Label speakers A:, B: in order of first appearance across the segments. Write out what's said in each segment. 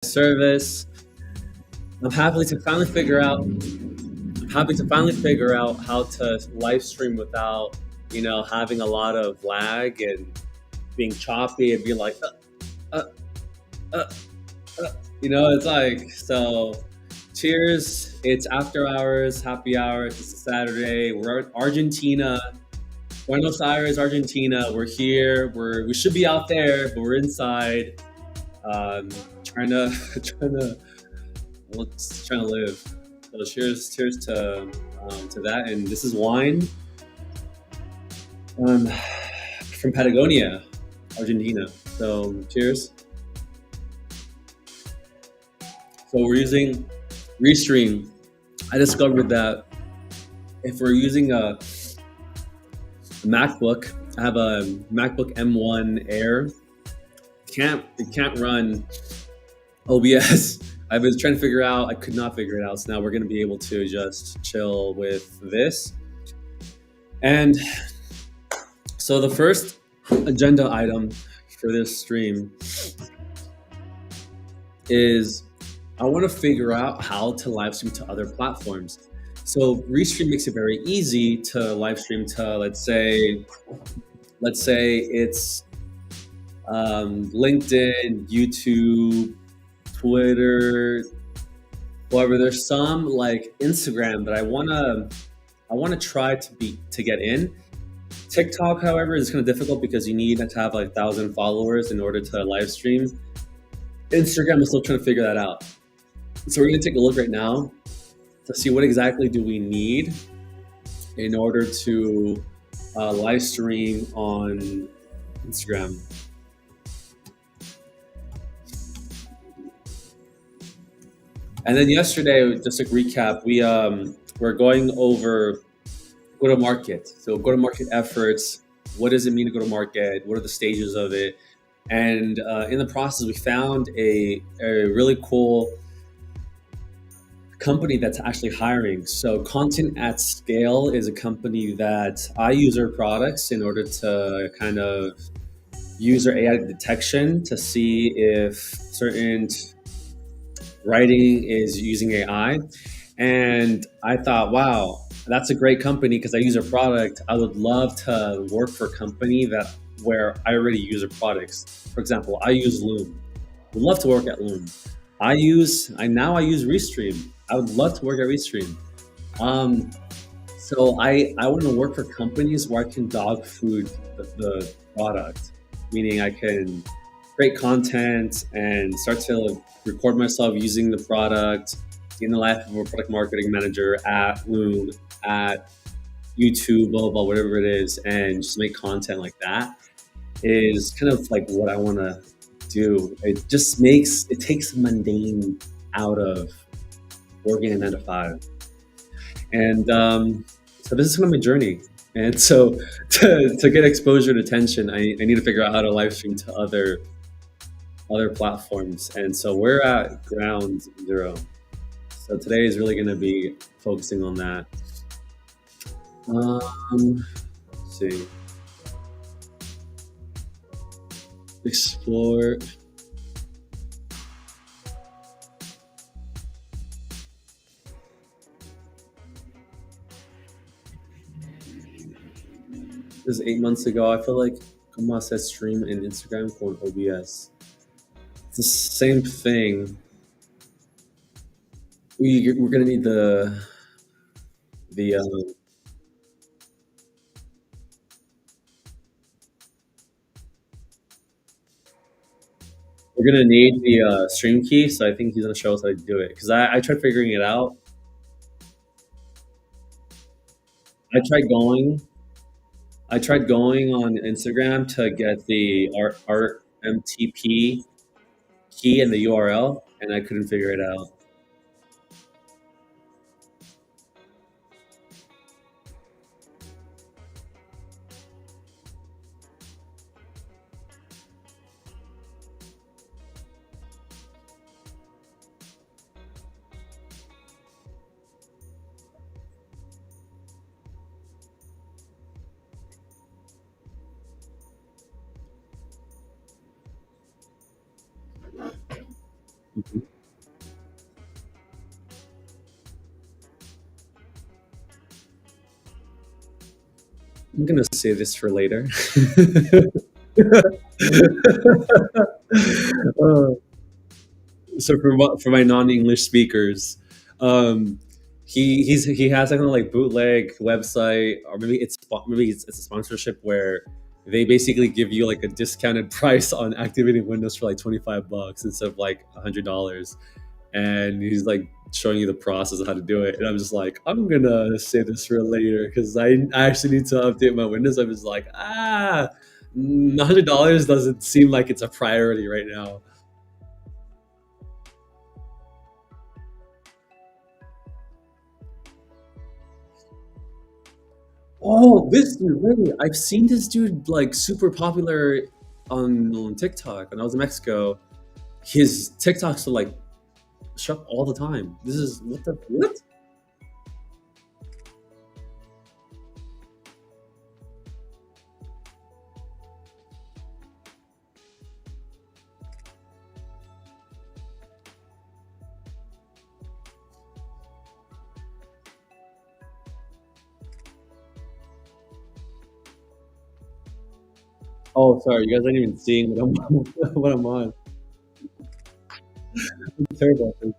A: service. I'm happy to finally figure out. I'm happy to finally figure out how to live stream without, having a lot of lag and being choppy and being like, uh, uh, it's like so. Cheers! It's after hours, happy hours. It's a Saturday. We're in Argentina, Buenos Aires, Argentina. We're here. We should be out there, but we're inside, um, trying to trying to live. So cheers to that. And this is wine, um, from Patagonia, Argentina. So cheers. So we're using Restream. I discovered that if we're using a MacBook, I have a MacBook M1 Air. It can't run OBS. I've been trying to figure out. I could not figure it out. So now we're going to be able to just chill with this. And so the first agenda item for this stream is I want to figure out how to live stream to other platforms. So Restream makes it very easy to live stream to, let's say it's LinkedIn, YouTube, Twitter, however. There's some like Instagram that I wanna try to get in. TikTok, however, is kind of difficult because you need to have like 1,000 followers in order to live stream. Instagram, I'm still trying to figure that out. So we're gonna take a look right now to see what exactly do we need in order to live stream on Instagram. And then yesterday, just a recap, we're going over go to market. So go to market efforts. What does it mean to go to market? What are the stages of it? And in the process, we found a really cool company that's actually hiring. So Content at Scale is a company that I use their products in order to kind of use their AI detection to see if certain writing is using AI. And I thought, wow, that's a great company because I use their product. I would love to work for a company where I already use their products. For example, I use Loom. Would love to work at Loom. I use Restream. I would love to work at Restream. Um, so I want to work for companies where I can dog food the product, meaning I can create content and start to record myself using the product in the life of a product marketing manager at Loom, at YouTube, blah, blah, blah, whatever it is, and just make content like that is kind of like what I want to do. It takes the mundane out of working a 9 to 5. And so this is kind of my journey. And so to get exposure and attention, I need to figure out how to live stream to other platforms. And so we're at ground zero. So today is really going to be focusing on that. Let's see. Explore. This is 8 months ago. I feel like Kama said stream in Instagram called OBS. It's the same thing. We're gonna need the we're gonna need the stream key. So I think he's gonna show us how to do it because I tried figuring it out. I tried going. I tried going on Instagram to get the art MTP key and the URL, and I couldn't figure it out. I'm gonna say this for later. Uh, so for my non-English speakers, um, he has a kind of like bootleg website, or maybe it's a sponsorship where they basically give you like a discounted price on activating Windows for like $25 instead of like $100, and he's like showing you the process of how to do it, and I'm just like, I'm gonna say this for later because I actually need to update my Windows. I'm just like, $100 doesn't seem like it's a priority right now. Oh, this dude, really? I've seen this dude like super popular on TikTok. When I was in Mexico, his TikToks are like shut all the time. This is what the what? Oh, sorry, you guys aren't even seeing what I'm what I'm on. I'm terrible. At this.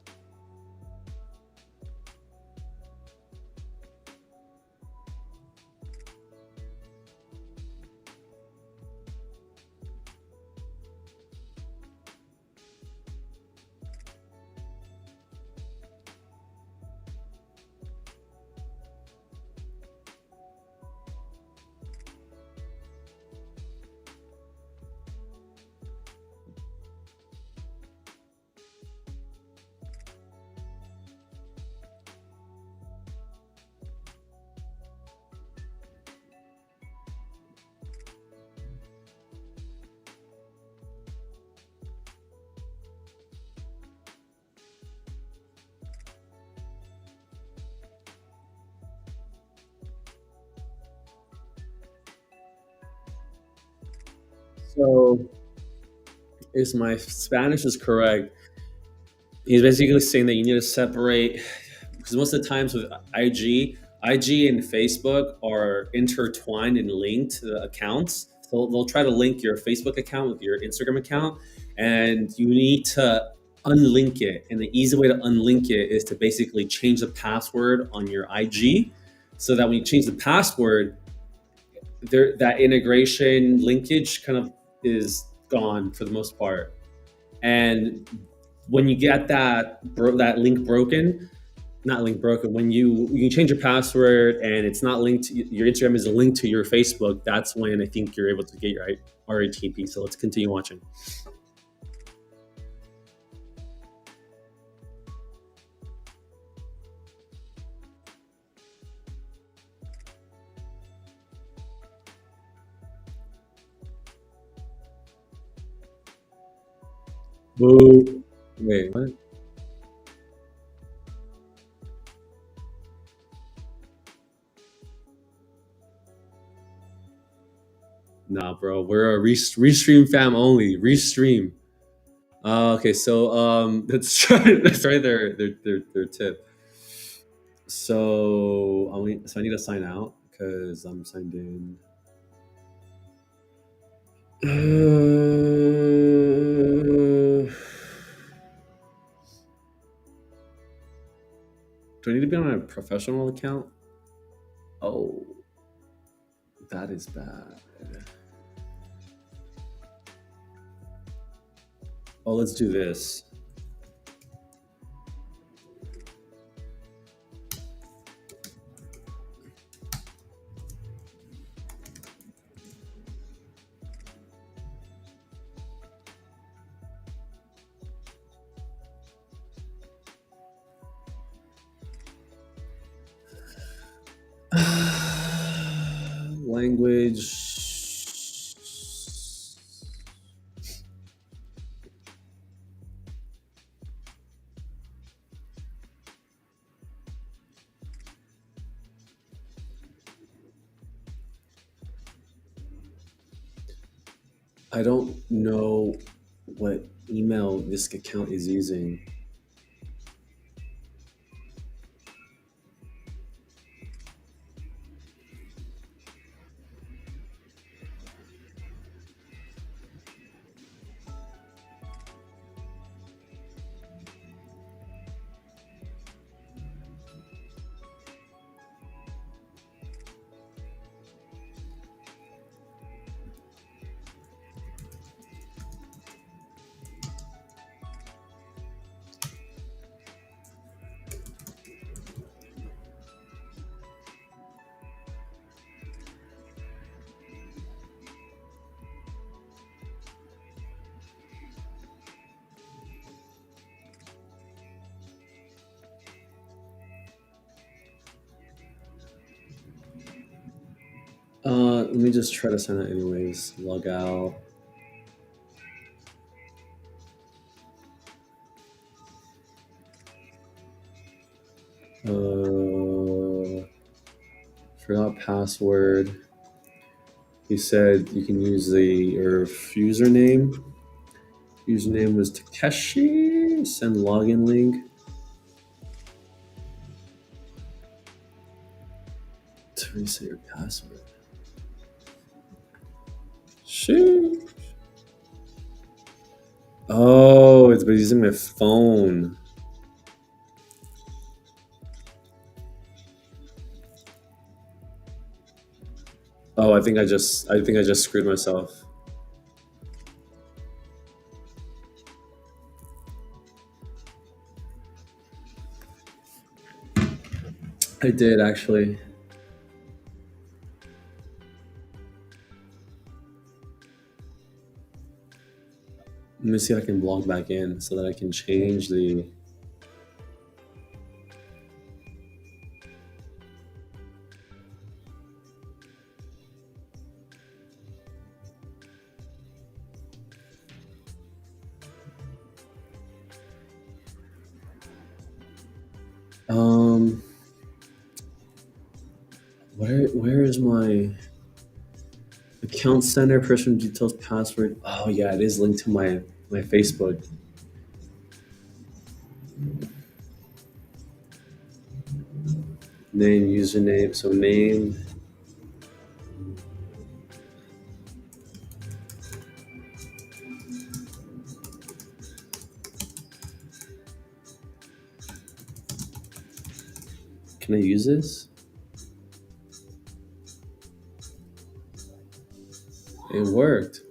A: So, if my Spanish is correct, he's basically saying that you need to separate because most of the times with IG and Facebook are intertwined and linked accounts. So they'll try to link your Facebook account with your Instagram account, and you need to unlink it. And the easy way to unlink it is to basically change the password on your IG, so that when you change the password, there that integration linkage kind of is gone for the most part. And when you get that link broken, not link broken, when you change your password and it's not linked to your Instagram is linked to your Facebook, that's when I think you're able to get your RATP. So let's continue watching. Boo. Wait, what? Nah, bro, we're a restream fam only. Restream. Okay, so let's try their tip. So I need to sign out because I'm signed in. Do I need to be on a professional account? Oh, that is bad. Oh, let's do this. Language. I don't know what email this account is using. Let me just try to sign out anyways. Log out. Forgot password. He said you can use your username. Username was Takeshi. Send login link. To reset your password. Shit. Oh, it's by using my phone. Oh, I think I just screwed myself. I did actually. Let me see if I can log back in so that I can change the. Um, where is my account center personal details password? Oh yeah, it is linked to my Facebook. Name, username. So name. Can I use this? It worked.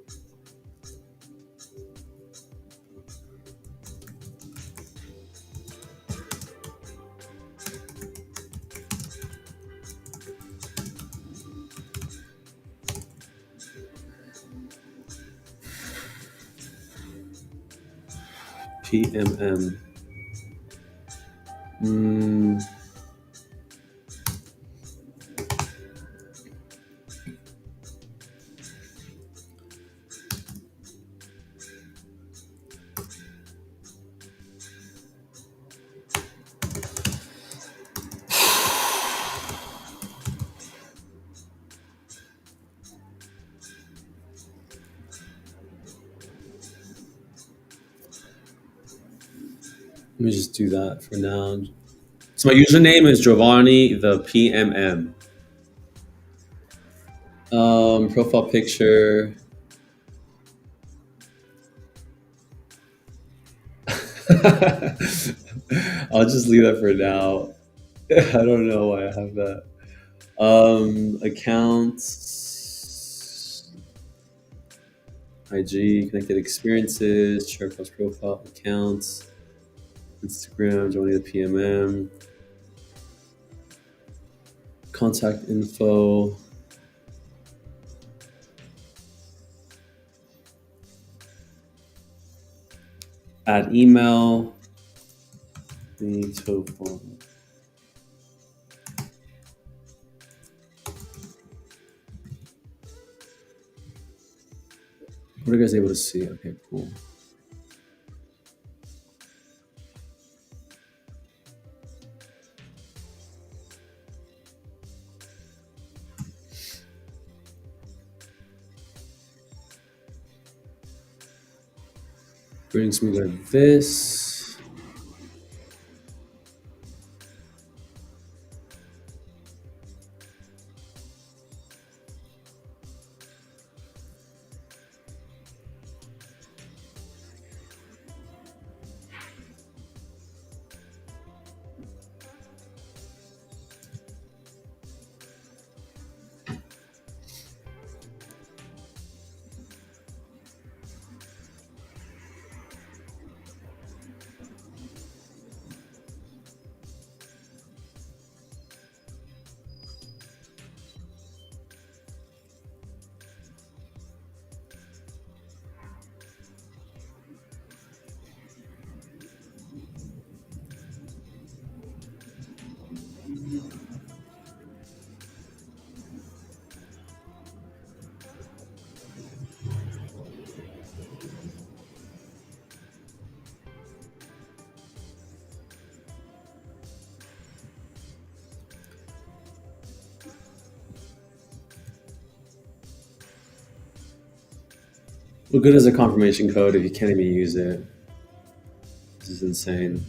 A: PMM. Mm, let me just do that for now. So my username is Giovanni the PMM. Profile picture. I'll just leave that for now. I don't know why I have that. Accounts, IG, connected experiences, share plus profile, accounts, Instagram, joining the PMM, contact info, add email, to form. What are you guys able to see? Okay, cool. Brings me to this. What good is a confirmation code if you can't even use it? This is insane.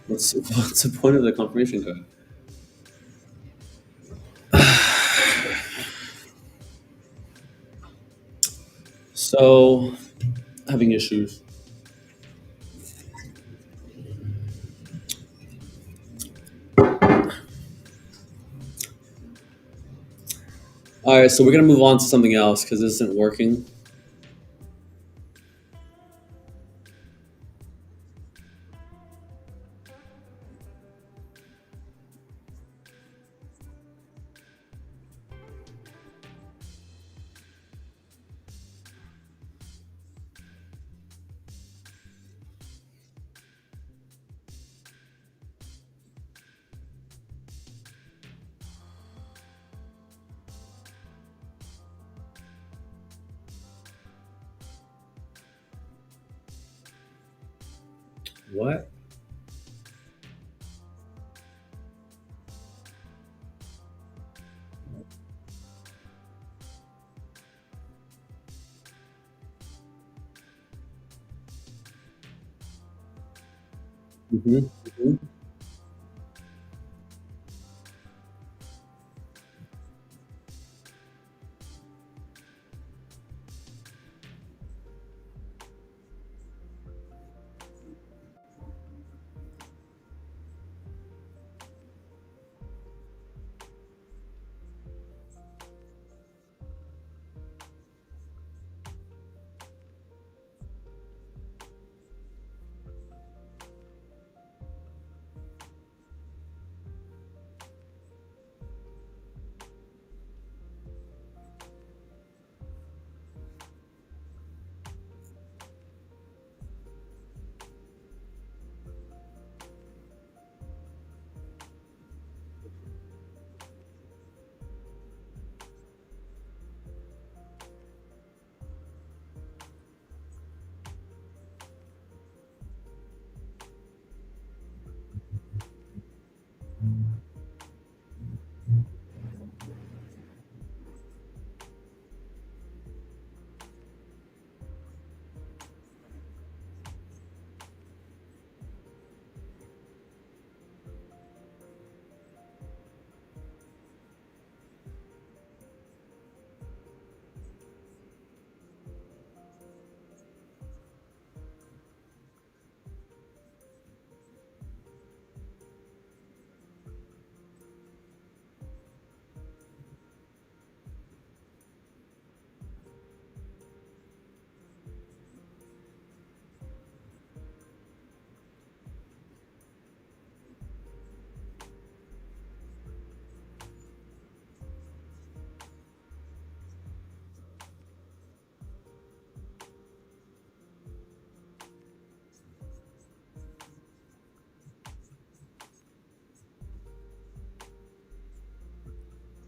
A: What's the point of the confirmation code? So, having issues. All right, so we're gonna move on to something else because this isn't working. What? Hmm. Hmm.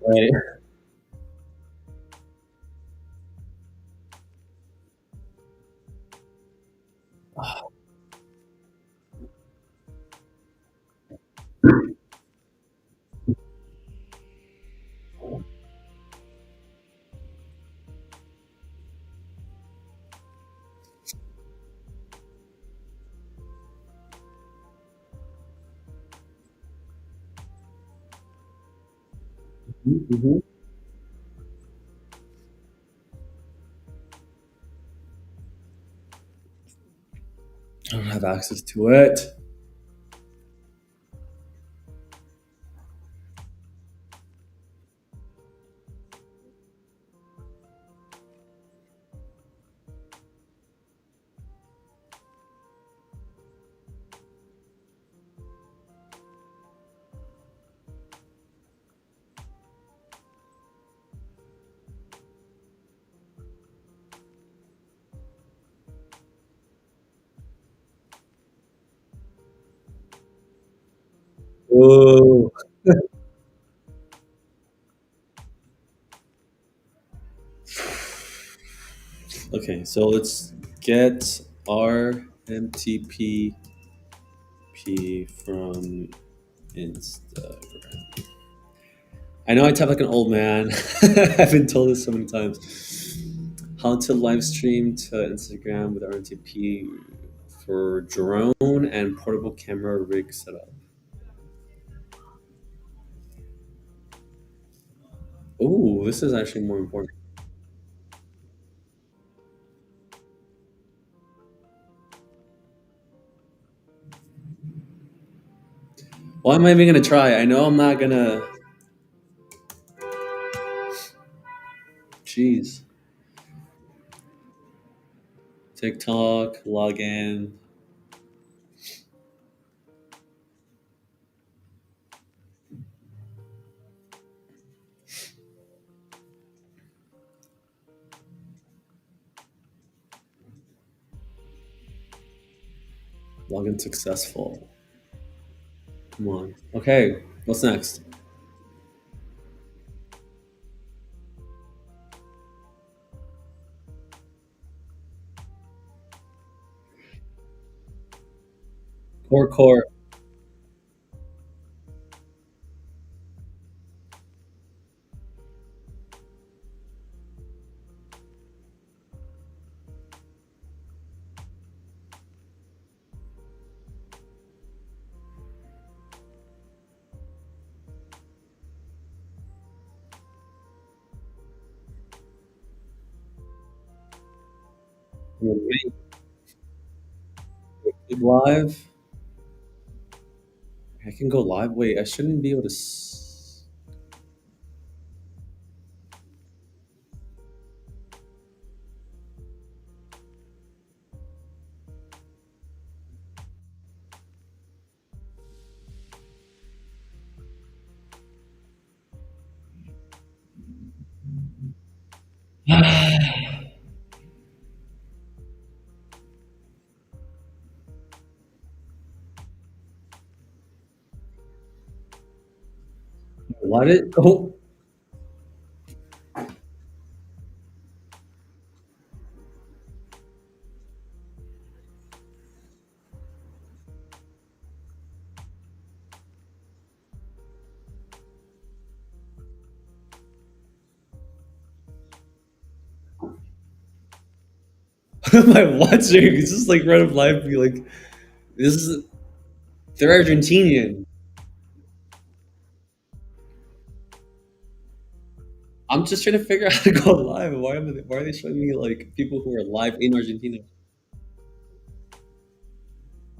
A: Right. Mhm. I don't have access to it. Whoa. Okay, so let's get our MTPP from Instagram. I know I type like an old man. I've been told this so many times. How to live stream to Instagram with RTP for drone and portable camera rig setup. Oh, this is actually more important. Why am I even gonna try? I know I'm not gonna. Jeez. TikTok, login, login successful. Come on. Okay, what's next? Core. Wait, live. I can go live. Wait, I shouldn't be able to. Why did? Oh, what am I watching? It's just like random live. Be like, this is. They're Argentinian. I'm just trying to figure out how to go live. Why are they showing me like people who are live in Argentina?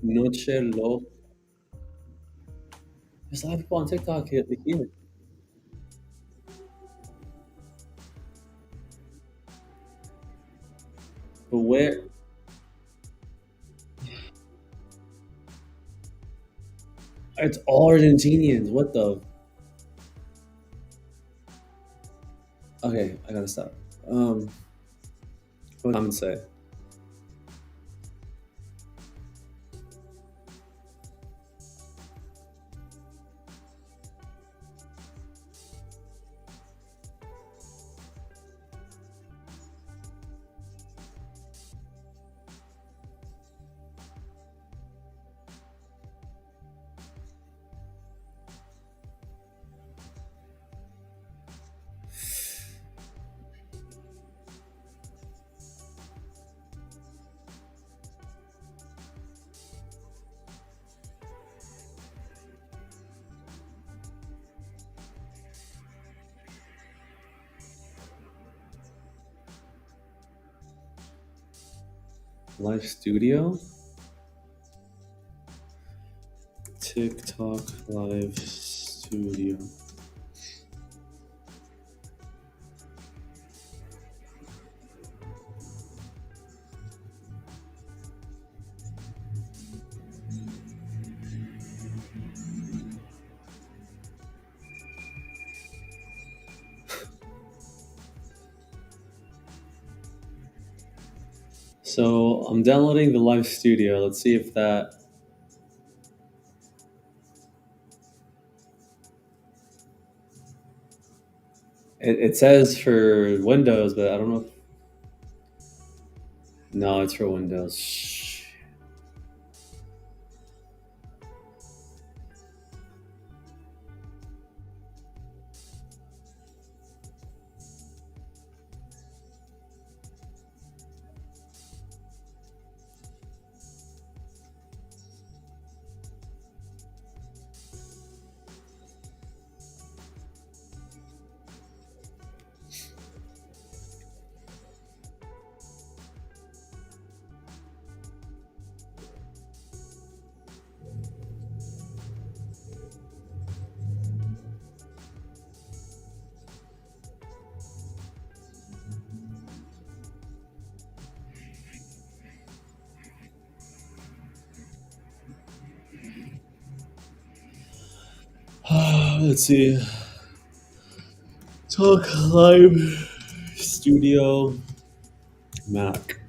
A: Noche lo. There's a lot of people on TikTok here. But where? It's all Argentinians. What the? Okay, I gotta stop. What did Simon say? Live Studio, TikTok Live Studio. So I'm downloading the Live Studio. Let's see if that. It says for Windows, but I don't know. No, it's for Windows. Let's see. Talk Live Studio Mac.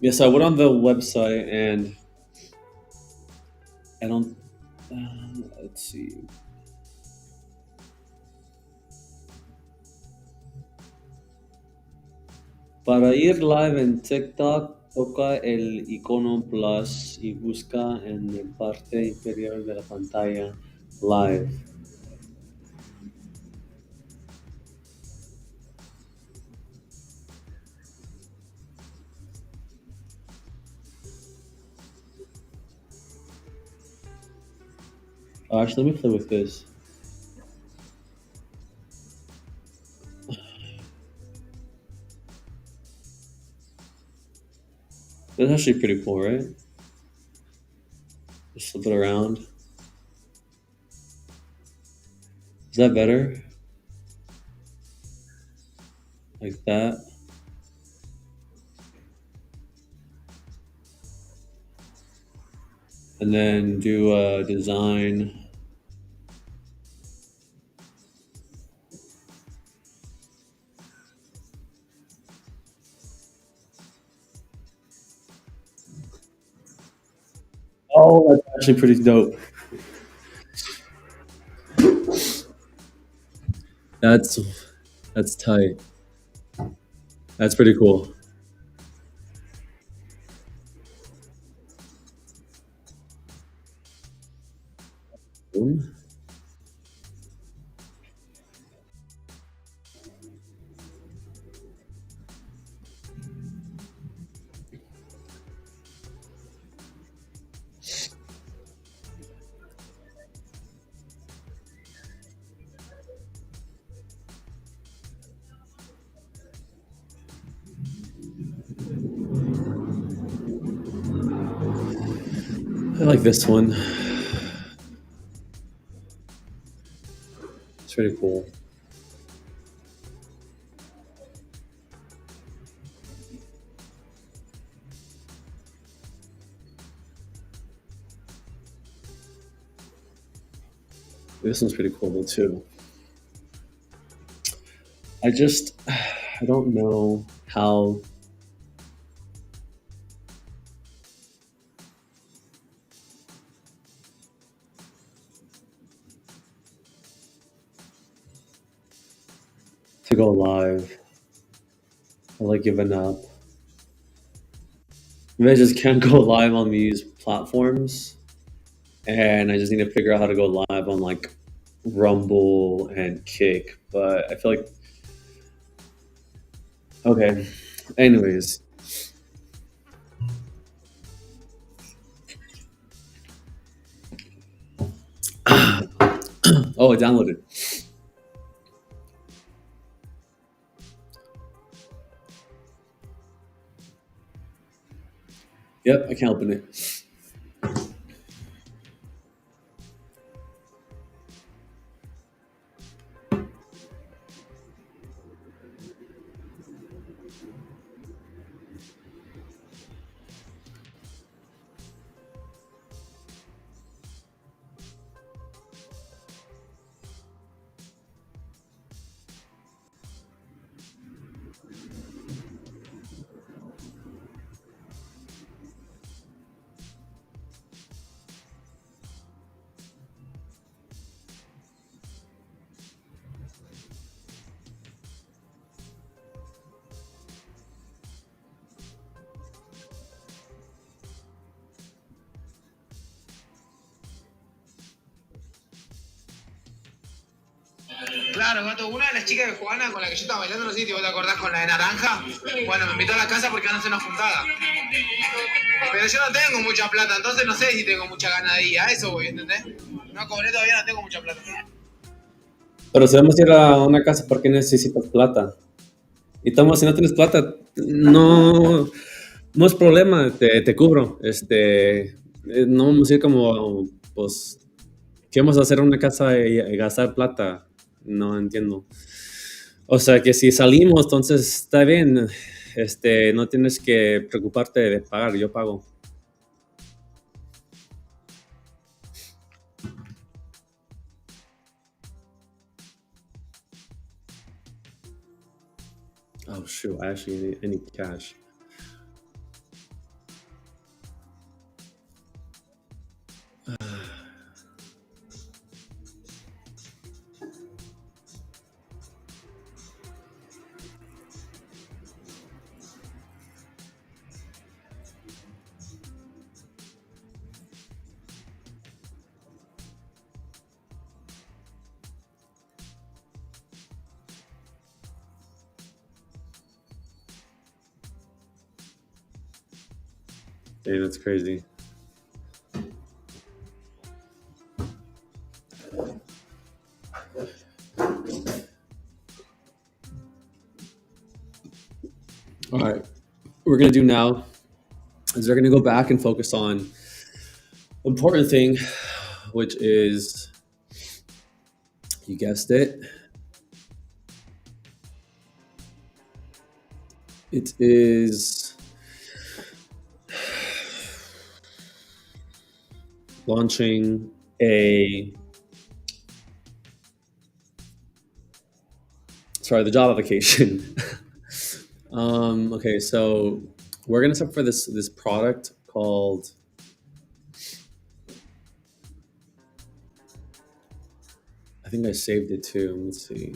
A: Yeah, so I went on the website and I don't. Let's see. Para ir live en TikTok, toca el icono plus y busca en la parte inferior de la pantalla live. Oh, actually, let me play with this. That's actually pretty cool, right? Just flip it around. Is that better? Like that. And then do a design. Oh, that's actually pretty dope. That's that's tight. That's pretty cool. Boom. I like this one. It's pretty cool. This one's pretty cool too. I just I don't know how to go live. I like giving up. Maybe I just can't go live on these platforms, and I just need to figure out how to go live on like Rumble and Kick. But I feel like okay. Anyways, oh, I downloaded. Yep, I can open it.
B: Claro, Gato, una de las chicas de Juana con la que yo estaba bailando, no sé si vos te acordás, con la de naranja. Bueno, me invitó a la casa porque van a hacer una juntada. Pero yo no tengo mucha plata, entonces no sé si tengo mucha ganas de ir. A eso voy, ¿entendés? No cobré todavía, no tengo mucha plata.
A: Pero si vamos a ir a una casa, ¿por qué necesitas plata? Y Tomo, si no tienes plata, no, no es problema, te cubro. No vamos a ir como, pues, ¿qué vamos a hacer en una casa y gastar plata? No entiendo. O sea que si salimos, entonces está bien. No tienes que preocuparte de pagar, yo pago. Oh shoot, I actually need cash. Damn, that's crazy. All right, what we're gonna do now is we're gonna go back and focus on important thing, which is, you guessed it, it is launching a, sorry, the job application. Okay, so we're gonna start for this product called, I think I saved it too. Let's see.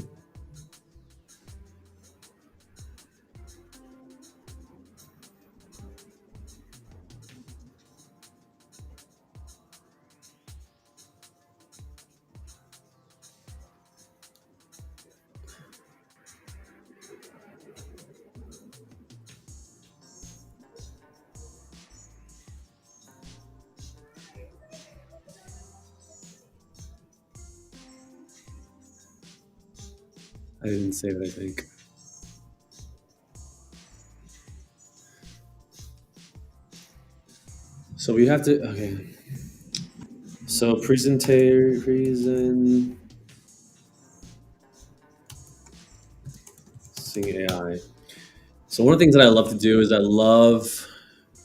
A: I didn't save it, I think. So we have to, okay. So present sing AI. So one of the things that I love to do is I love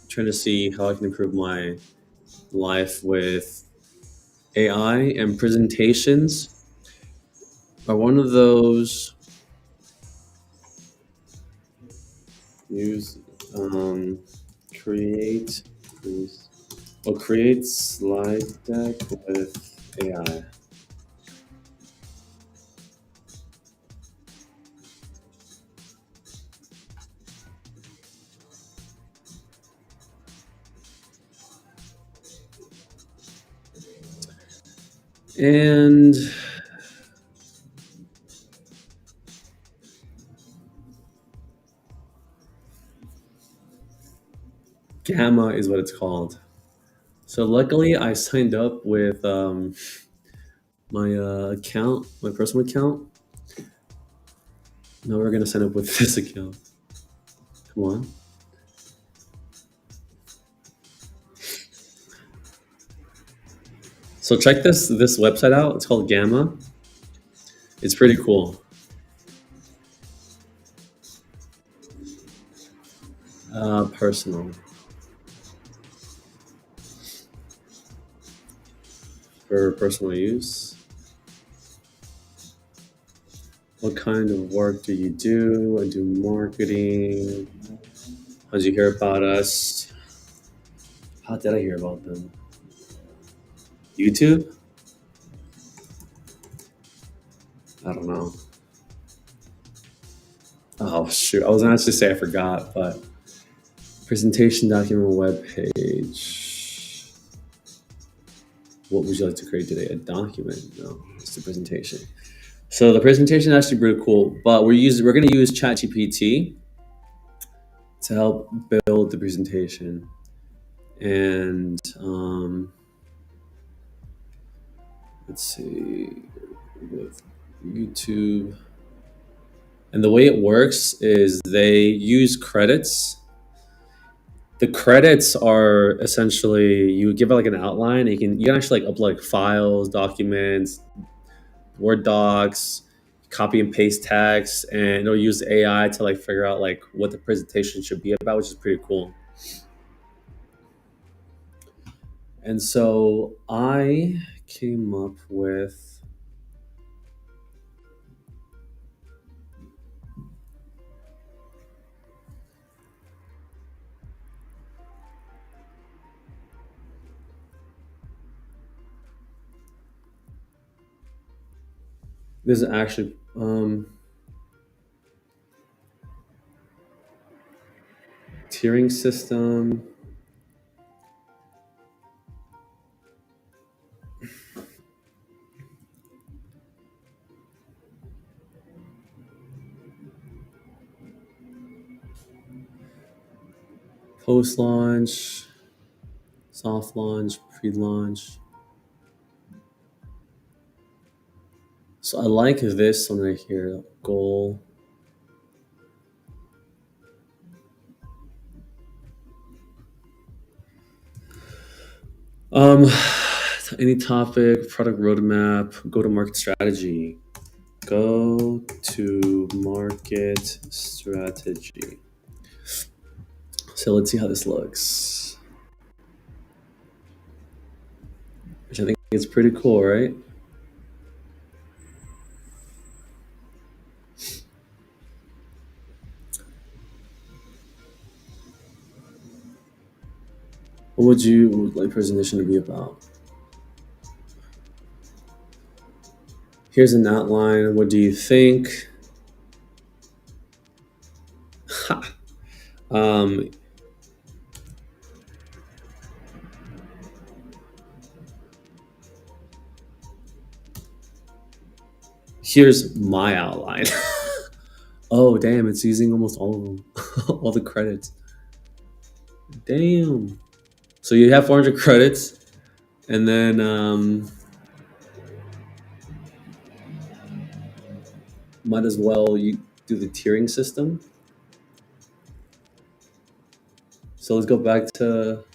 A: trying to see how I can improve my life with AI, and presentations are one of those. Use create create slide deck with AI. And Gamma is what it's called. So luckily, I signed up with my account, my personal account. Now we're gonna sign up with this account. Come on. So check this website out. It's called Gamma. It's pretty cool. Personal for personal use. What kind of work do you do? I do marketing. How'd you hear about us? How did I hear about them? YouTube? I don't know. Oh shoot! I was gonna actually say I forgot, but presentation document web page. What would you like to create today? A document? No, it's a presentation. So the presentation is actually pretty cool, but we're gonna use ChatGPT to help build the presentation, and let's see with YouTube. And the way it works is they use credits. The credits are essentially you give it like an outline. You can actually like upload like files, documents, Word docs, copy and paste text, and it'll use AI to like figure out like what the presentation should be about, which is pretty cool. And so I came up with this is actually tiering system. Post launch, soft launch, pre launch. So I like this one right here goal. Um, any topic, product roadmap, go to market strategy. Go to market strategy. So let's see how this looks. Which I think is pretty cool, right? What would you like presentation to be about? Here's an outline. What do you think? um, here's my outline. Oh, damn, it's using almost all of them, all the credits. Damn. So you have 400 credits, and then might as well you do the tiering system. So let's go back to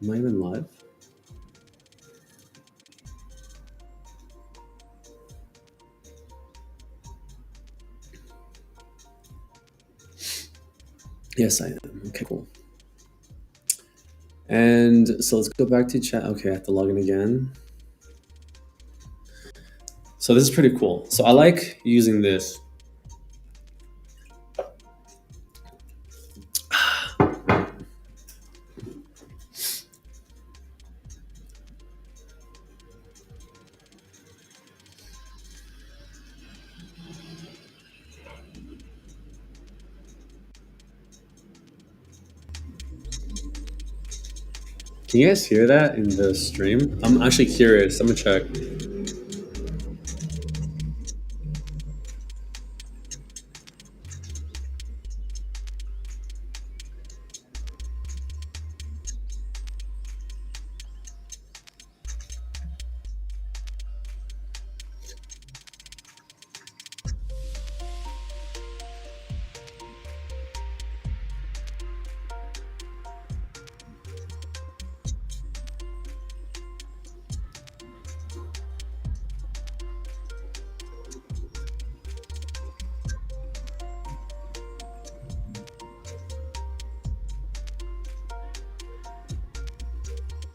A: am I even live? Yes, I am. Okay, cool. And so let's go back to chat. Okay, I have to log in again. So this is pretty cool. So I like using this. Can you guys hear that in the stream? I'm actually curious. I'm gonna check.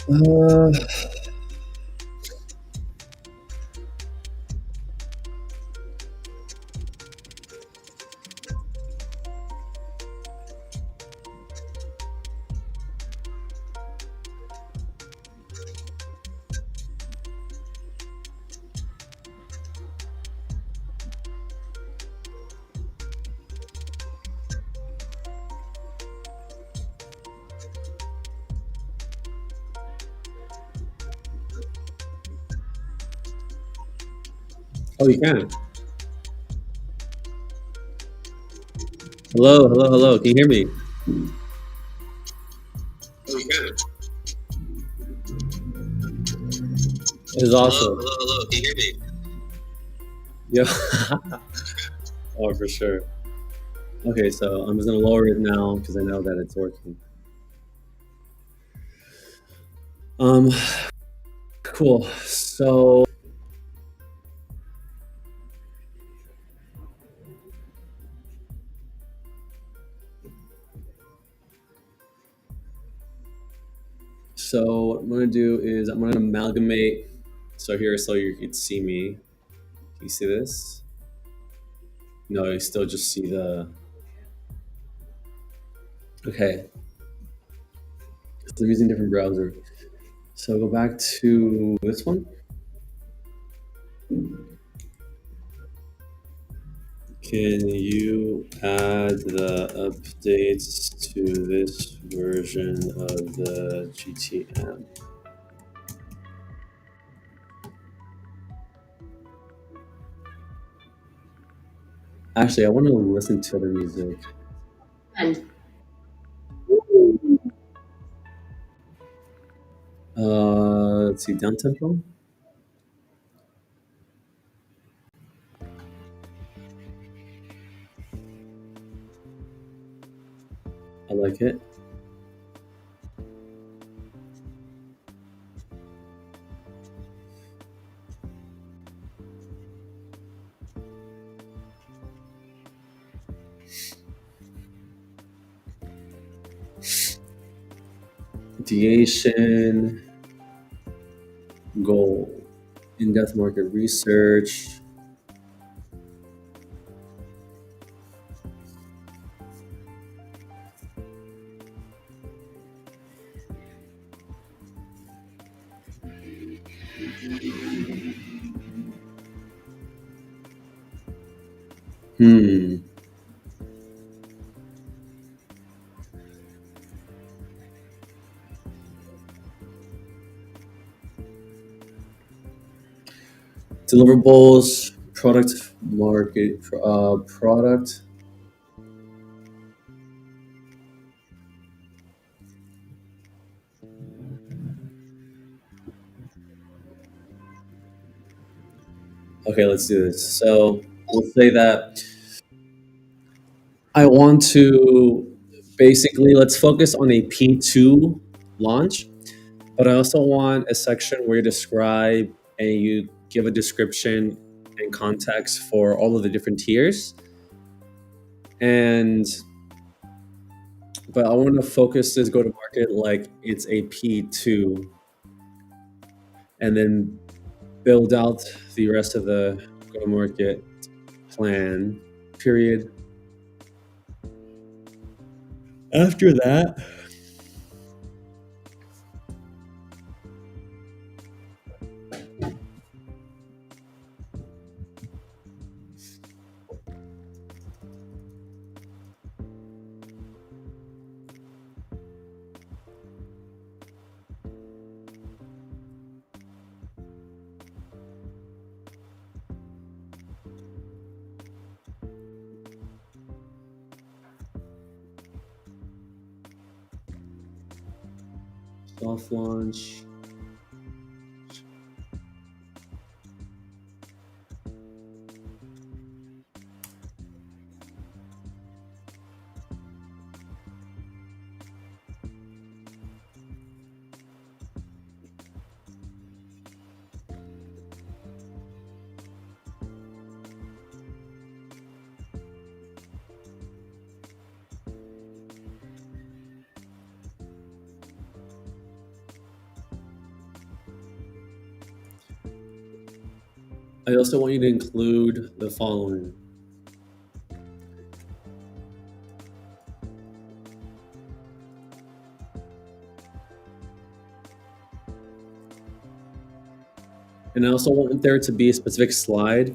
A: Uh, oh, you can. Hello, hello, hello. Can you hear me?
B: Oh, you can.
A: This is
B: Hello,
A: awesome.
B: hello, hello. Can you hear me?
A: Yeah. Oh, for sure. Okay, so I'm just gonna lower it now because I know that it's working. Um, cool. So what I'm gonna do is I'm gonna amalgamate. So here, so you can see me. Can you see this? No, you still just see the. Okay, so I'm using different browser. So go back to this one. Can you add the updates to this version of the GTM? Actually, I want to listen to other music. And let's see, down tempo. I like it. Ideation, goal, in-depth market research. Hmm. Deliverables, product. Okay, let's do this. So we'll say that I want to basically let's focus on a P2 launch, but I also want a section where you describe and you give a description and context for all of the different tiers. And but I want to focus this go to market like it's a P2 and then build out the rest of the go to market plan period. After that, soft launch. I also want you to include the following. And I also want there to be a specific slide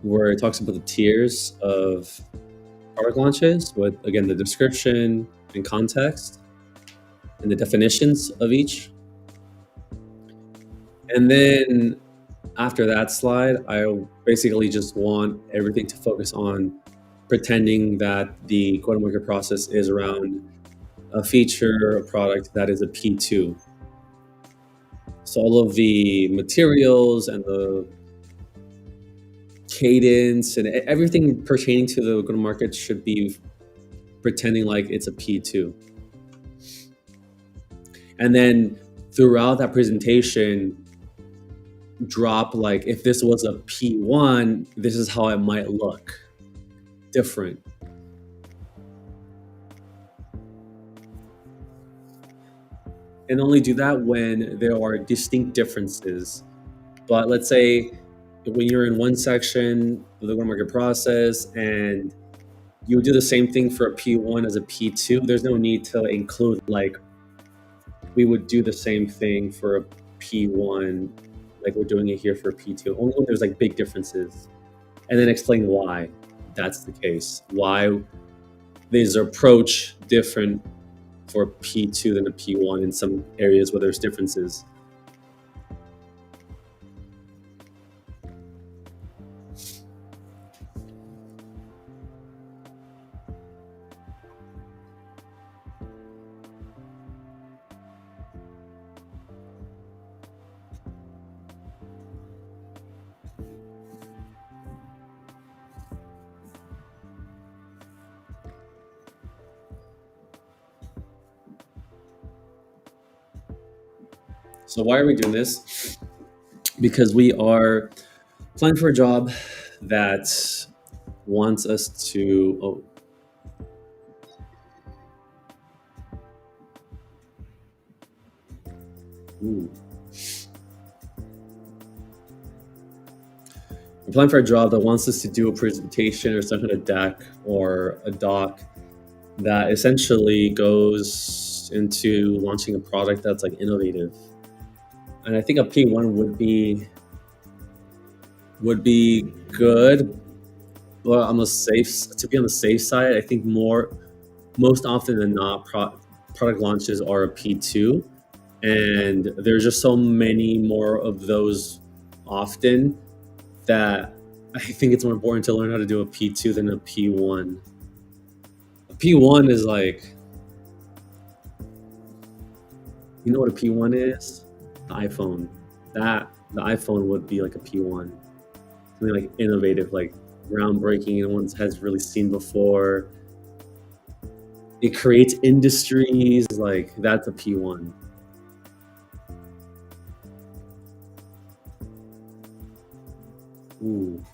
A: where it talks about the tiers of product launches with, again, the description and context and the definitions of each. And then after that slide, I basically just want everything to focus on pretending that the go-to-market process is around a feature, a product that is a P2. So all of the materials and the cadence and everything pertaining to the go-to-market should be pretending like it's a P2. And then throughout that presentation, drop like, if this was a P1, this is how it might look different. And only do that when there are distinct differences. But let's say when you're in one section of the go-to-market process and you would do the same thing for a P1 as a P2, there's no need to include like, we would do the same thing for a P1 like we're doing it here for a P2, only when there's like big differences. And then explain why that's the case. Why there's an approach different for a P2 than a P1 in some areas where there's differences. So why are we doing this? Because we are applying for a job that wants us to, ooh. Applying for a job that wants us to do a presentation or some kind of deck or a doc that essentially goes into launching a product that's like innovative. And I think a P1 would be good, but on the safe side, I think most often than not, product launches are a P2, and there's just so many more of those often that I think it's more important to learn how to do a P2 than a P1. A P1 is like, you know what a P1 is? The iPhone. The iPhone would be like a P1. Something like innovative, like groundbreaking, and one has really seen before. It creates industries, like that's a P1. Ooh.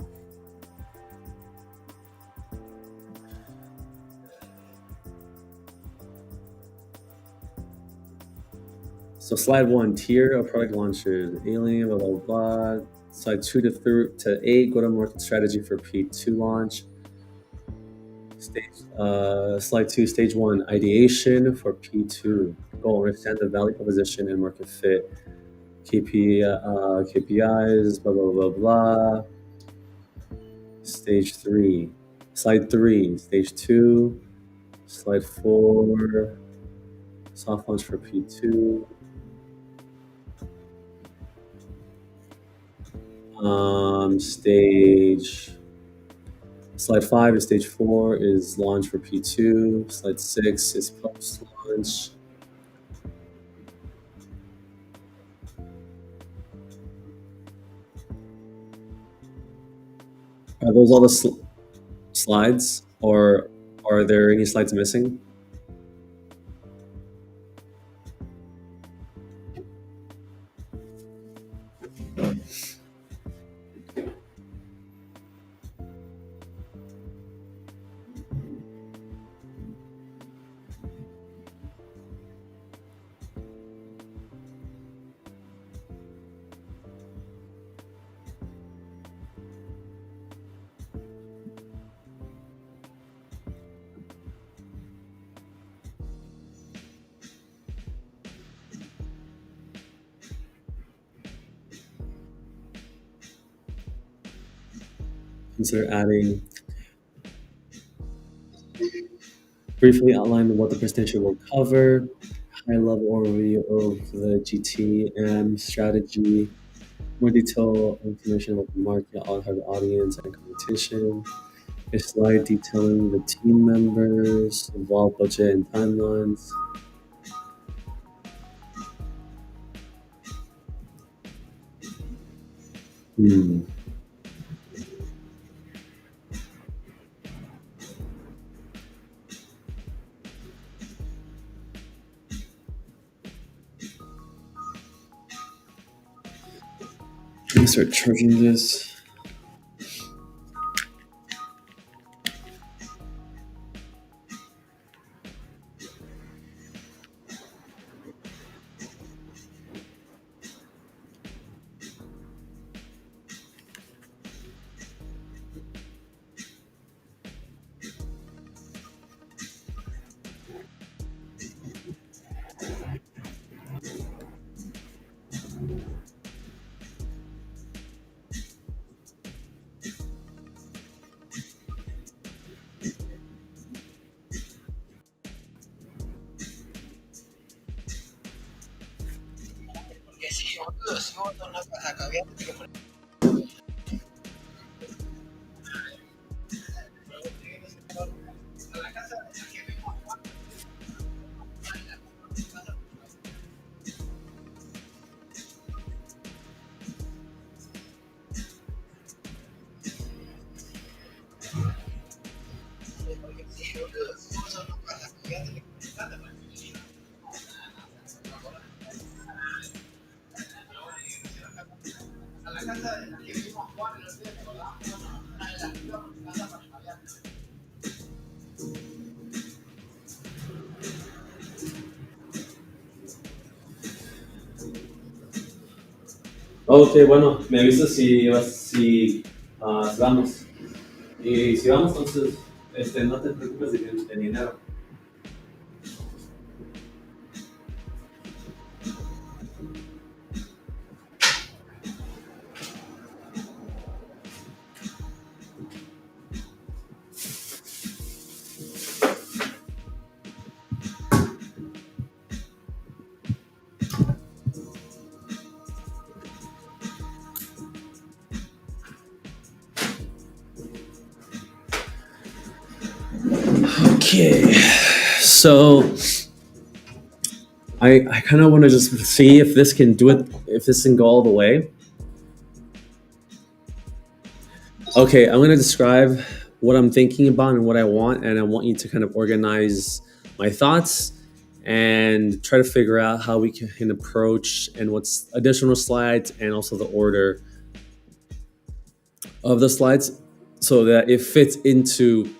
A: So slide 1, tier of product launches, alien, blah, blah, blah. Slide 2 to 8, go-to-market strategy for P2 launch. Slide 2, stage 1, ideation for P2. Goal, understand the value proposition and market fit. KPIs, blah, blah, blah, blah. Stage 3. Slide 3, stage 2. Slide 4, soft launch for P2. Slide 5 is stage 4 is launch for P2. Slide 6 is post launch. Are those all the slides, or are there any slides missing? consider adding. Briefly outline what the presentation will cover, high level overview of the GTM strategy, more detailed information about the market, all the audience and competition, a slide detailing the team members, involved budget and timelines. Hmm. Can I start charging this?
B: Que sí, boludo, si vos no vas a caviar, te que poner. Porque sí, boludo, si vos no vas a caviar, te que poner plata para el vecino. A la casa de la que vimos Juan el otro día, ¿te acordás? Una de las que iba por mi casa para caviar.
A: Ok, bueno, me avisas si vamos. Y si vamos, entonces, no te preocupes de dinero. Okay, so I kind of want to just see if this can do it, if this can go all the way. Okay, I'm going to describe what I'm thinking about and what I want, and I want you to kind of organize my thoughts and try to figure out how we can approach and what's additional slides and also the order of the slides so that it fits into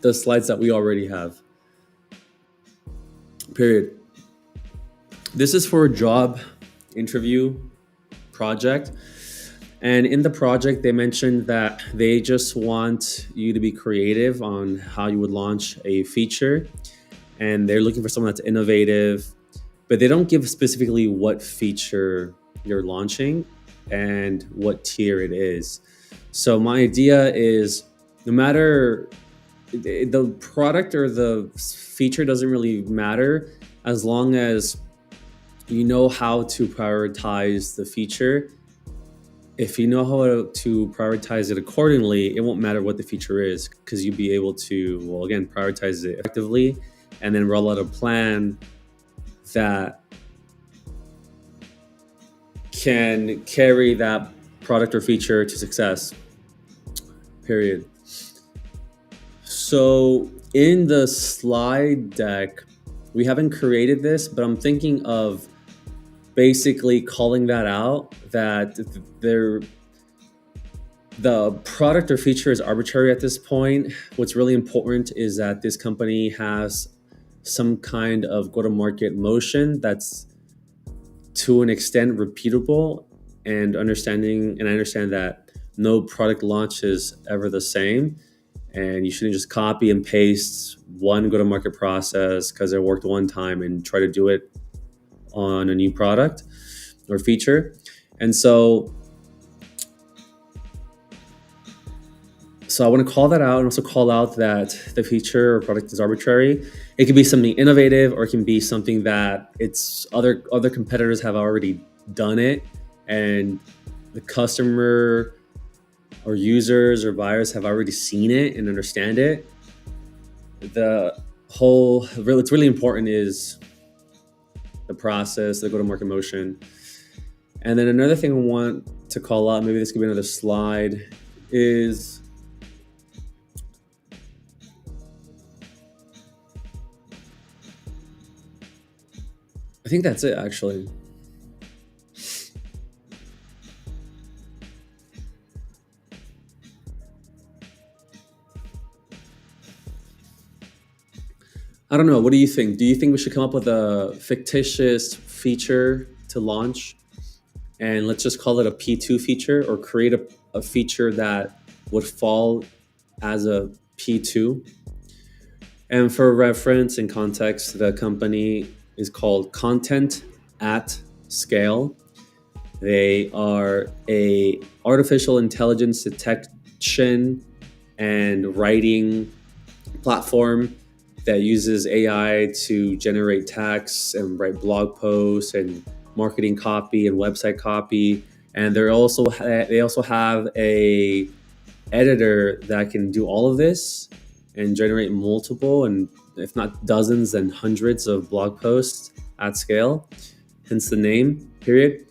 A: the slides that we already have. Period. This is for a job interview project. And in the project, they mentioned that they just want you to be creative on how you would launch a feature. And they're looking for someone that's innovative, but they don't give specifically what feature you're launching and what tier it is. So my idea is no matter the product or the feature doesn't really matter as long as you know how to prioritize the feature. If you know how to prioritize it accordingly, it won't matter what the feature is because you'll be able to, well, again, prioritize it effectively and then roll out a plan that can carry that product or feature to success. Period. So in the slide deck, we haven't created this, but I'm thinking of basically calling that out, that the product or feature is arbitrary at this point. What's really important is that this company has some kind of go-to-market motion that's to an extent repeatable and understanding. And I understand that no product launch is ever the same, and you shouldn't just copy and paste one go-to-market process because it worked one time and try to do it on a new product or feature. And so So I want to call that out and also call out that the feature or product is arbitrary. It can be something innovative, or it can be something that it's other competitors have already done it, and the customer or users or buyers have already seen it and understand it. The whole really, it's really important is the process, the go-to-market motion. And then another thing I want to call out, maybe this could be another slide, is I think that's it actually. I don't know. What do you think? Do you think we should come up with a fictitious feature to launch? And let's just call it a P2 feature, or create a feature that would fall as a P2. And for reference and context, the company is called Content at Scale. They are a artificial intelligence detection and writing platform that uses AI to generate text and write blog posts and marketing copy and website copy. And they also have a editor that can do all of this and generate multiple, and if not dozens and hundreds of blog posts at scale, hence the name, period.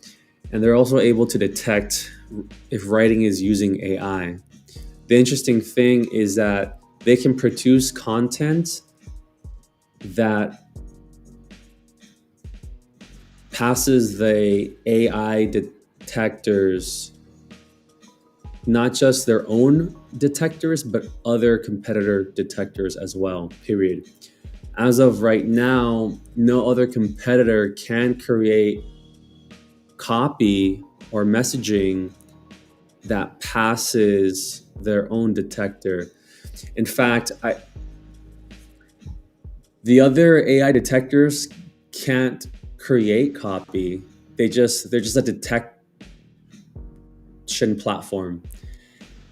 A: And they're also able to detect if writing is using AI. The interesting thing is that they can produce content that passes the AI detectors, not just their own detectors, but other competitor detectors as well, period. As of right now, no other competitor can create copy or messaging that passes their own detector. In fact, the other AI detectors can't create copy. They're just a detection platform.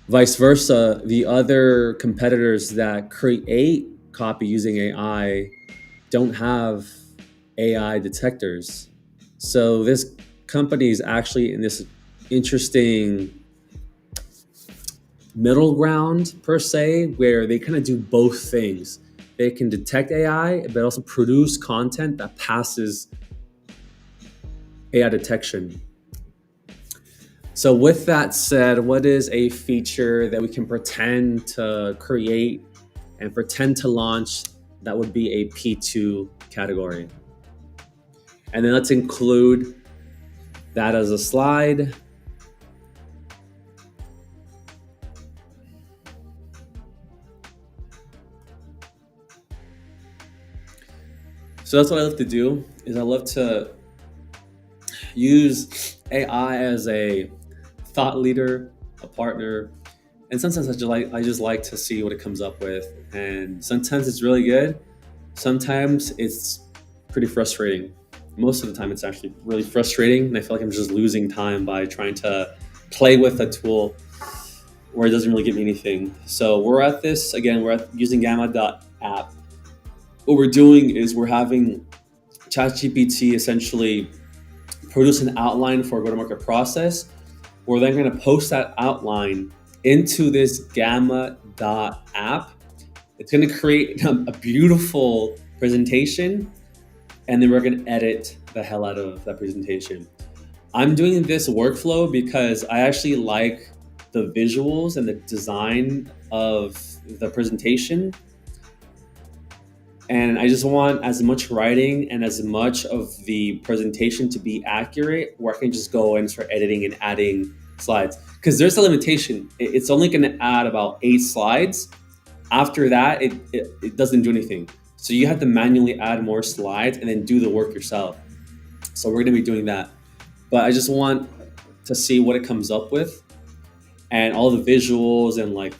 A: Vice versa, the other competitors that create copy using AI don't have AI detectors. So this company is actually in this interesting middle ground, per se, where they kind of do both things. They can detect AI, but also produce content that passes AI detection. So with that said, what is a feature that we can pretend to create and pretend to launch that would be a P2 category? And then let's include that as a slide. So that's what I love to do, is I love to use AI as a thought leader, a partner, and sometimes I just like to see what it comes up with. And sometimes it's really good. Sometimes it's pretty frustrating. Most of the time, it's actually really frustrating, and I feel like I'm just losing time by trying to play with a tool where it doesn't really give me anything. So we're at this again. We're using Gamma.app. What we're doing is we're having ChatGPT essentially produce an outline for a go-to-market process. We're then going to post that outline into this Gamma.app. It's going to create a beautiful presentation, and then we're going to edit the hell out of that presentation. I'm doing this workflow because I actually like the visuals and the design of the presentation. And I just want as much writing and as much of the presentation to be accurate, where I can just go and start editing and adding slides. Because there's a limitation. It's only going to add about 8 slides. After that, it doesn't do anything. So you have to manually add more slides and then do the work yourself. So we're going to be doing that. But I just want to see what it comes up with, and all the visuals and like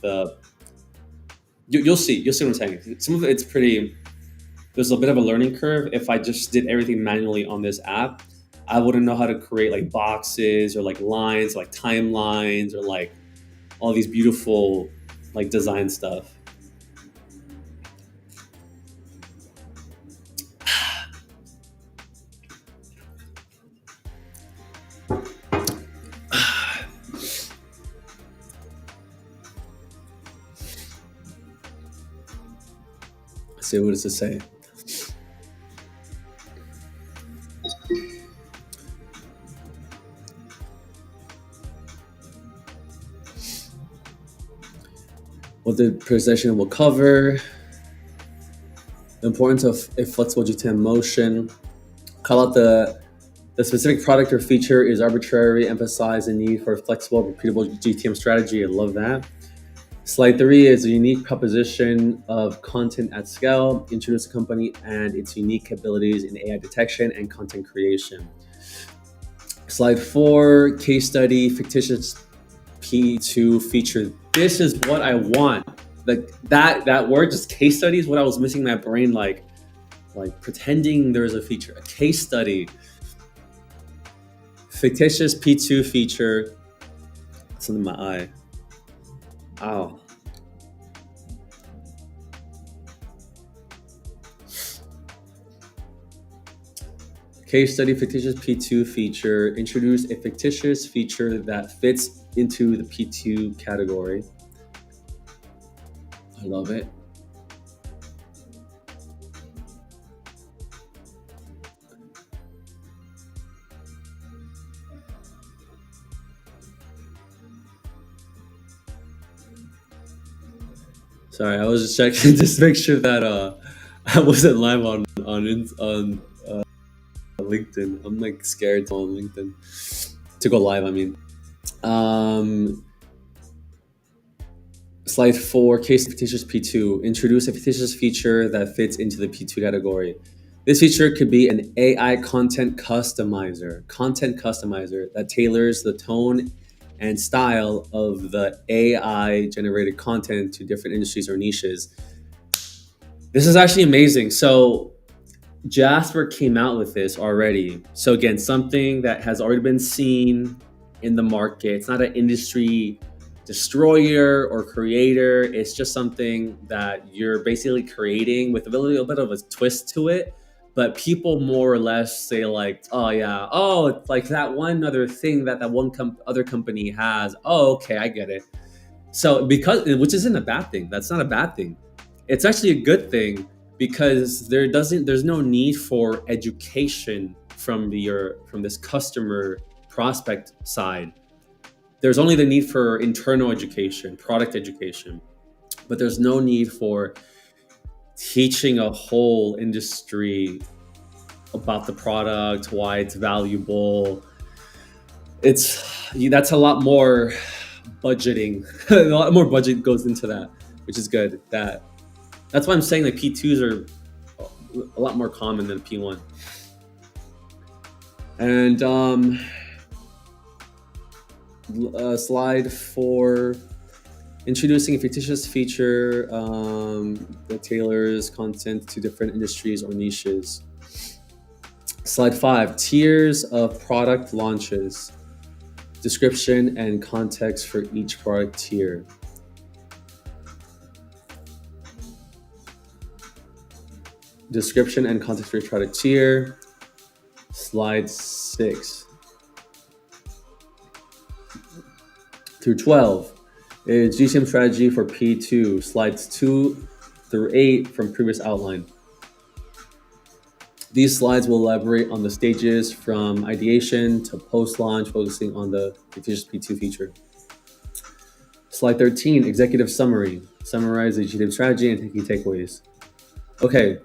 A: you'll see what I'm saying. Some of it's pretty. There's a bit of a learning curve. If I just did everything manually on this app, I wouldn't know how to create like boxes or like lines, like timelines, or like all these beautiful like design stuff. Let's see, what does it say? What the presentation will cover, the importance of a flexible GTM motion, call out the specific product or feature is arbitrary, emphasize the need for a flexible, repeatable GTM strategy. I love that. Slide 3 is a unique proposition of content at scale, introduce the company and its unique capabilities in AI detection and content creation. Slide 4, case study, fictitious P2 feature. This is what I want. Like that word, just case study, is what I was missing in my brain, like pretending there's a feature, a case study. Fictitious P2 feature. It's in my eye. Ow. Case study, fictitious P2 feature. Introduce a fictitious feature that fits into the P2 category. I love it. Sorry, I was just checking just make sure that I wasn't live on LinkedIn. I'm like scared to on LinkedIn to go live. I mean, slide 4, case fictitious P2. Introduce a fictitious feature that fits into the P2 category. This feature could be an AI content customizer that tailors the tone and style of the AI generated content to different industries or niches. This is actually amazing. So Jasper came out with this already. So again, something that has already been seen in the market. It's not an industry destroyer or creator. It's just something that you're basically creating with a little bit of a twist to it. But people more or less say like, oh yeah, oh, it's like that one other thing that one other company has. Oh, okay, I get it. So which isn't a bad thing. That's not a bad thing. It's actually a good thing because there's no need for education from this customer prospect side. There's only the need for internal education, product education, but there's no need for teaching a whole industry about the product, why it's valuable. That's a lot more budgeting. A lot more budget goes into that, which is good. That's why I'm saying that P2s are a lot more common than P1. And slide 4, introducing a fictitious feature that tailors content to different industries or niches. Slide 5, tiers of product launches, description and context for each product tier. Description and context for each product tier. Slide 6 through 12 is GTM strategy for P2. Slides 2 through 8 from previous outline. These slides will elaborate on the stages from ideation to post-launch, focusing on the fictitious P2 feature. Slide 13, executive summary. Summarize the GTM strategy and key takeaways. Okay,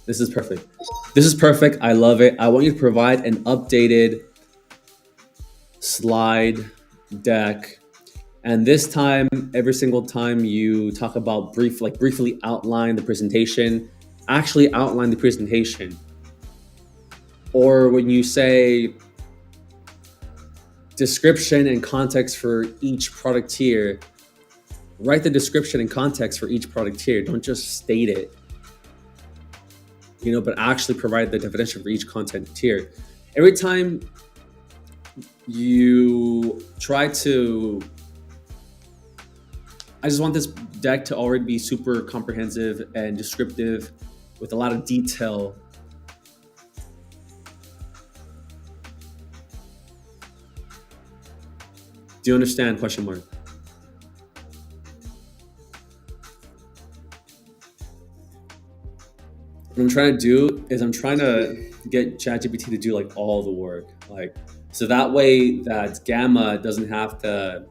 A: this is perfect. This is perfect. I love it. I want you to provide an updated slide deck. And this time, every single time you talk about briefly outline the presentation, actually outline the presentation. Or when you say description and context for each product tier, write the description and context for each product tier. Don't just state it, but actually provide the definition for each content tier. Every time you try to I just want this deck to already be super comprehensive and descriptive with a lot of detail. Do you understand? Question mark. What I'm trying to do is I'm trying to get ChatGPT to do like all the work, like so that way that Gamma doesn't have to.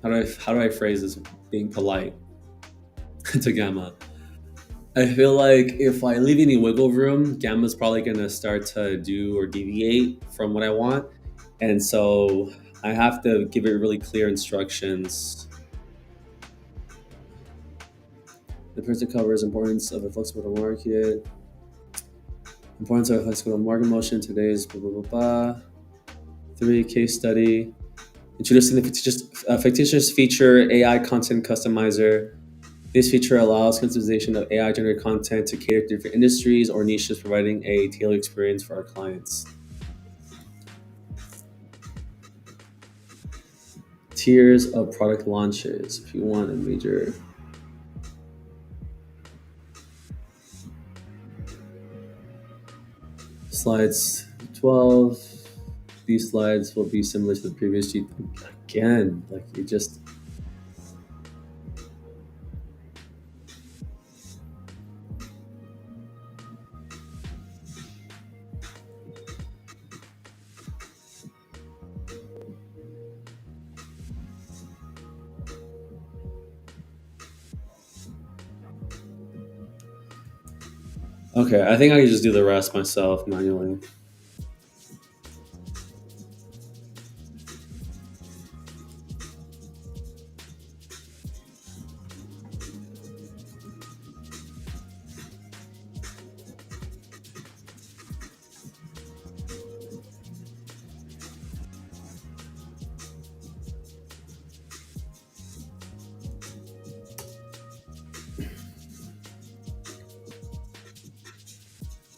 A: How do I phrase this? Being polite to Gamma. I feel like if I leave any wiggle room, Gamma's probably gonna start to do or deviate from what I want, and so I have to give it really clear instructions. The person covers importance of a flexible market, importance of a flexible market motion. Today's blah blah blah blah. 3 case study. Introducing the fictitious feature AI content customizer. This feature allows customization of AI generated content to cater to different industries or niches, providing a tailored experience for our clients. Tiers of product launches. If you want a major. Slides 12. These slides will be similar to the previous sheet. Again, like you just. Okay, I think I can just do the rest myself manually.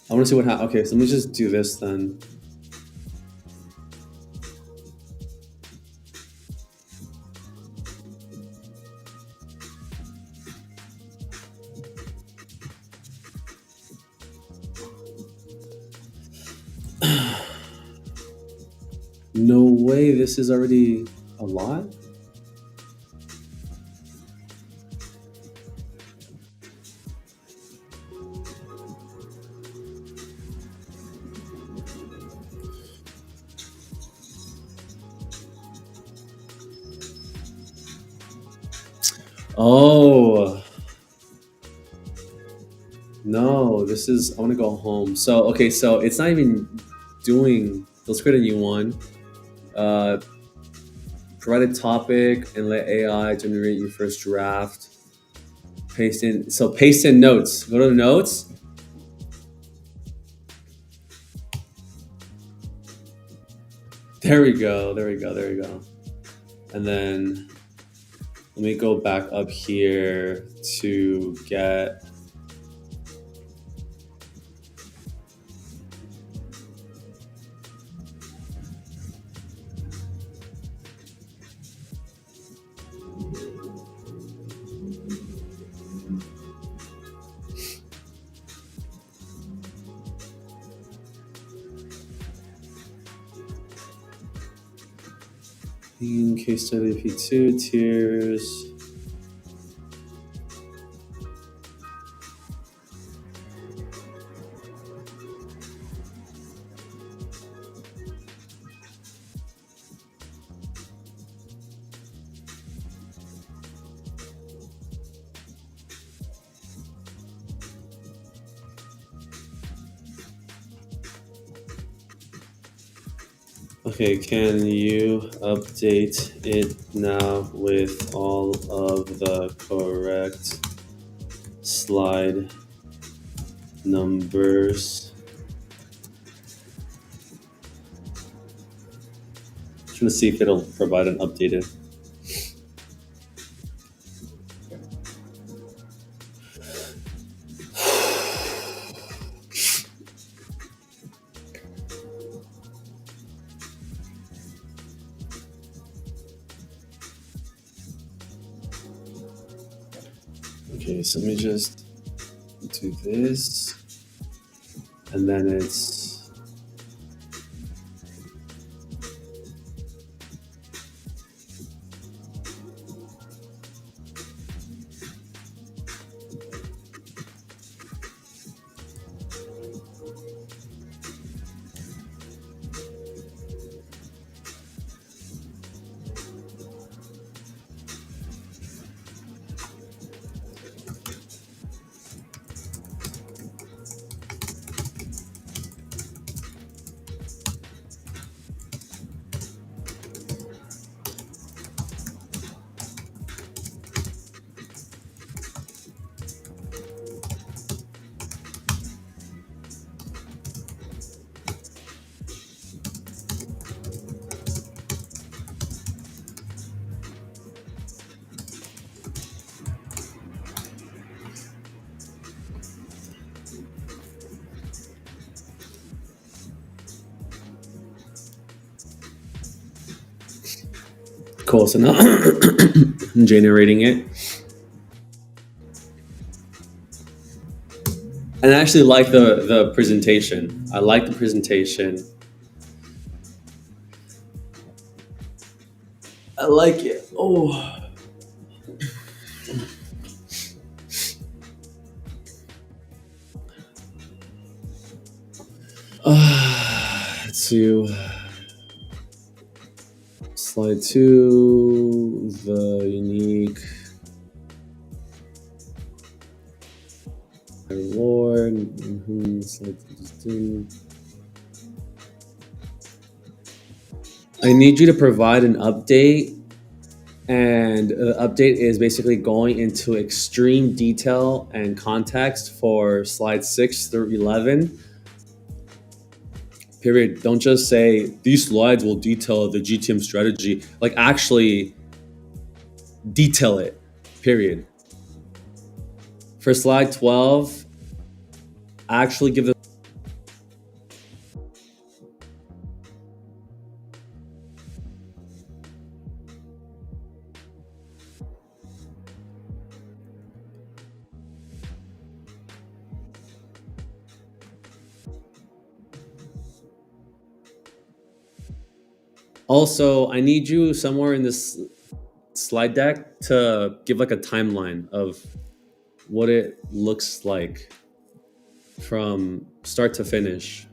A: I want to see what happens. Okay, so let me just do this then. No way, this is already a lot? Oh, no, this is, I want to go home. So, okay, so it's not even doing, let's create a new one. Uh, Provide a topic and let AI generate your first draft. Paste in notes. Go to the notes. There we go. There we go. There we go. And then let me go back up here to get. Case study P2 tiers. Okay, can you update it now with all of the correct slide numbers? Just trying to see if it'll provide an updated. Okay, so let me just do this, and then it's cool. So now I'm generating it, and I actually like the presentation. I like the presentation. I like it. Oh. Let's see. Slide 2, the unique reward. Slide 2. I need you to provide an update, and the update is basically going into extreme detail and context for slide 6 through 11. Period. Don't just say these slides will detail the GTM strategy. Like, actually detail it. Period. For slide 12, actually give the. Also, I need you somewhere in this slide deck to give like a timeline of what it looks like from start to finish.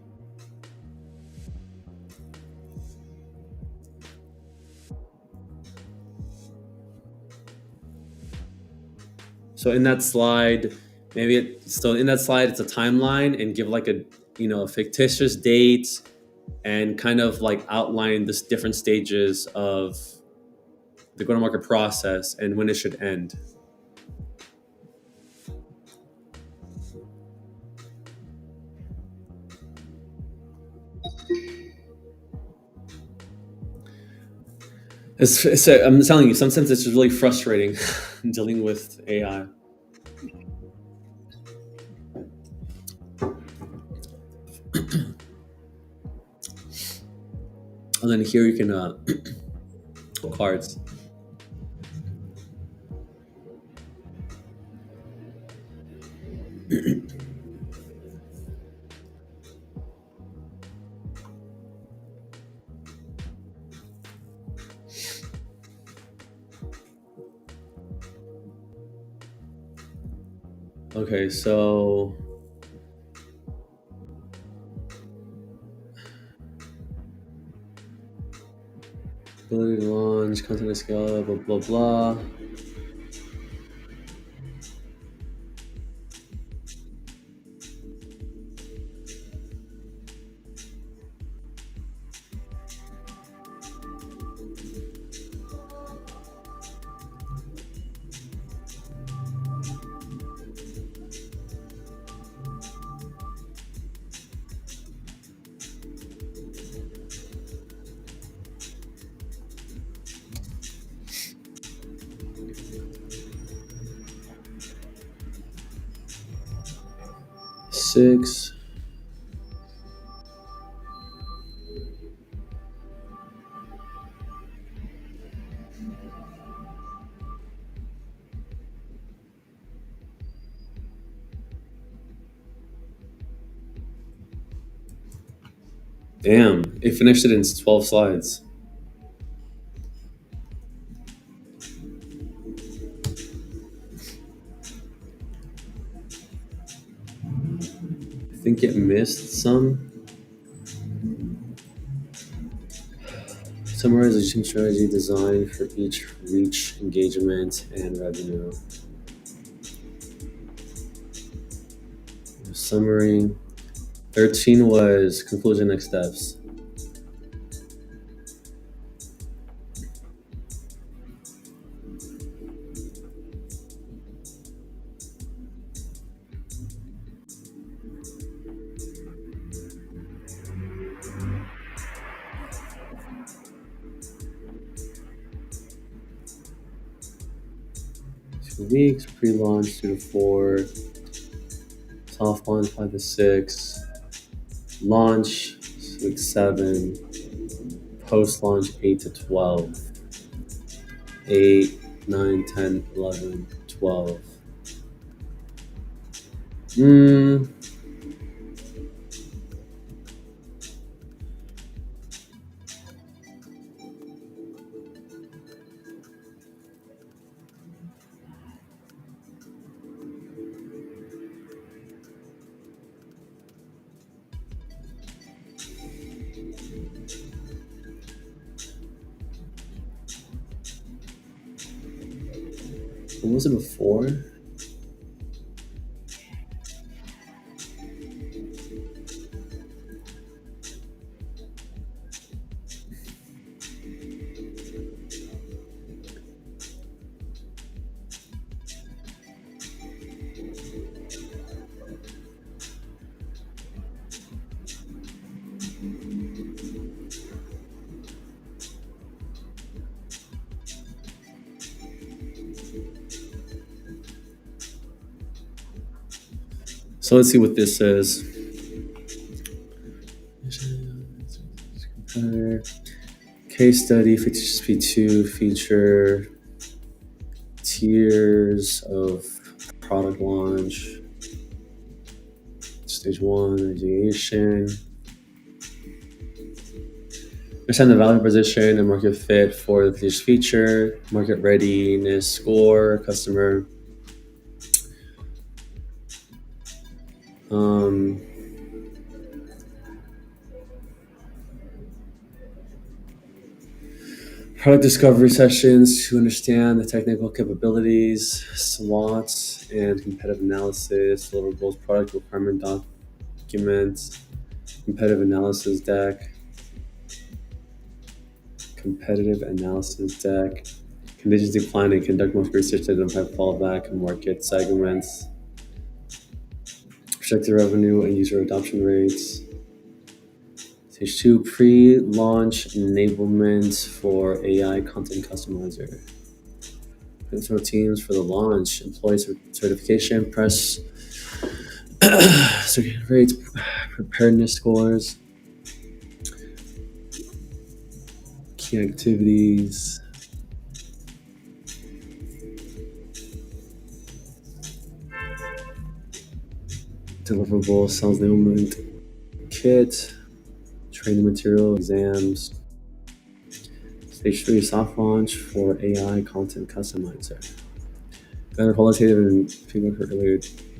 A: So in that slide, in that slide it's a timeline, and give like a fictitious date, and kind of like outline this different stages of the go-to-market process and when it should end. I'm telling you, sometimes it's just really frustrating dealing with AI. And then here you can cards. Okay, so ability to launch, content to scale, blah blah blah. Six. Damn, it finished it in 12 slides. I think it missed some. Summarize the team strategy design for each reach, engagement, and revenue. Summary. 13 was conclusion, next steps. Weeks, pre-launch 2 to 4, soft launch 5 to 6, launch 6 7, post-launch 8 to 12, 8 9 10 11 12. Hmm. What was it before? So let's see what this says. Case study, P2 feature, tiers of product launch, stage 1, ideation, understand the value proposition and market fit for each feature, market readiness score, customer. Product discovery sessions to understand the technical capabilities, SWOT, and competitive analysis, deliverables, product requirement documents, competitive analysis deck, contingency planning, conduct market research to identify fallback market segments, projected revenue and user adoption rates. Stage 2, pre-launch enablement for AI content customizer. Internal teams for the launch, employee certification, press rates, preparedness scores, key activities, deliverable, sales enablement kit, training material, exams. Stage 3, soft launch for AI content customizer. Gather qualitative and feedback for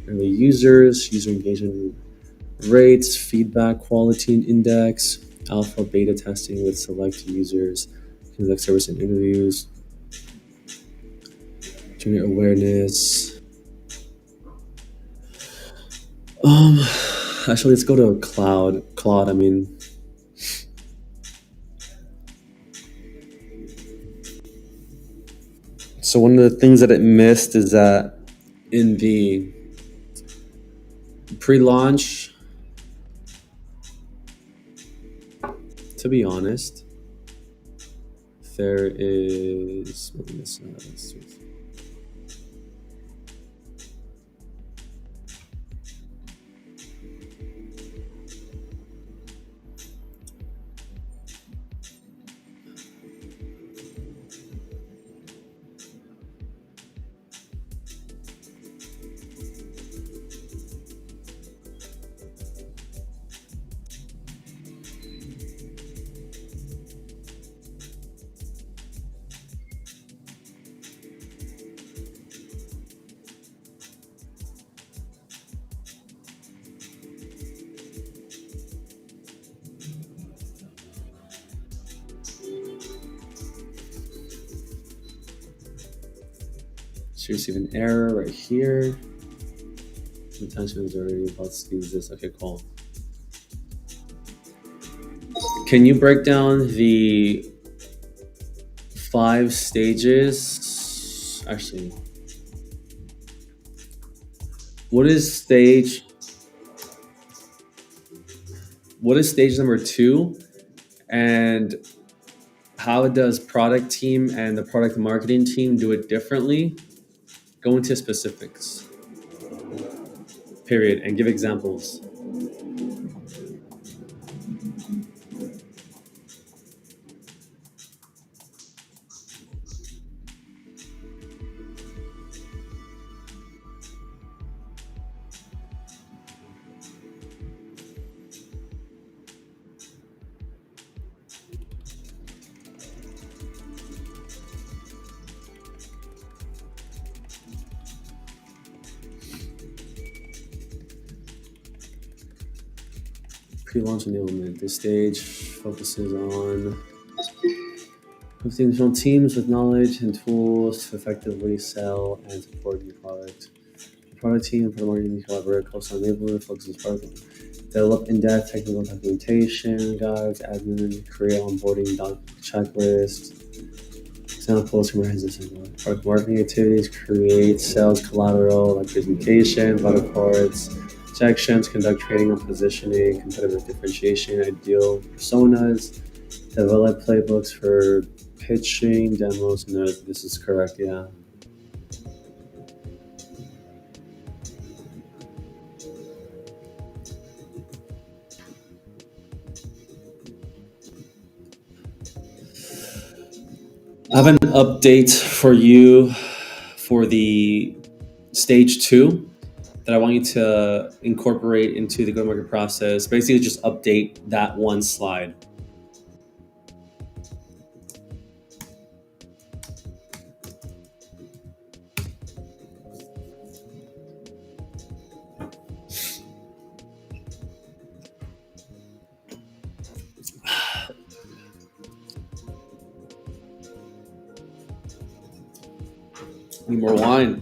A: early users, user engagement rates, feedback quality and index, alpha beta testing with select users, conduct service and interviews, generate awareness. Actually, let's go to Claude. I mean, so one of the things that it missed is that in the pre-launch, to be honest, there is. Should receive an error right here. Intention is already about to use this. Okay, cool. Can you break down the 5 stages? Actually, what is stage? What is stage number 2? And how does product team and the product marketing team do it differently? Go into specifics, period, and give examples. Pre-launch enablement. This stage focuses on boosting teams with knowledge and tools to effectively sell and support new product. The product team and product marketing collaborate close on enablement, focuses product, develop in-depth technical documentation, guides, admin, create onboarding checklist, examples, comprehensive product marketing activities, create sales collateral like presentation, product cards, sections, conduct training on positioning, competitive differentiation, ideal personas, develop playbooks for pitching, demos. No, this is correct, yeah. I have an update for you for the stage 2 that I want you to incorporate into the go-to-market process. Basically, just update that one slide. Need more wine.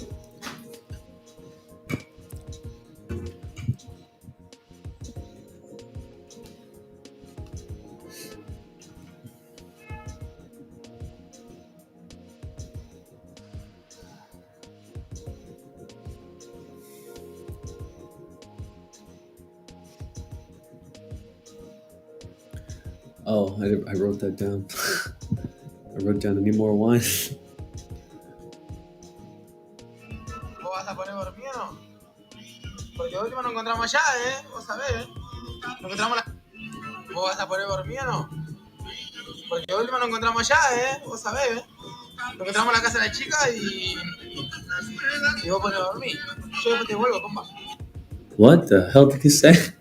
A: Oh, I wrote that down. I wrote down I need more wine.
B: ¿Vos vas a poner dormido o no? Porque de último nos encontramos allá, vos sabés, Nos encontramos la... ¿Vos vas a poner dormido o no? Porque de último nos encontramos allá, vos sabés, Nos encontramos en la casa de la chica y vos pones a dormir. Yo después te vuelvo, compa.
A: What the hell did he say?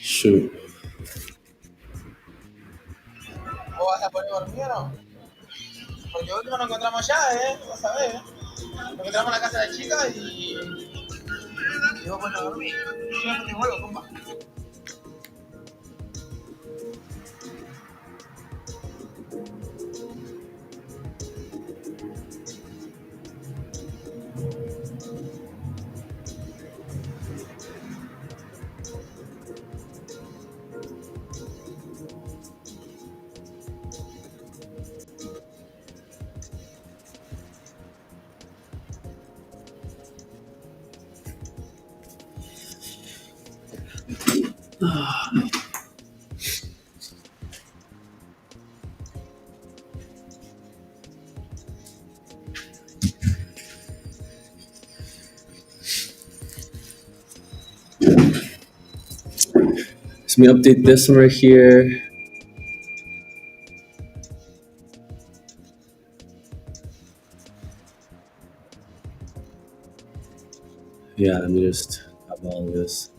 A: Shoot.
B: ¿Vos vas a poner dormido o no? Porque de último nos encontramos allá, vos sabés, Nos encontramos en la casa de la chica y vos pones a dormir. Yo después te vuelvo, compa.
A: So let me update this one right here. Yeah, let me just have all of this.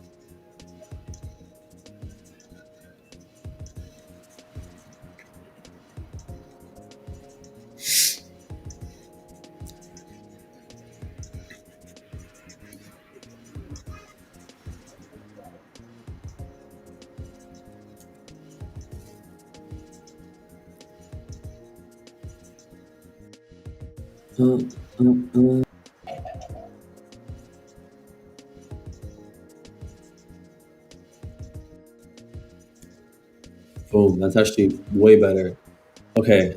A: Uh, uh. Boom. That's actually way better. Okay.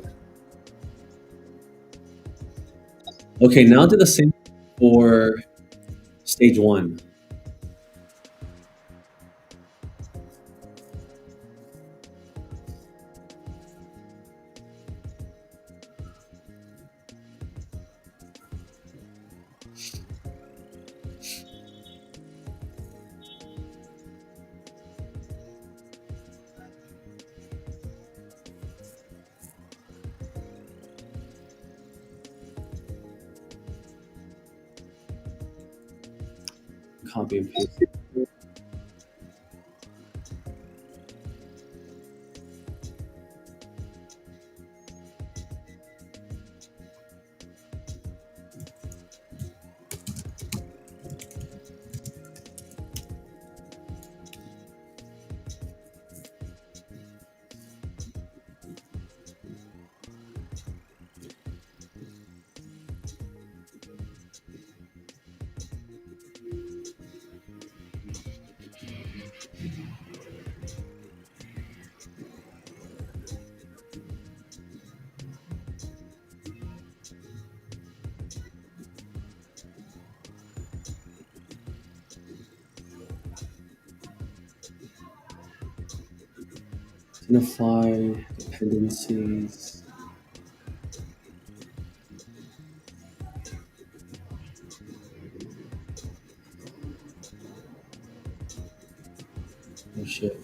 A: Okay. Now do the same for stage one. Copy and paste. Identify dependencies. Oh shit.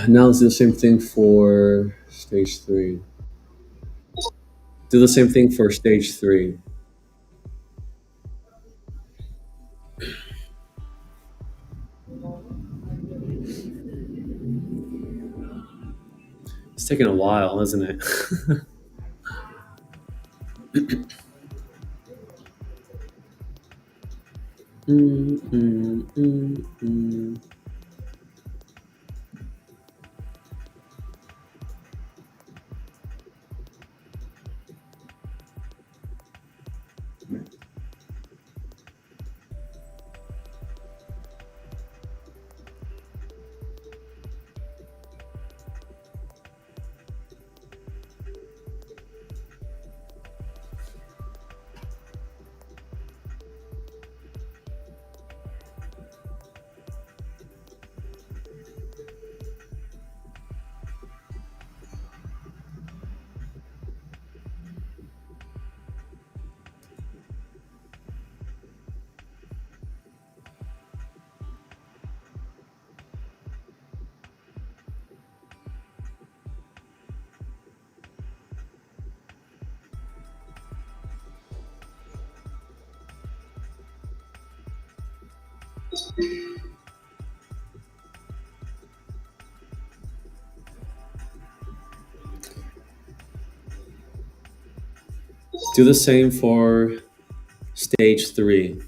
A: Now let's do the same thing for stage three. Do the same thing for stage three. It's taking a while, isn't it? Mm, mm, mm, mm. Do the same for stage three.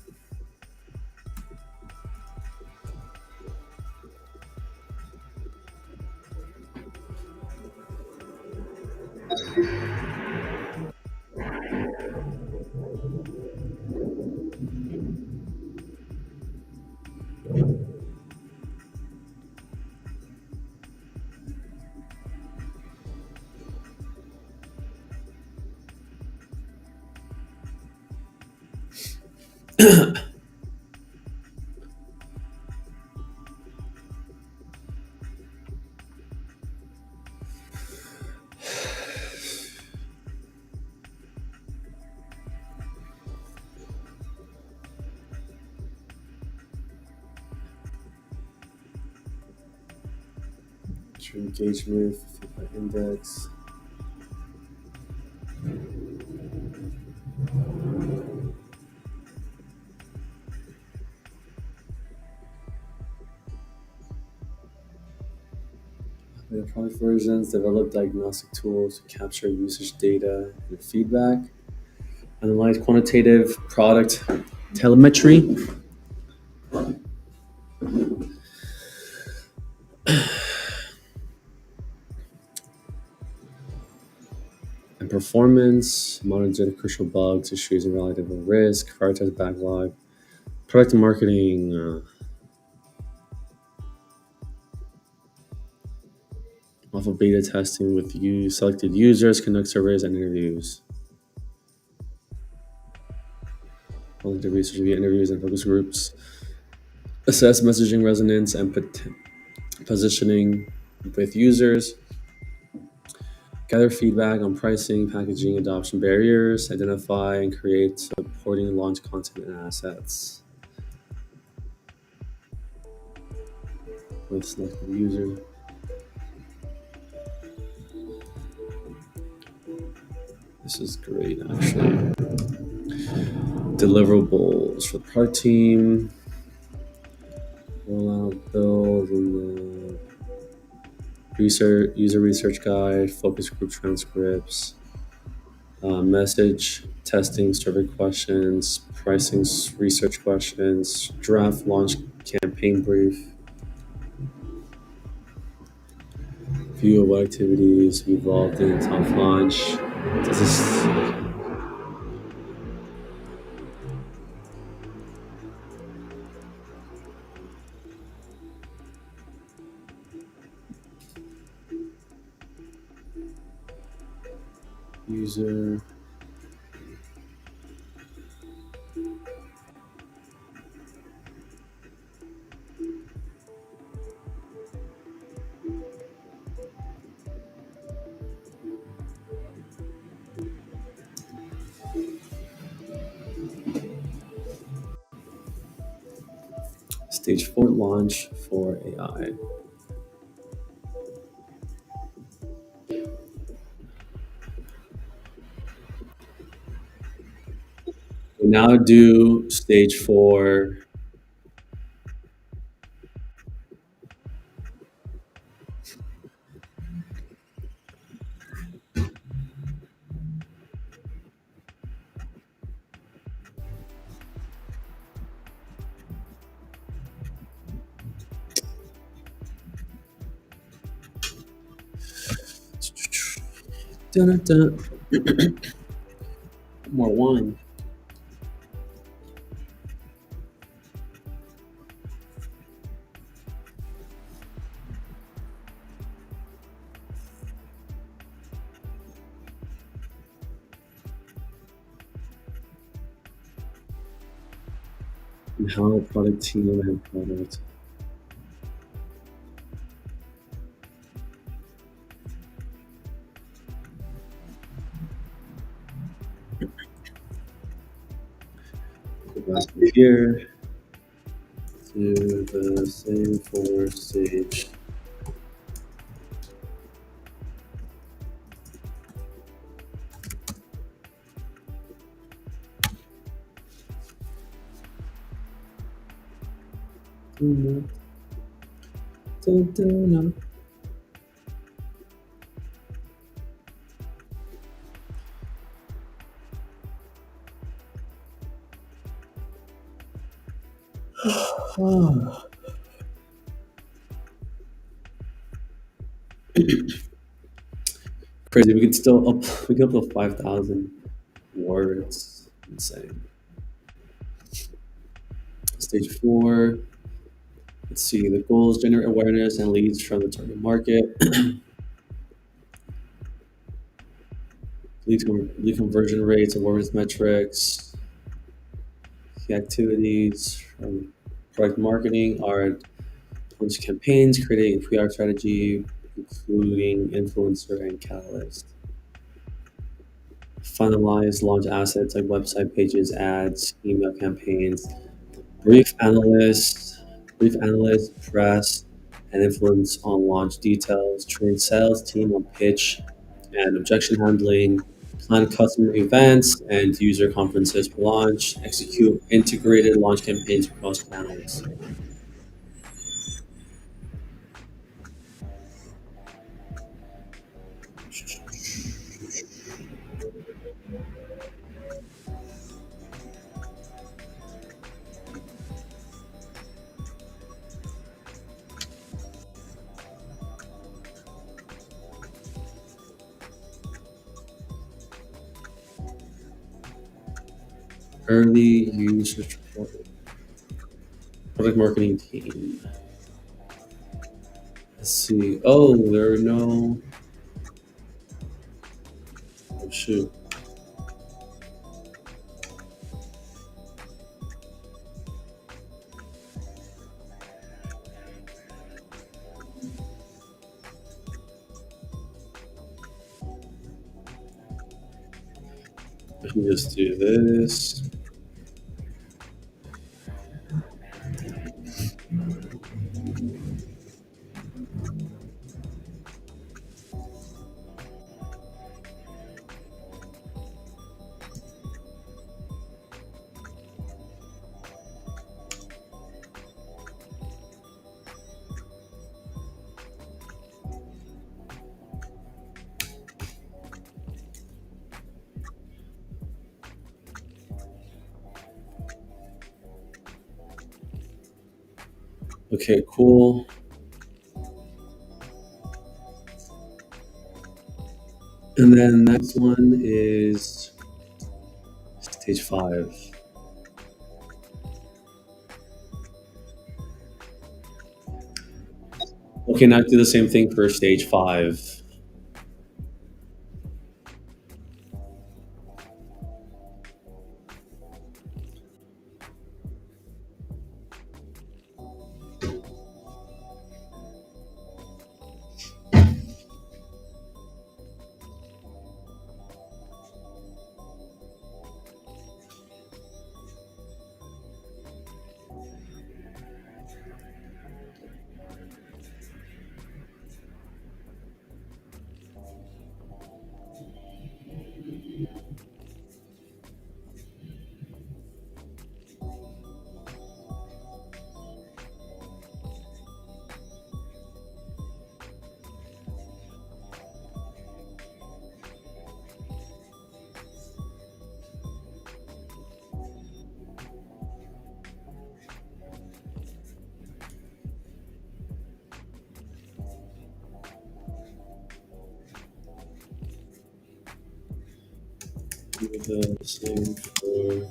A: True engagement, feedback index. The product versions develop diagnostic tools to capture usage data and feedback, analyze quantitative product telemetry, and performance, monitor crucial bugs, issues, and relatable risk, prioritize backlog, product marketing, alpha beta testing with selected users, conduct surveys and interviews, qualitative research via interviews and focus groups, assess messaging resonance and positioning with users, gather feedback on pricing, packaging, adoption barriers, identify and create supporting launch content and assets with selected users. This is great, actually. Deliverables for the product team, rollout, build, and the research, user research guide, focus group transcripts, message testing, survey questions, pricing research questions, draft launch campaign brief, view of what activities involved in top launch. This is user. Stage 4 launch for AI. now do stage four. Dun, dun, dun. More wine. And how a product team and product. Go back here to the same for stage. Dun, dun, dun, dun. Ah, crazy. We could still up. We could upload 5,000 words. Insane. Stage four. Let's see. The goals generate awareness and leads from the target market. Lead conversion rates, awareness metrics, key activities from product marketing are launch campaigns, creating a PR strategy, including influencer and catalyst. Finalize launch assets like website pages, ads, email campaigns, brief analysts, press, and influence on launch details, train sales team on pitch and objection handling, plan customer events and user conferences for launch, execute integrated launch campaigns across channels. Early user support, product marketing team. Let's see. Oh, there are no. Oh, shoot. I can just do this. Okay, cool. And then next one is stage five. Okay, now do the same thing for stage five. The same for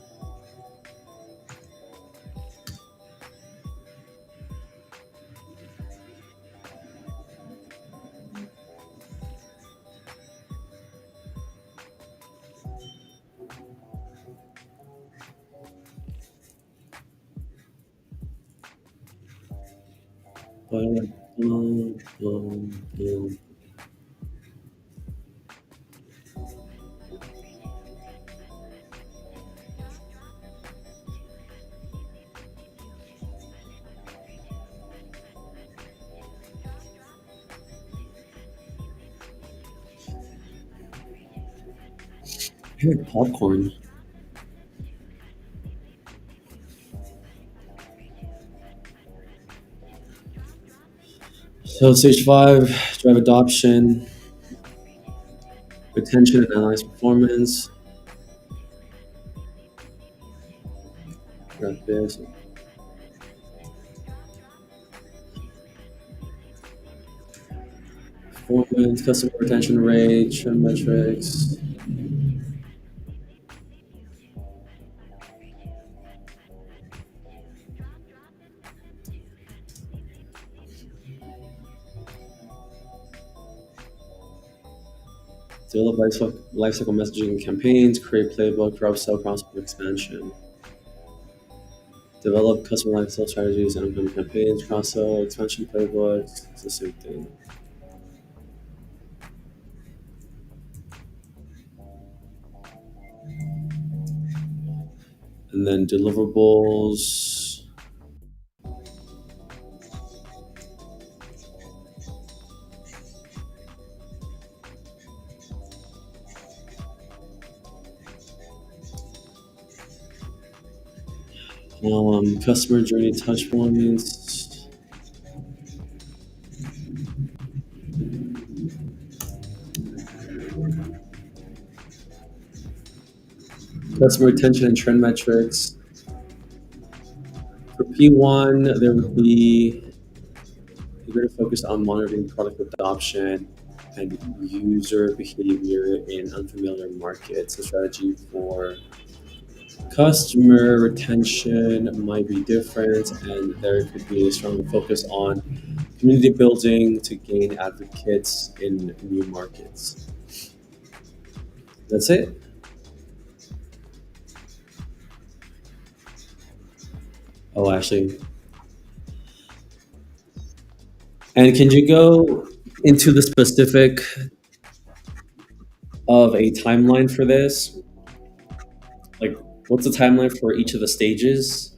A: popcorn. So stage five, drive adoption, retention, and analyze performance. Got this. Performance, customer retention rate, trend metrics. Develop lifecycle messaging campaigns, create playbook for upsell, cross-sell expansion. Develop customer lifecycle strategies and upcoming campaigns, cross-sell, expansion playbooks. It's the same thing. And then deliverables. Customer journey touch points. Customer retention and trend metrics. For P1, there would be a greater focus on monitoring product adoption and user behavior in unfamiliar markets. A strategy for customer retention might be different, and there could be a stronger focus on community building to gain advocates in new markets. That's it. Oh, actually, and can you go into the specific of a timeline for this? Like, what's the timeline for each of the stages?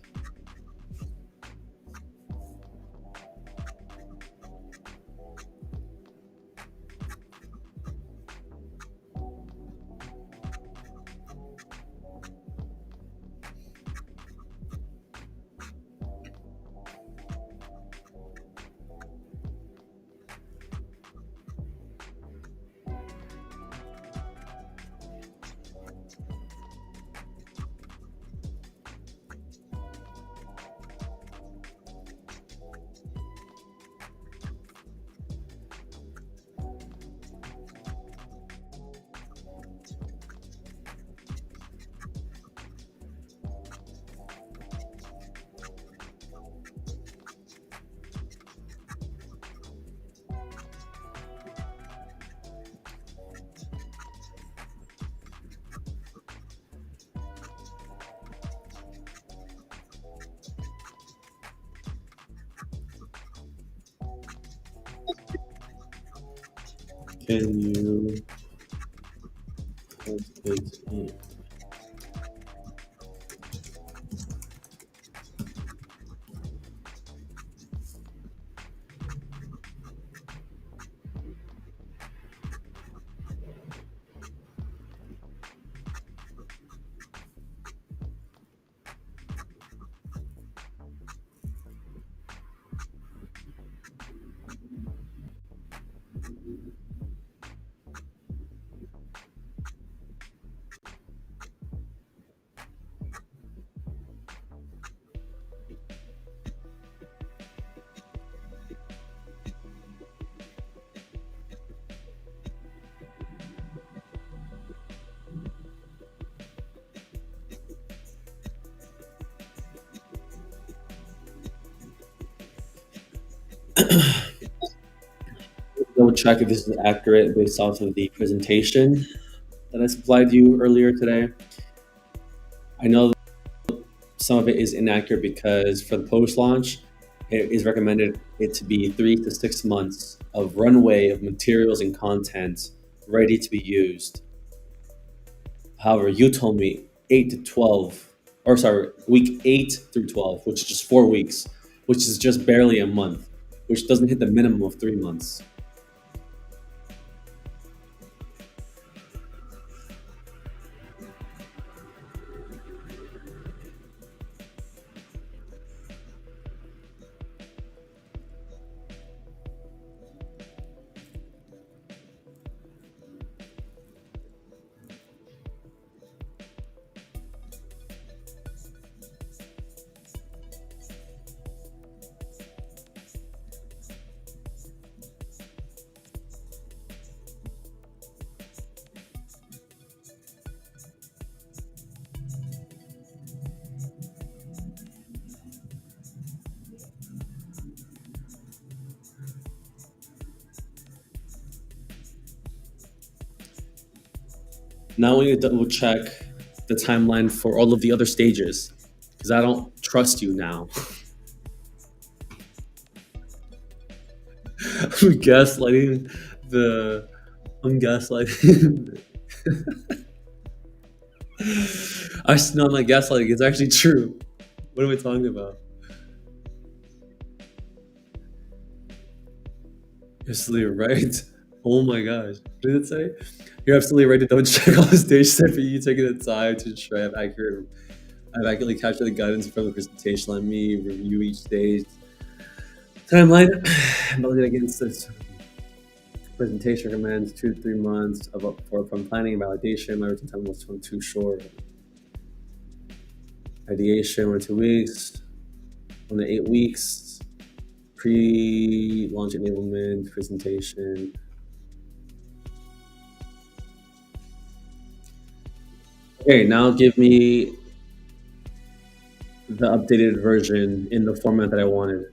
A: Can you put it in? Double check if this is accurate based off of the presentation that I supplied you earlier today. I know some of it is inaccurate because for the post launch, it is recommended it to be 3 to 6 months of runway of materials and content ready to be used. However, you told me 8 to 12, or sorry, week 8 through 12, which is just 4 weeks, which is just barely a month, which doesn't hit the minimum of 3 months. Now we need to double check the timeline for all of the other stages because I don't trust you now. I'm gaslighting the. I'm gaslighting. I no, I'm not gaslighting. It's actually true. What am I talking about? You're absolutely right. Oh my gosh. What did it say? You're absolutely right to double check all the stage set for you taking the time to ensure I've accurately captured the guidance from the presentation. Let me review each stage timeline. Validate against this presentation recommends 2 to 3 months of for from planning and validation. My written time was too short. Ideation 1 to 2 weeks. 1 to 8 weeks. Pre-launch enablement presentation. Okay, now give me the updated version in the format that I wanted.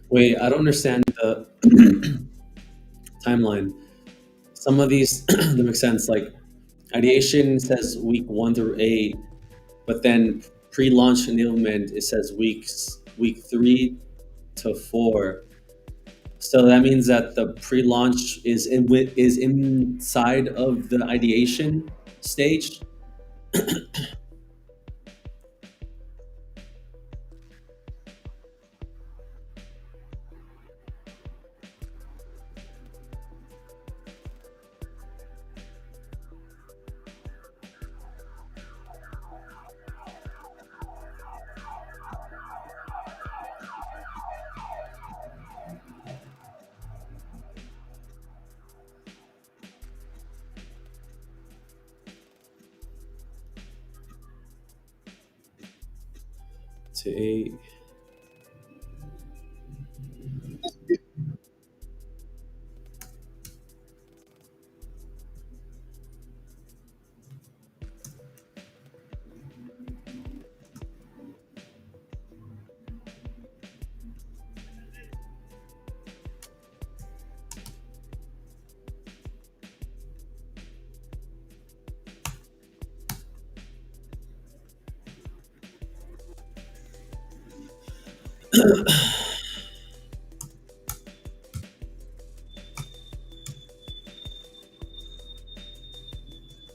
A: Wait, I don't understand the timeline. Some of these don't make sense. Like ideation says week 1 through 8, but then pre-launch enablement it says week 3 to 4. So that means that the pre-launch is inside of the ideation stage. To 8.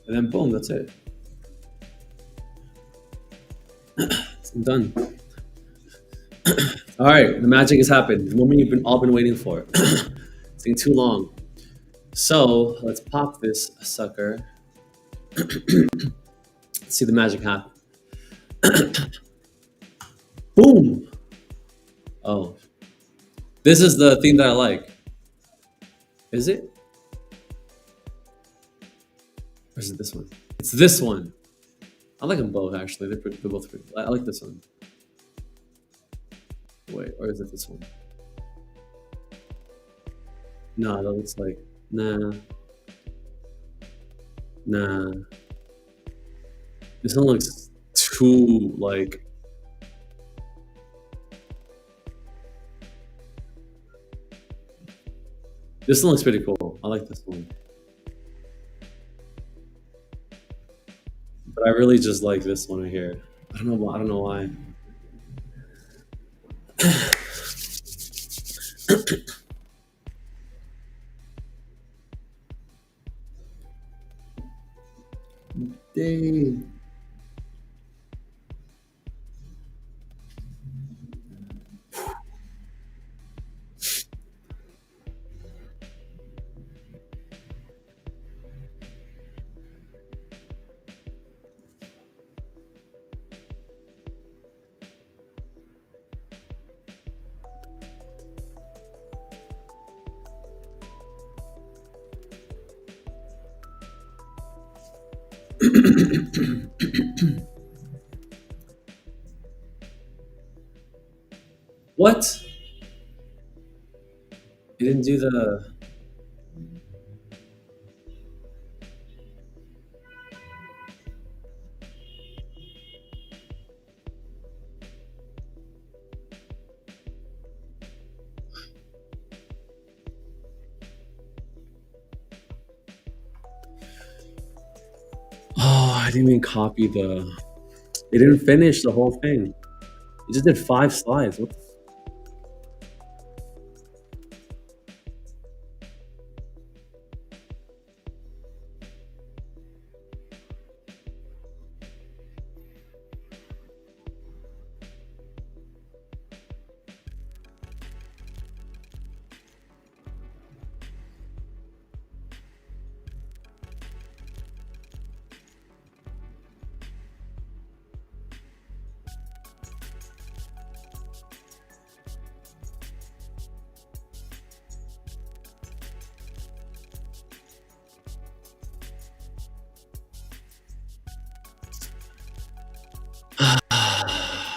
A: And then boom, that's it. I'm done. All right, the magic has happened. The moment you've been all been waiting for. It's taking too long. So let's pop this sucker. Let's see the magic happen. Boom. Oh, this is the theme that I like. Is it? Or is it this one? It's this one. I like them both actually. They're both pretty. I like this one. Wait, or is it this one? No, that looks like nah, nah. This one looks too like. This one looks pretty cool. I like this one, but I really just like this one right here. I don't know why. I don't know why. Dang. What? You didn't do the. Oh, I didn't even copy the. It didn't finish the whole thing. It just did 5 slides. What?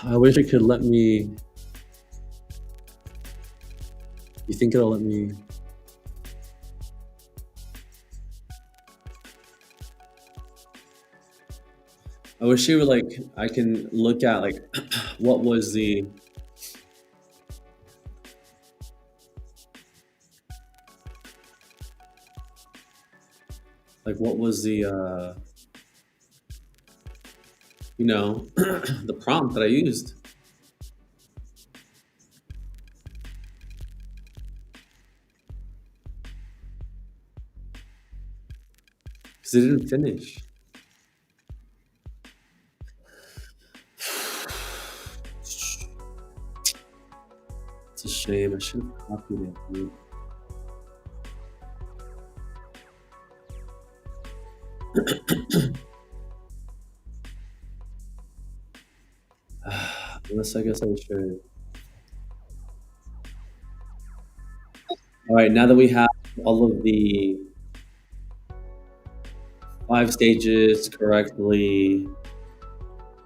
A: I wish it could let me. You think it'll let me? I wish it would like. I can look at like what was the. Like what was the the prompt that I used because it didn't finish. It's a shame. I should have copied it. Dude. Unless I guess I should. All right, now that we have all of the 5 stages correctly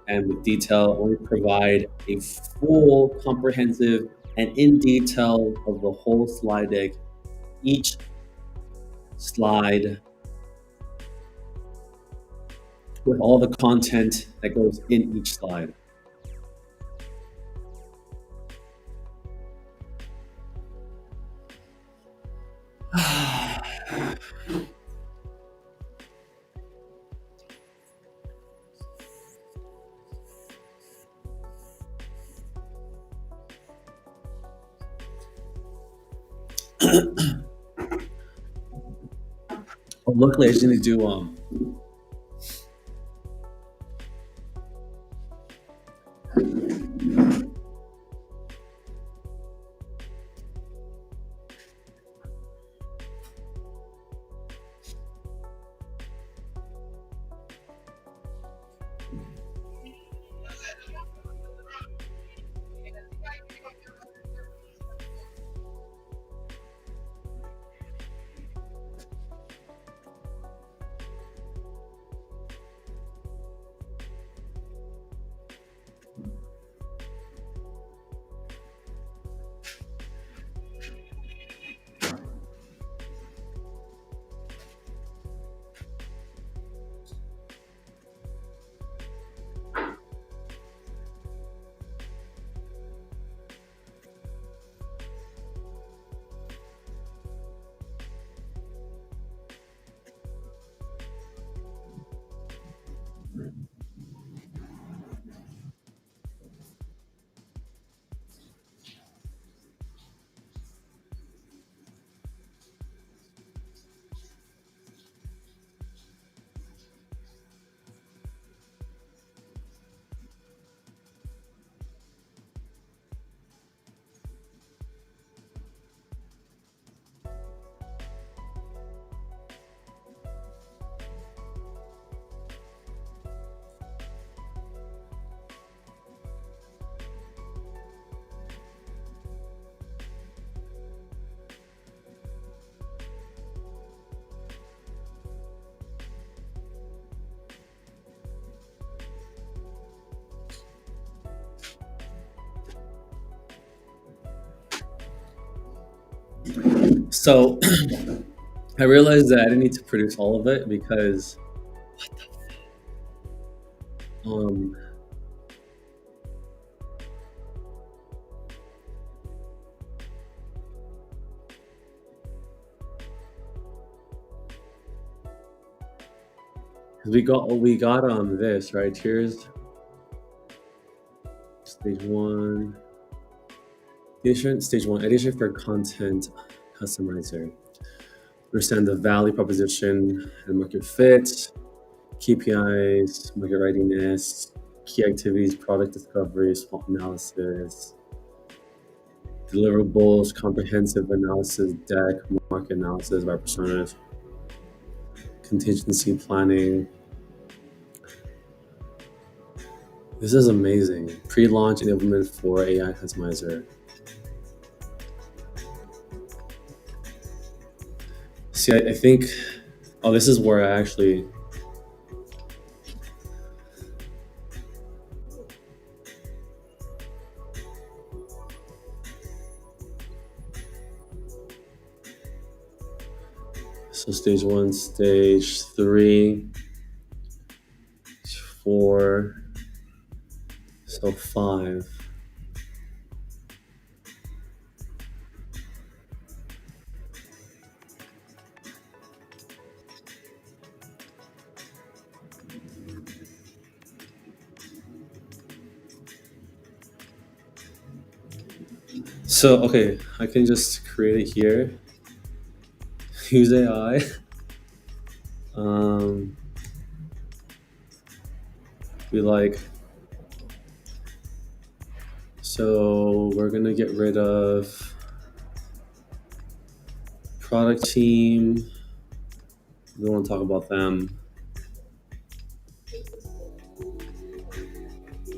A: and with detail, I want to provide a full, comprehensive, and in detail of the whole slide deck. Each slide with all the content that goes in each slide. Oh, luckily, I just need to do so I realized that I didn't need to produce all of it because um, we got this right. Here's stage one. Stage one edition for content customizer. Understand the value proposition and market fit, KPIs, market readiness, key activities, product discovery, SWOT analysis, deliverables, comprehensive analysis deck, market analysis by personas, contingency planning. This is amazing. Pre-launch enablement for AI customizer. See, I think, oh, this is where I actually, so stage one, stage three, four, so five. So, okay, I can just create it here, use AI. Um, be like, so we're gonna get rid of product team. We don't want to talk about them.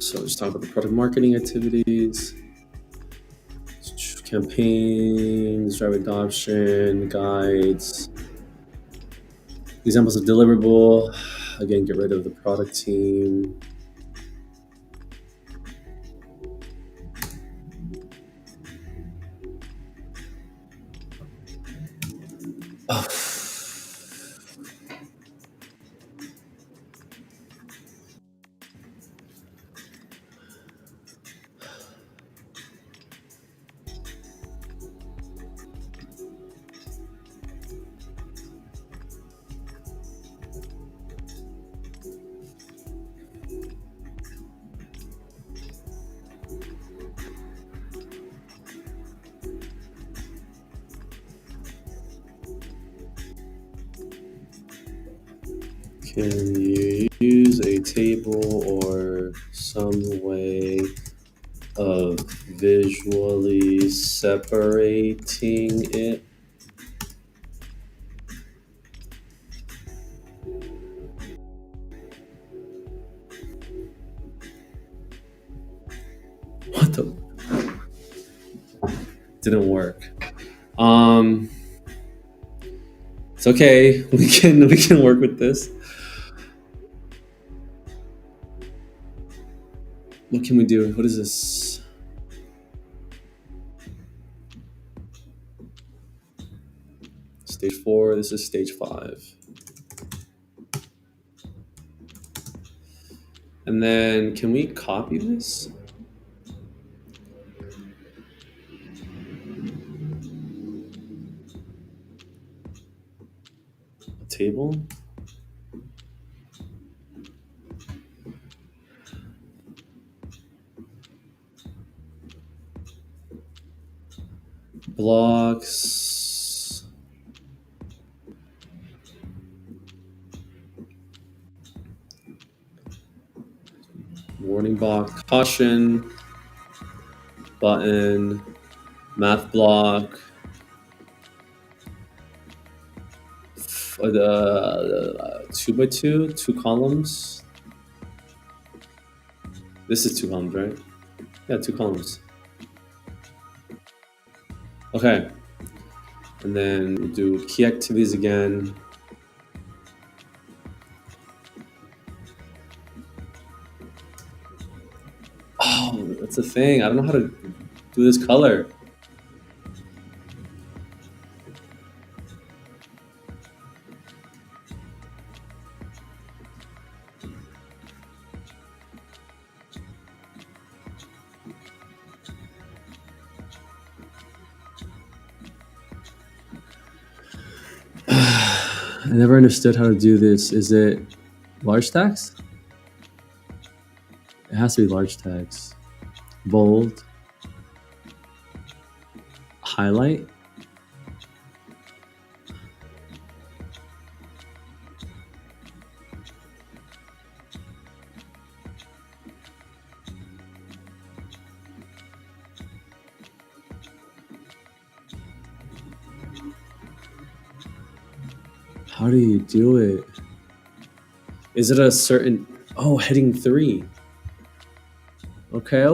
A: So just talk about the product marketing activities, campaigns, drive adoption, guides, examples of deliverable. Again, get rid of the product team. Oh. Can you use a table or some way of visually separating it? What the? Didn't work. Um, it's okay. We can work with this. What can we do? What is this? Stage 4. This is stage 5. And then can we copy this? A table? Blocks. Warning box. Caution. Button. Math block. The 2 by 2, 2 columns. This is 2 columns, right? Yeah, 2 columns. Okay. And then we'll do key activities again. Oh, that's the thing. I don't know how to do this color. I never understood how to do this. Is it large text? It has to be large text. Bold. Highlight. How do you do it? Is it a certain... Oh, heading 3. Okay.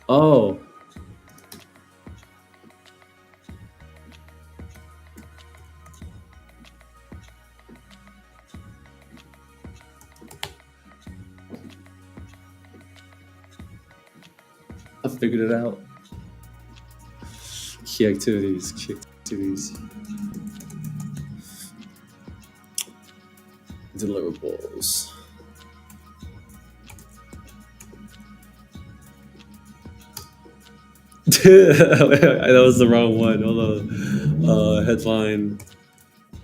A: Oh. I figured it out. Key activities. Deliverables. That was the wrong one. Hold on. Headline.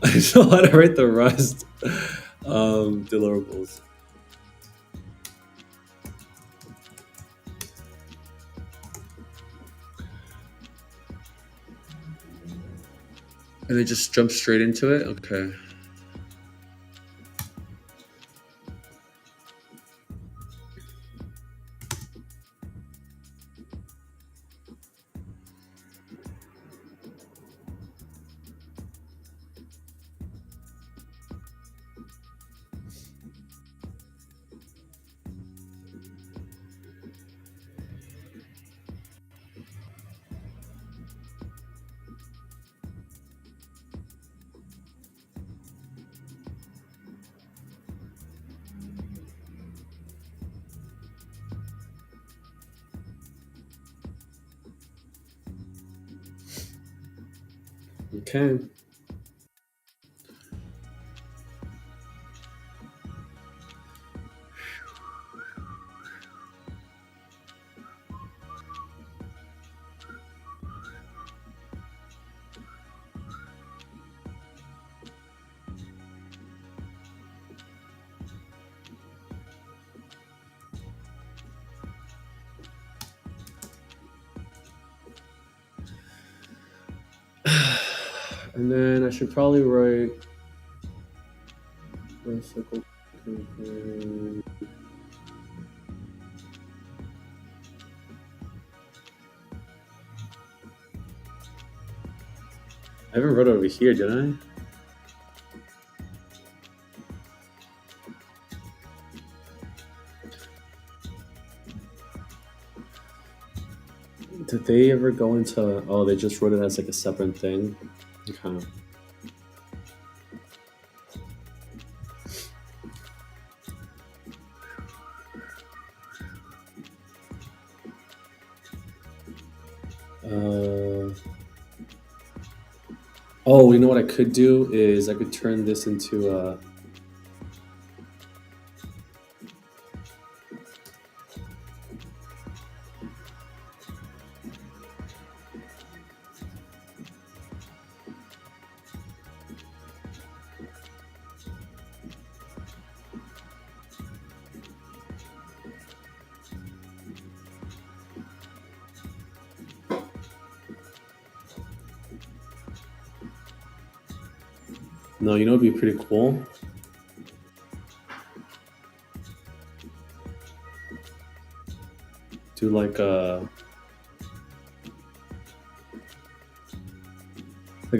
A: I don't know how to write the rest. Deliverables. And they just jump straight into it? Okay. Okay. And then I should probably write recycle campaign. I haven't wrote it over here, did I? Did they ever go into? Oh, they just wrote it as like a separate thing. Okay. Uh, oh, you know what I could do is I could turn this into a. No, you know, it'd be pretty cool. Do like a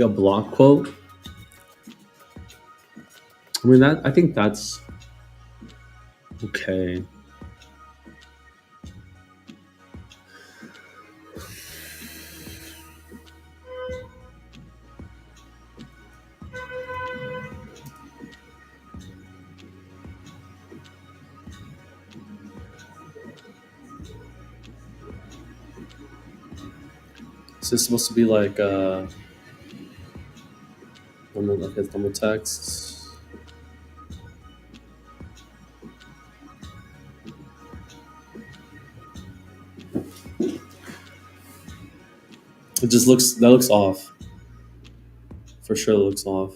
A: block quote. I mean that I think that's okay. Is this supposed to be like normal text? It just looks off. For sure it looks off.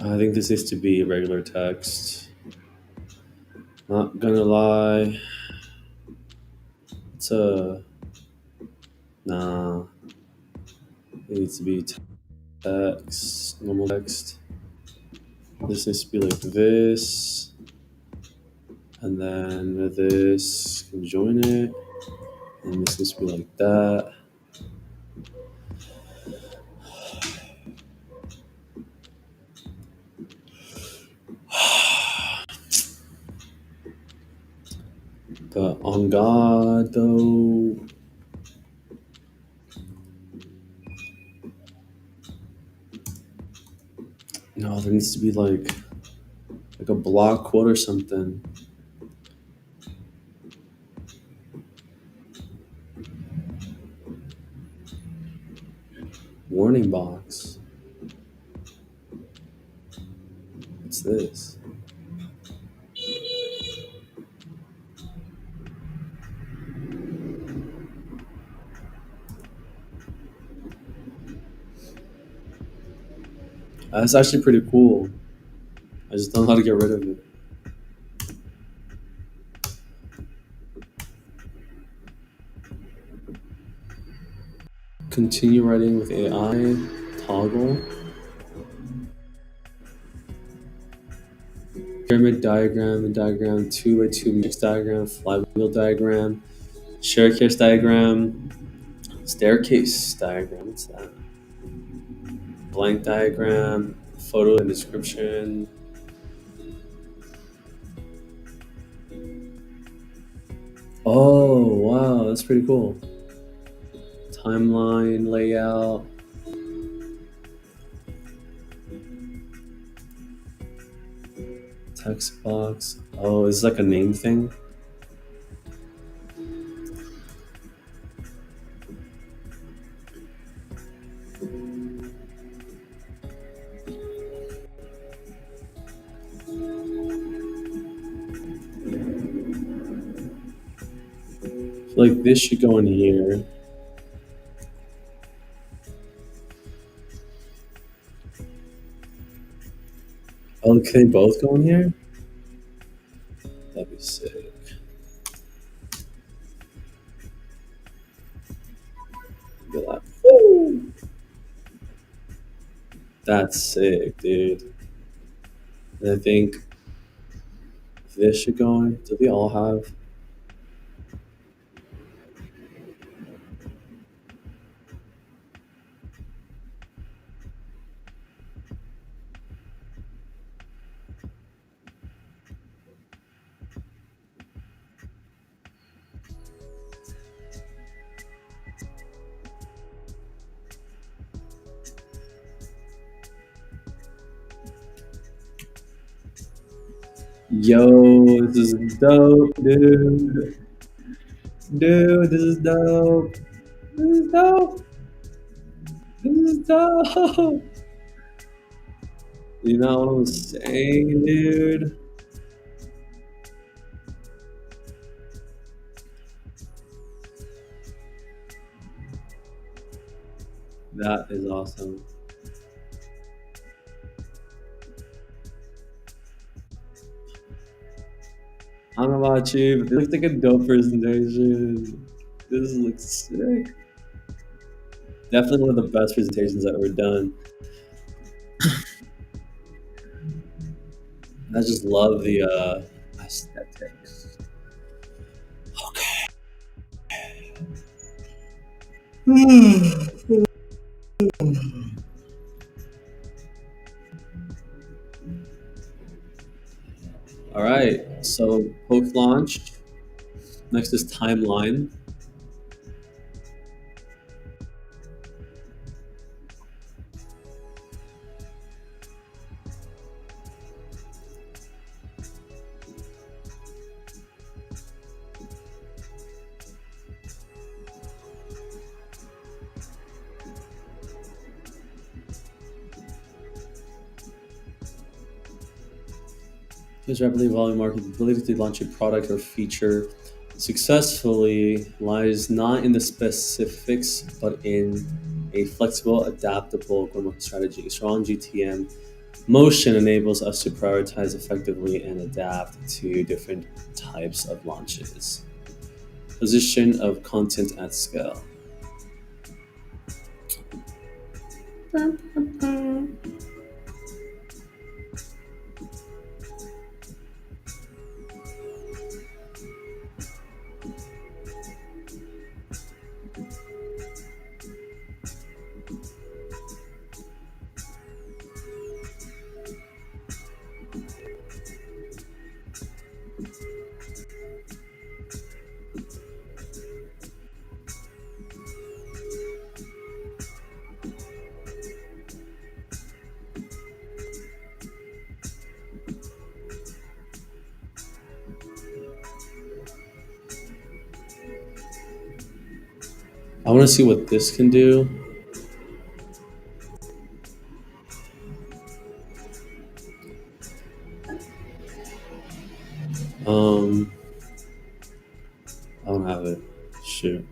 A: I think this needs to be regular text. Not gonna lie. It's a nah. It needs to be text, normal text. This needs to be like this, and then this can join it, and this needs to be like that. But on God though, no, there needs to be like a block quote or something. Warning box. What's this? That's actually pretty cool. I just don't know how to get rid of it. Continue writing with AI. Toggle. Pyramid diagram, the diagram, 2x2 mix diagram, flywheel diagram, staircase diagram, staircase diagram. What's that? Blank diagram, photo and description. Oh, wow, that's pretty cool. Timeline layout. Text box. Oh, is it like a name thing? Like this should go in here. Oh, can they both go in here? That'd be sick. Be like, woo! That's sick, dude. And I think this should go in. Do they all have? Yo, this is dope, dude. Dude, this is dope. This is dope. This is dope. You know what I'm saying, dude? That is awesome. I don't know about you, but this looks like a dope presentation. This looks sick. Definitely one of the best presentations I've ever done. I just love the aesthetics. All right, so post launch. Next is timeline. Is rapidly evolving market. The ability to launch a product or feature successfully lies not in the specifics, but in a flexible, adaptable go-to-market strategy. Strong GTM motion enables us to prioritize effectively and adapt to different types of launches. Position of content at scale. I want to see what this can do. Um, I don't have it. Shoot.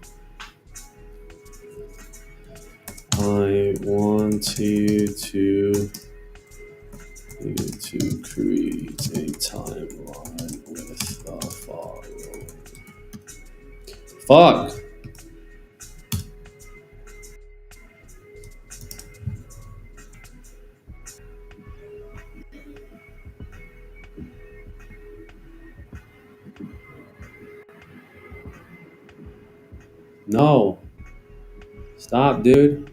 A: I want you to create a timeline with the following. Fuck! No. Stop, dude.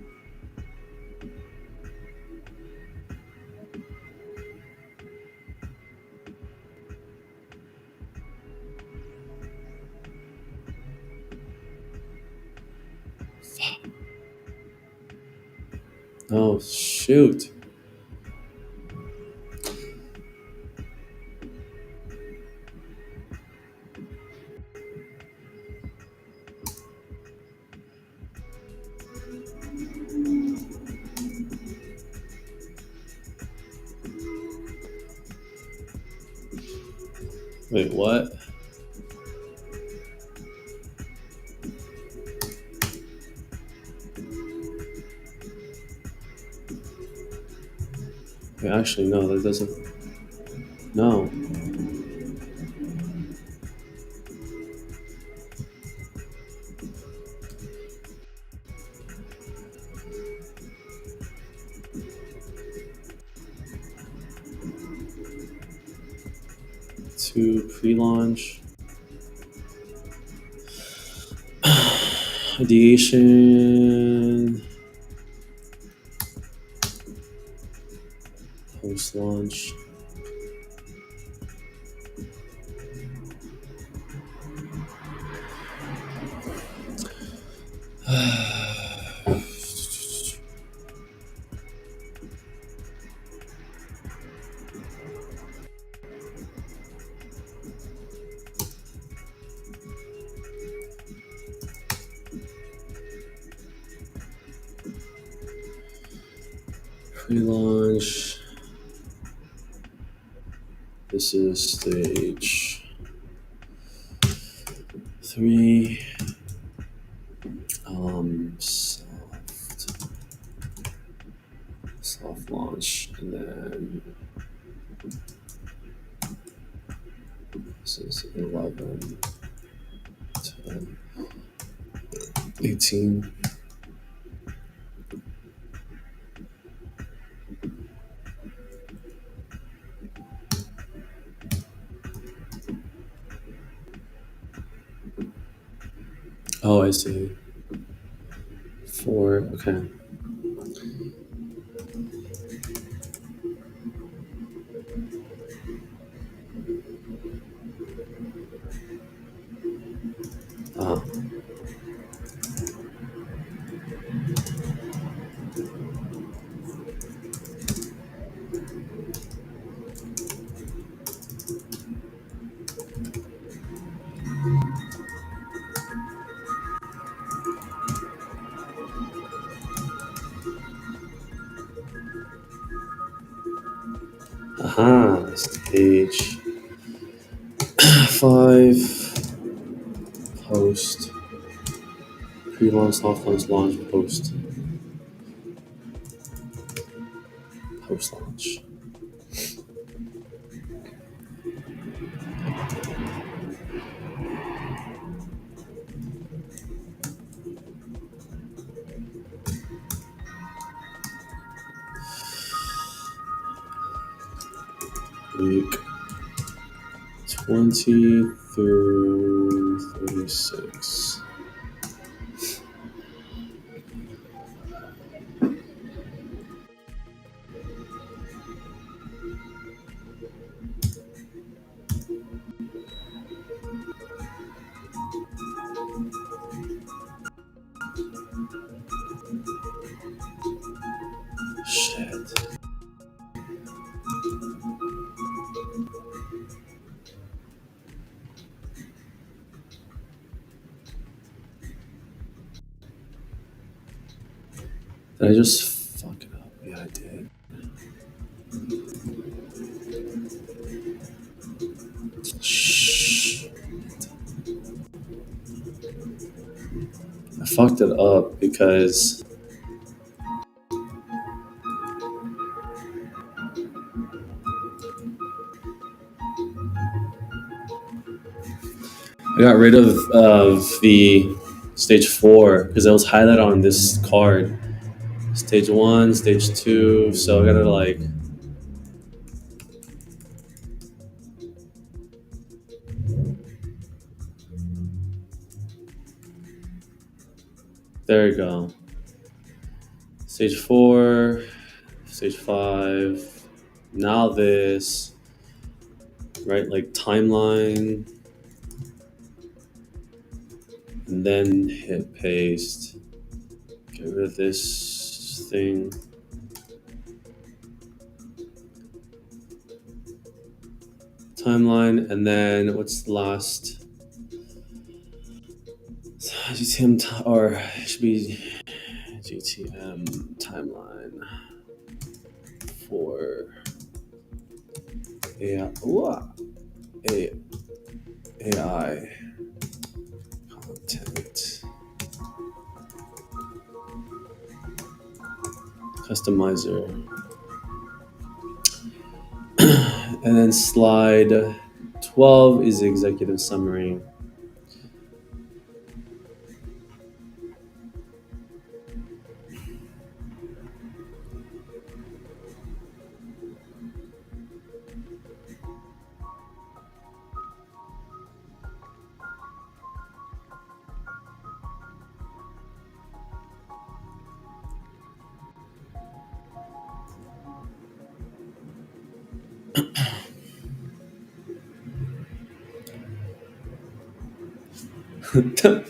A: Oh, shoot. Wait, what? Wait, actually, no, that doesn't. No. To pre-launch ideation, post-launch. Pre-launch. This is stage 3. Soft launch, and then this is 11, 10, 18. Oh, I see. 4. Okay. Ah. Aha. Stage 5. Post. Pre-launch, soft launch, launch, post. Post-launch. Week 20 through 36. Shit. Did I just fuck it up? Yeah, I did. Shh. I fucked it up because I got rid of the stage 4 because it was highlighted on this card. Stage 1, stage 2. So I gotta like. There you go. Stage 4, stage 5. Now this. Right, like timeline. And then hit paste. Get rid of this thing. Timeline, and then what's the last? GTM or it should be GTM timeline for AI, AI content customizer. And then slide 12 is the executive summary.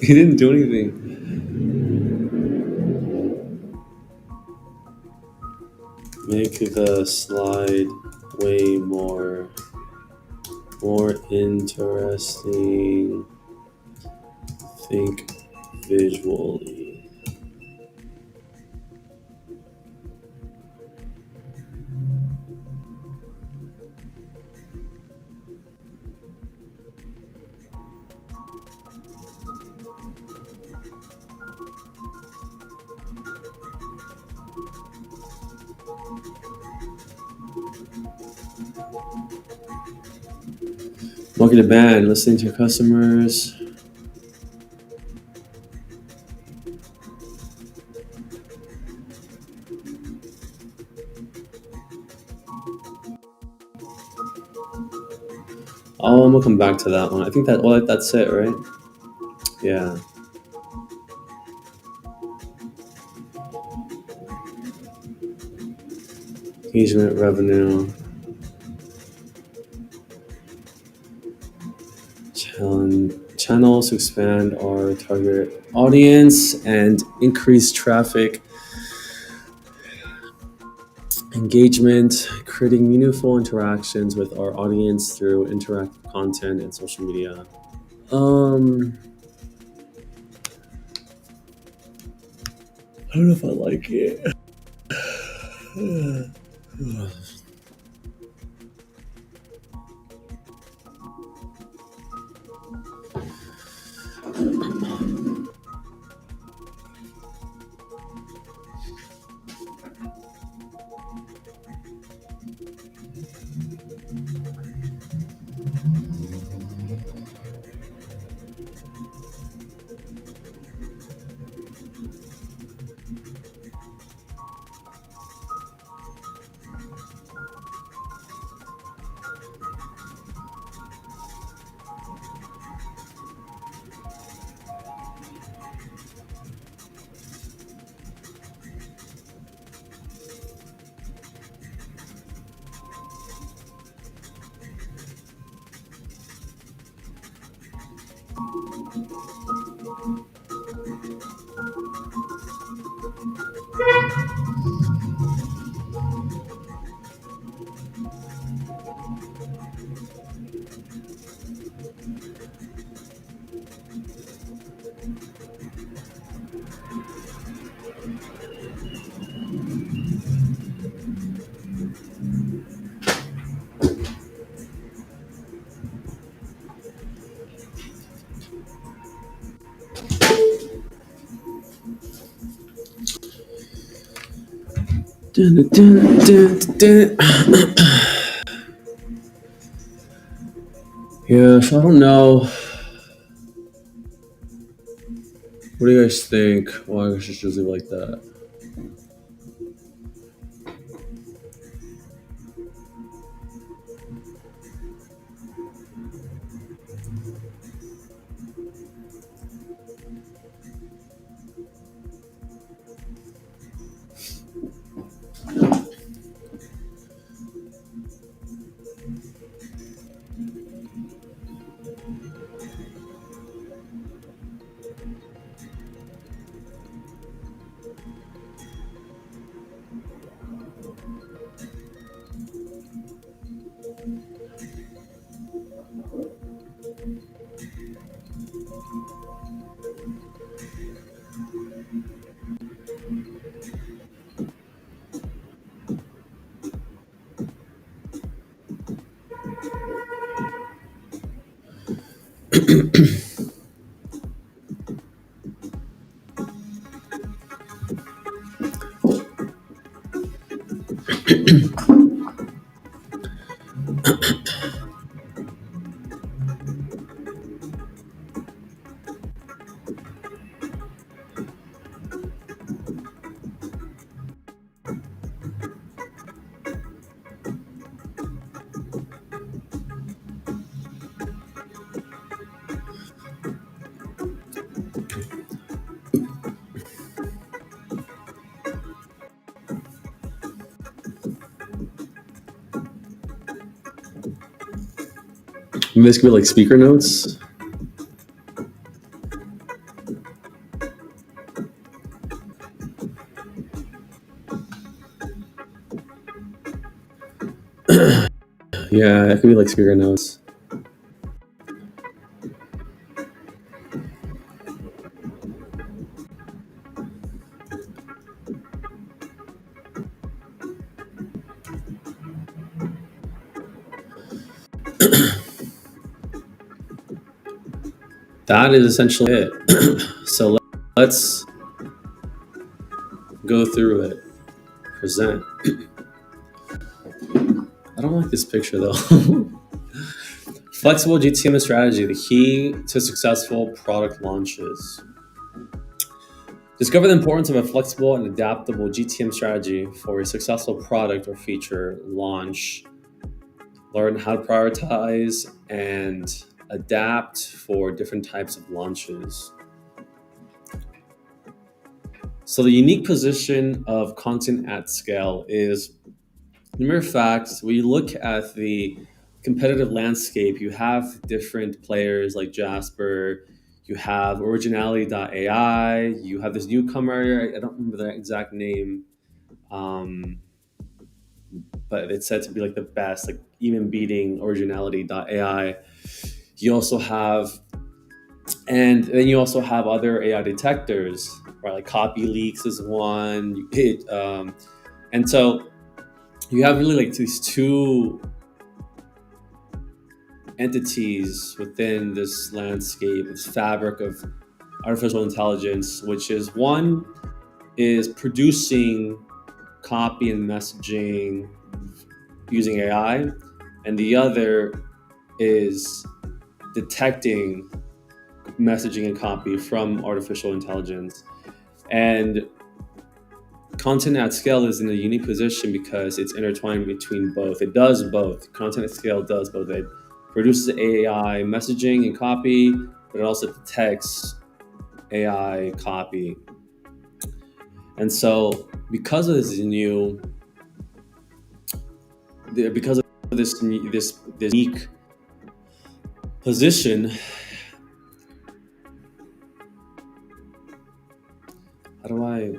A: He didn't do anything. Make the slide way more interesting. Think visually. Market demand, listening to your customers. Oh, I'm gonna come back to that one. I think that's it, right? Yeah. Engagement revenue. Channels to expand our target audience and increase traffic engagement, creating meaningful interactions with our audience through interactive content and social media. I don't know if I like it. Dun, dun, dun, dun, dun. Yeah, so I don't know. What do you guys think? Well, I should just leave it like that. This could be like speaker notes. Yeah, it could be like speaker notes. That is essentially it. So let's go through it. Present. I don't like this picture though. Flexible GTM strategy, the key to successful product launches. Discover the importance of a flexible and adaptable GTM strategy for a successful product or feature launch. Learn how to prioritize and adapt for different types of launches. So, the unique position of content at scale is the mere fact when you look at the competitive landscape, you have different players like Jasper, you have Originality.ai, you have this newcomer, I don't remember the exact name, um, but it's said to be like the best, like even beating Originality.ai. You also have, and then you also have other AI detectors, right? Like Copy Leaks is one. And so you have really like these two entities within this landscape, this fabric of artificial intelligence, which is one is producing copy and messaging using AI, and the other is detecting messaging and copy from artificial intelligence. And content at scale is in a unique position because it's intertwined between both. It does both. Content at scale does both. It produces AI messaging and copy, but it also detects AI copy. And so, because of this new, because of this unique position, how do I?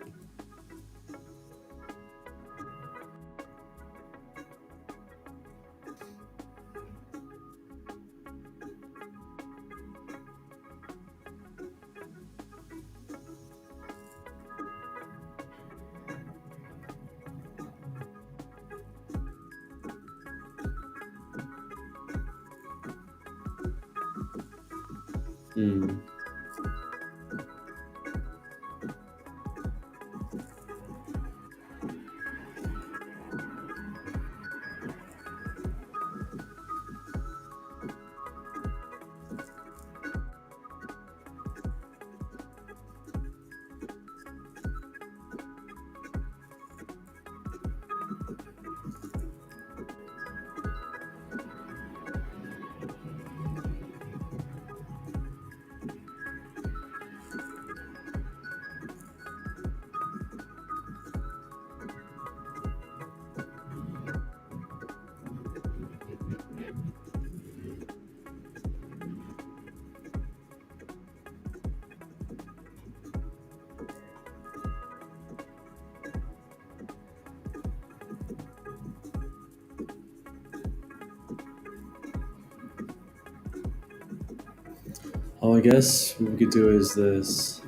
A: Hmm. Oh, I guess what we could do is this.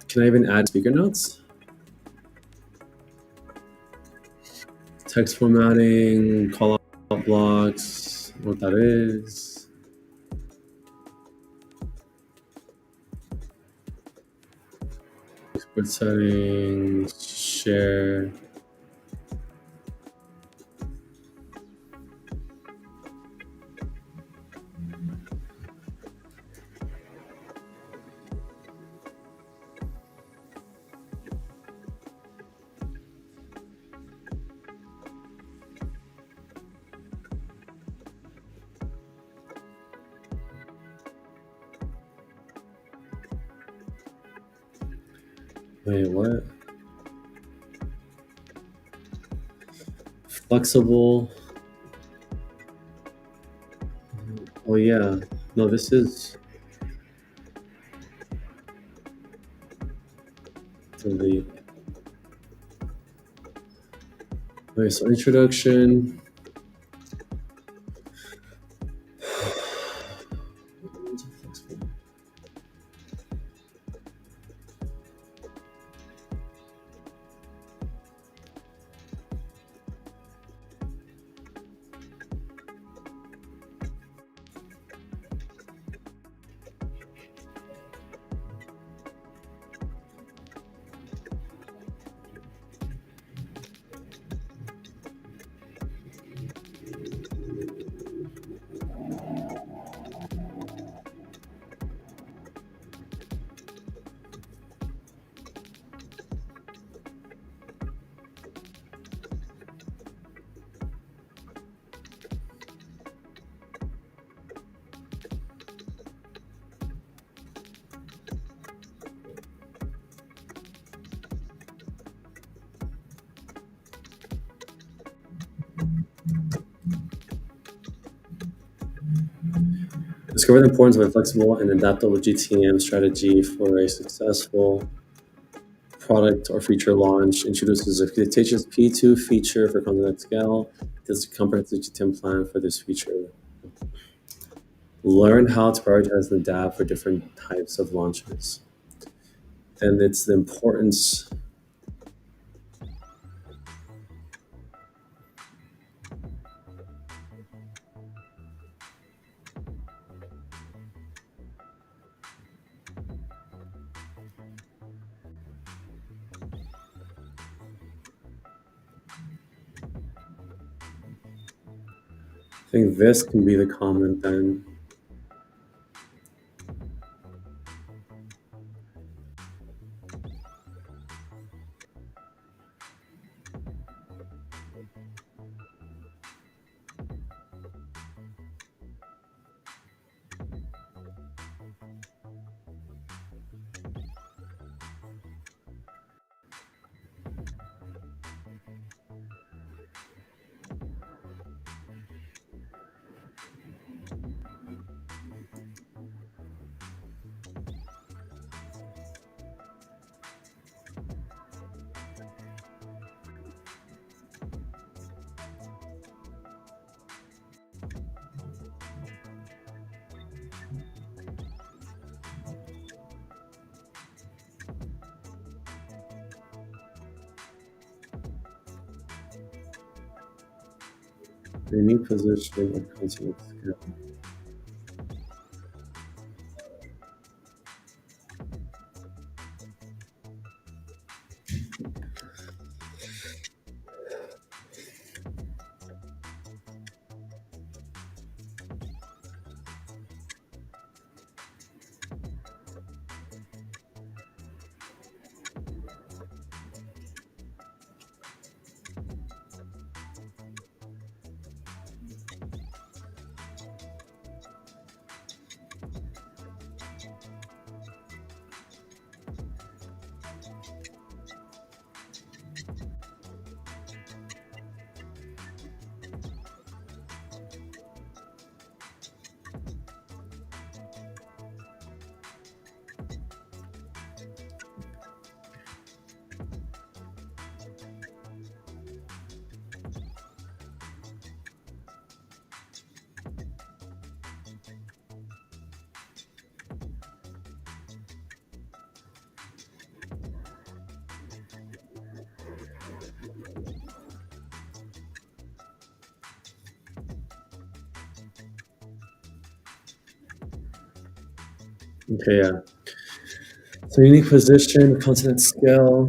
A: Can I even add speaker notes? Text formatting, call out blocks, what that is. Export settings, share. Wait, what? Flexible. Oh yeah. No, this is delete. Okay, so introduction. Discover the importance of a flexible and adaptable GTM strategy for a successful product or feature launch. Introduces a fictitious P2 feature for content at scale. Does a comprehensive GTM plan for this feature. Learn how to prioritize and adapt for different types of launches. And it's the importance. I think this can be the comment then. The unique positioning of content at scale. Okay, yeah. So unique position, content at scale.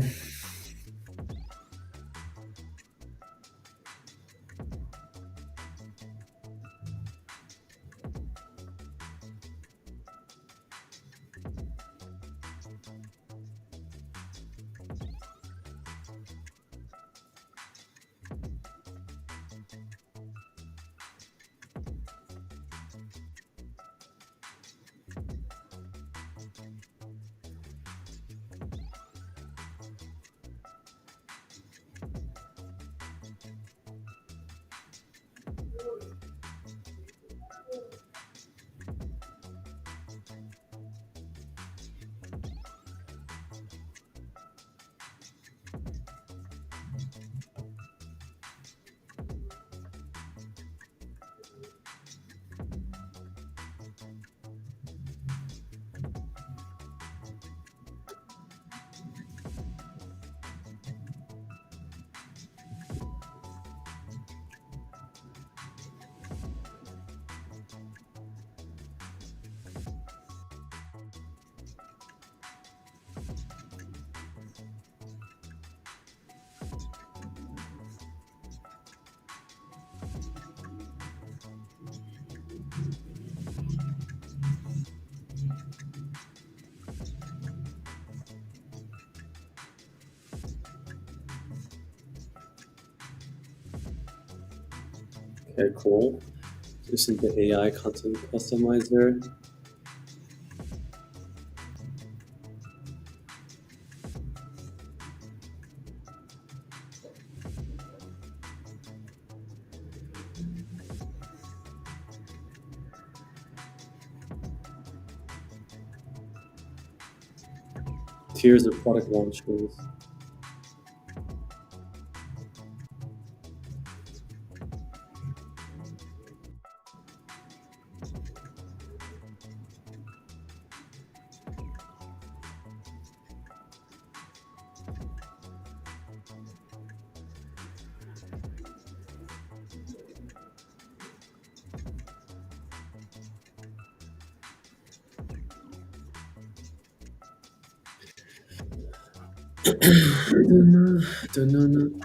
A: Okay, cool. This is the AI content customizer. Tiers of product launches. Dun-dun-dun.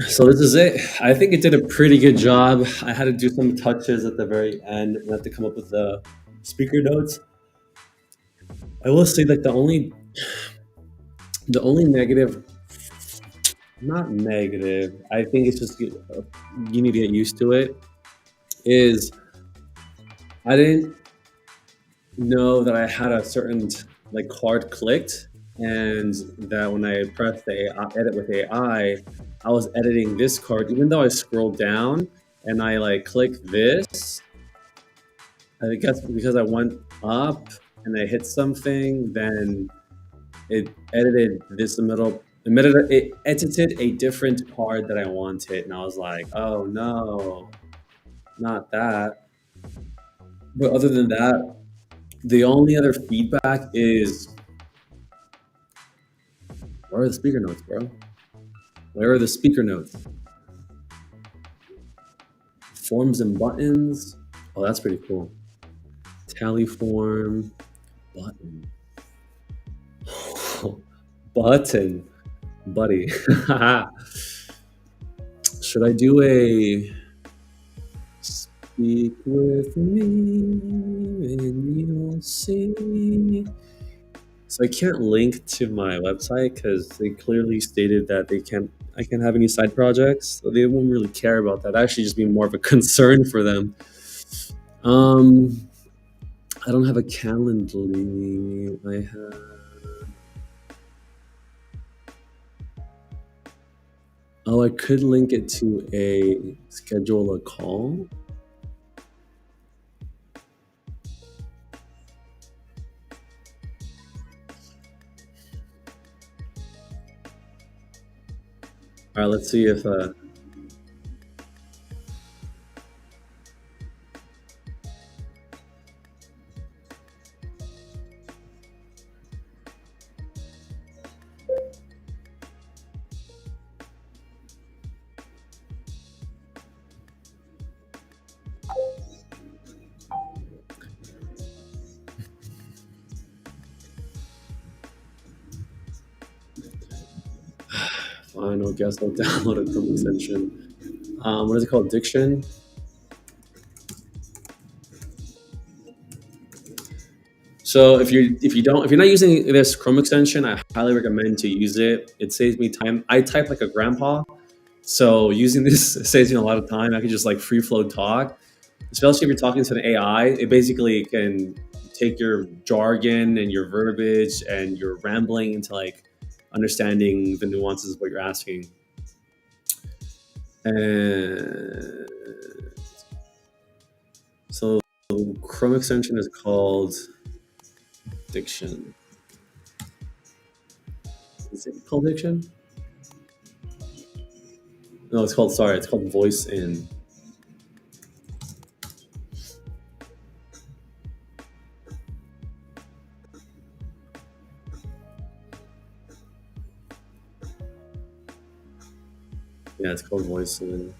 A: So this is it. I think it did a pretty good job. I had to do some touches at the very end and have to come up with the speaker notes. I will say that the only negative, not negative, I think it's just you need to get used to it. Is I didn't know that I had a certain like card clicked, and that when I pressed the AI, edit with AI, I was editing this card. Even though I scrolled down and I like click this, I think that's because I went up and I hit something. Then it edited this middle. It edited a different card that I wanted, and I was like, "Oh no, not that." But other than that, the only other feedback is, where are the speaker notes, bro? Where are the speaker notes? Forms and buttons. Oh, that's pretty cool. Tally form, button, button, buddy. Should I do a speak with me and you'll see? So I can't link to my website because they clearly stated that I can't have any side projects. So they won't really care about that. Actually, just be more of a concern for them. Um, I don't have a Calendly. I have. Oh, I could link it to a schedule a call. All right, let's see if. Fine, I guess I'll download a Chrome extension. What is it called? Diction. So if you're not using this Chrome extension, I highly recommend to use it. It saves me time. I type like a grandpa, so using this saves me a lot of time. I can just like free flow talk, especially if you're talking to an AI. It basically can take your jargon and your verbiage and your rambling into like understanding the nuances of what you're asking. And so Chrome extension is called Diction. Is it called Diction? No, it's called, sorry, it's called Voice In. Yeah, it's called Voice In.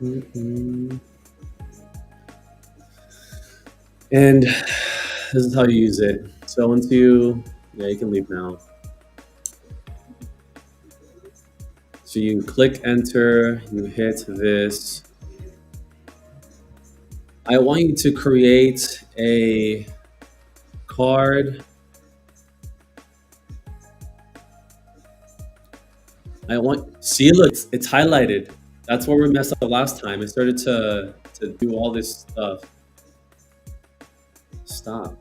A: Mm-mm. And this is how you use it. So once you, yeah, you can leave now. So you click enter, you hit this. I want you to create a card. I want, see, look, it's highlighted. That's where we messed up last time. It started to do all this stuff. Stop.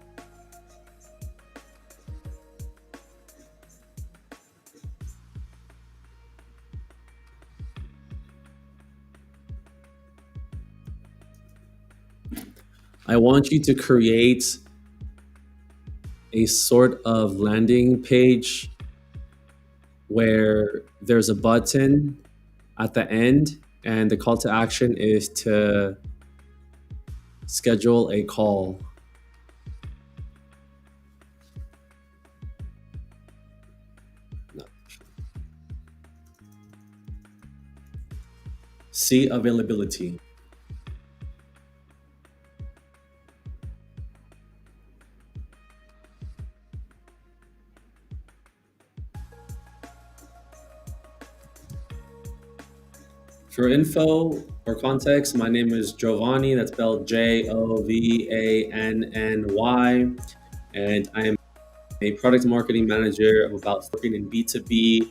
A: I want you to create a sort of landing page where there's a button at the end, and the call to action is to schedule a call. No. See availability. For info or context, my name is Giovanni. That's spelled Jovanny, and I am a product marketing manager of about 14 in B2B,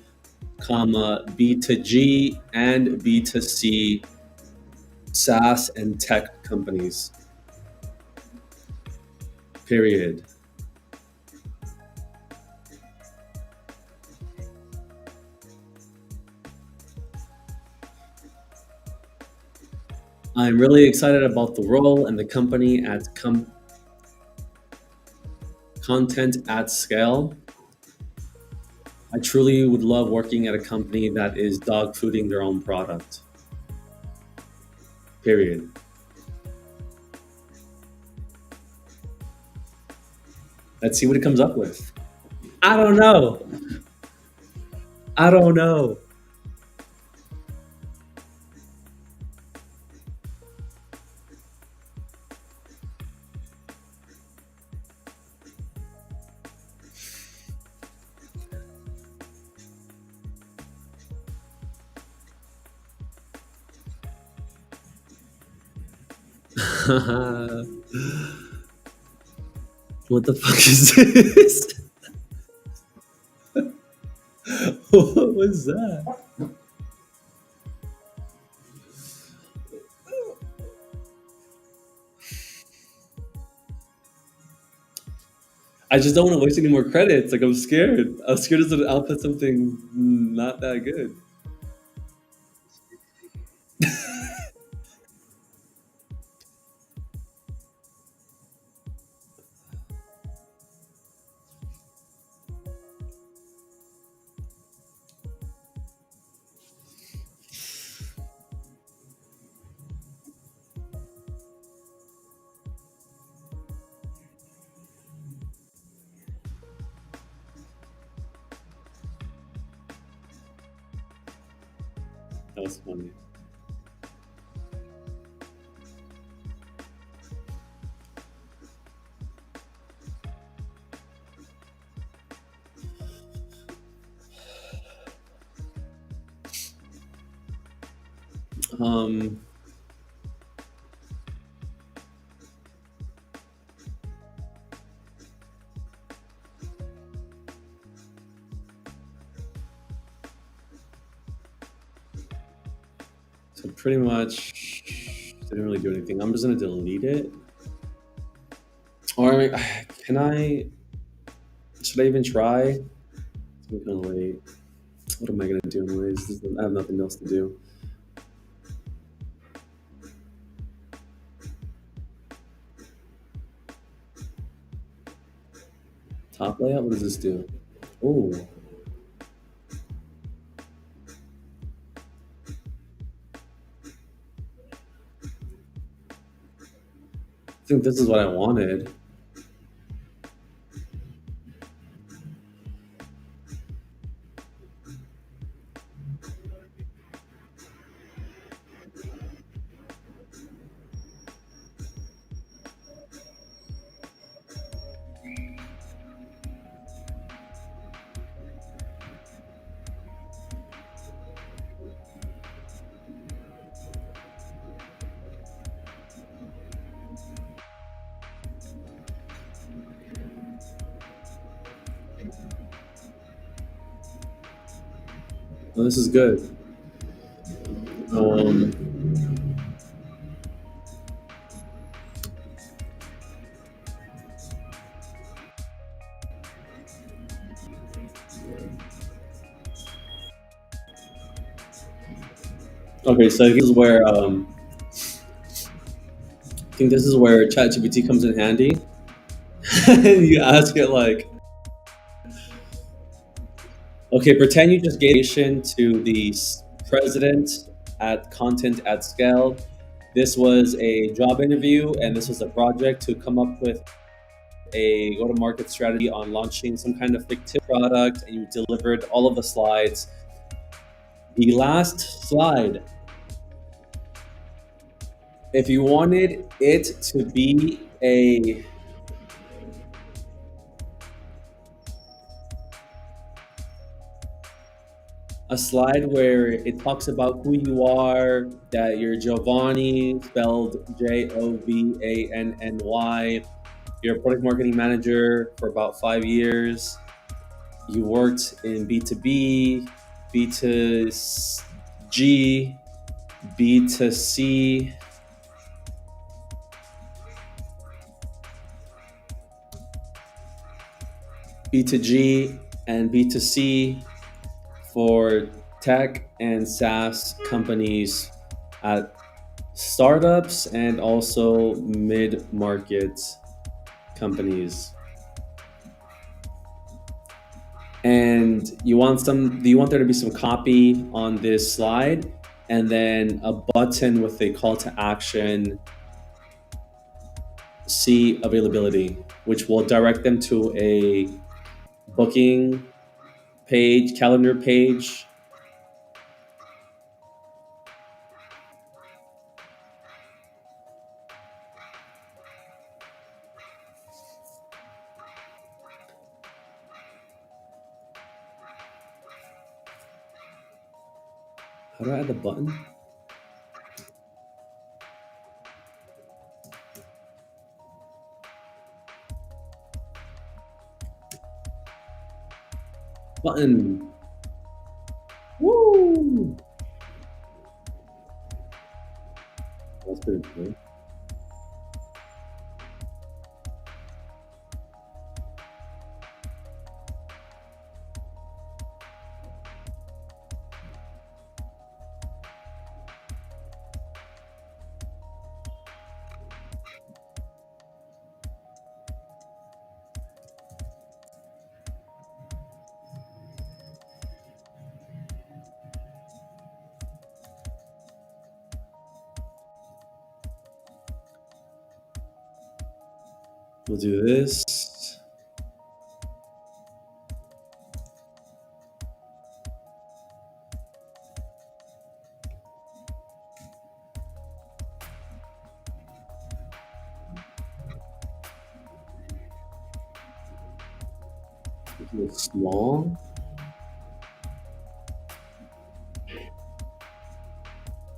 A: comma B2G and B2C SaaS and tech companies. Period. I'm really excited about the role and the company at Content at Scale. I truly would love working at a company that is dog fooding their own product. Period. Let's see what it comes up with. I don't know. I don't know. What the fuck is this? What was that? I just don't want to waste any more credits. Like I'm scared. I'm scared it's gonna output something not that good. That was funny. Um, so pretty much didn't really do anything. I'm just gonna delete it. Or can I? Should I even try? I'm gonna wait. What am I gonna do anyways? I have nothing else to do. Top layout. What does this do? Oh, I think this is what I wanted. Oh, this is good. Um, okay, so this is where I think this is where ChatGPT comes in handy. You ask it like, okay, pretend you just gave information to the president at Content at Scale. This was a job interview, and this was a project to come up with a go-to-market strategy on launching some kind of fictive product, and you delivered all of the slides. The last slide, if you wanted it to be a slide where it talks about who you are, that you're Giovanni, spelled Jovanny. You're a product marketing manager for about 5 years. You worked in B2B, B2G, B2C, B2G, and B2C for tech and SaaS companies at startups and also mid market companies. And you want there to be some copy on this slide and then a button with a call to action, see availability, which will direct them to a booking page, calendar page. How do I add the button? Button. Woo! That's pretty cool. We'll do this. It's small.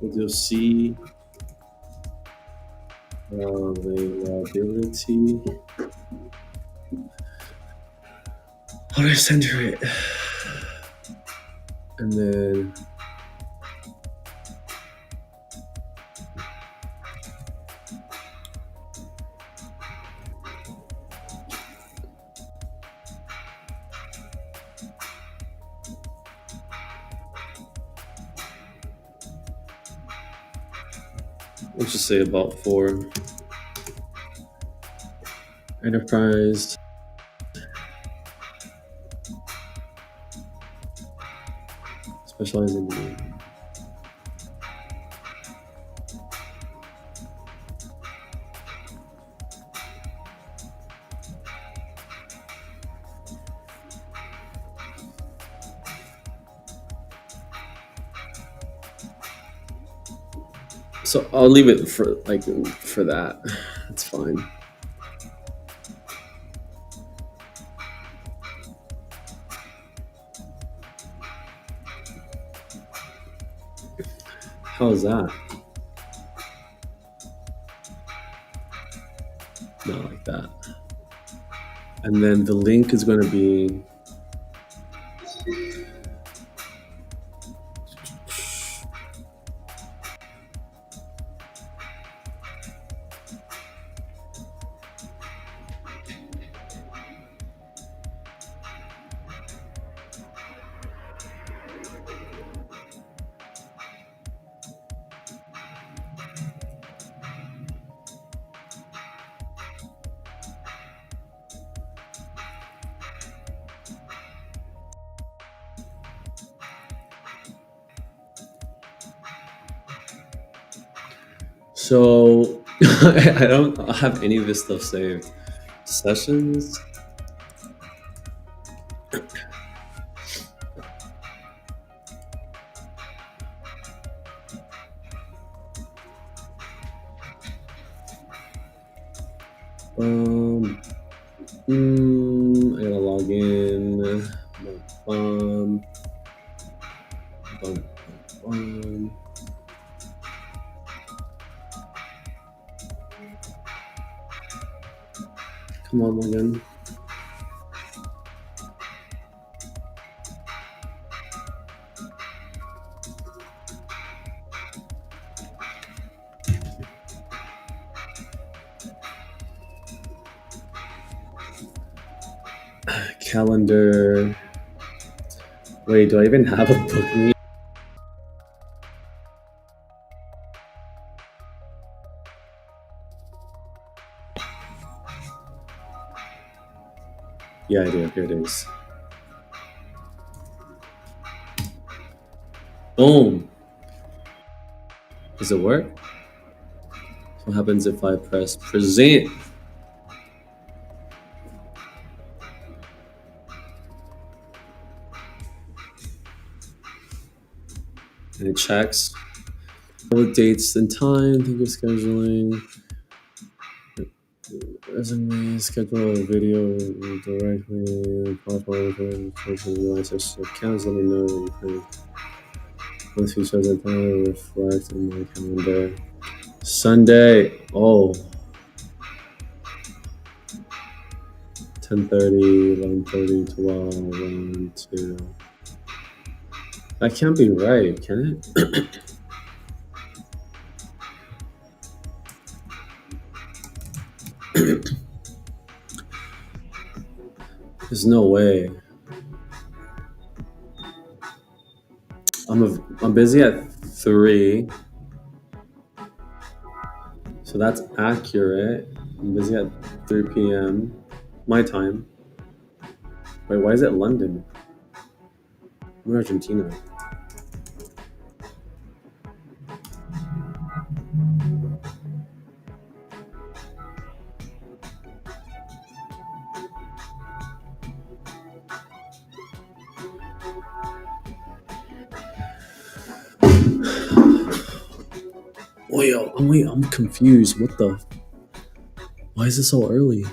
A: We'll see availability. How do I center it? And then let's just say about 4. Enterprise, specializing in. So I'll leave it for that. That's fine. How's that? Not like that. And then the link is going to be so I don't have any of this stuff saved. Sessions. Um, I gotta log in. Bum, bum, bum. Come on, Logan. Calendar. Wait, do I even have a book me? Yeah, I do. Here it is. Boom. Does it work? What happens if I press present? And it checks with dates and time. Think of scheduling. Resume, schedule a video directly. Platform devices. Accounts. Let me know when you can. Once features and time reflect on my calendar. Sunday. Oh. 10:30, 11:30, 12, 1, 2. That can't be right, can it? There's no way. I'm busy at 3, so that's accurate. I'm busy at 3 p.m. my time. Wait, why is it London? I'm in Argentina. Wait, I'm confused. What the? Why is it so early?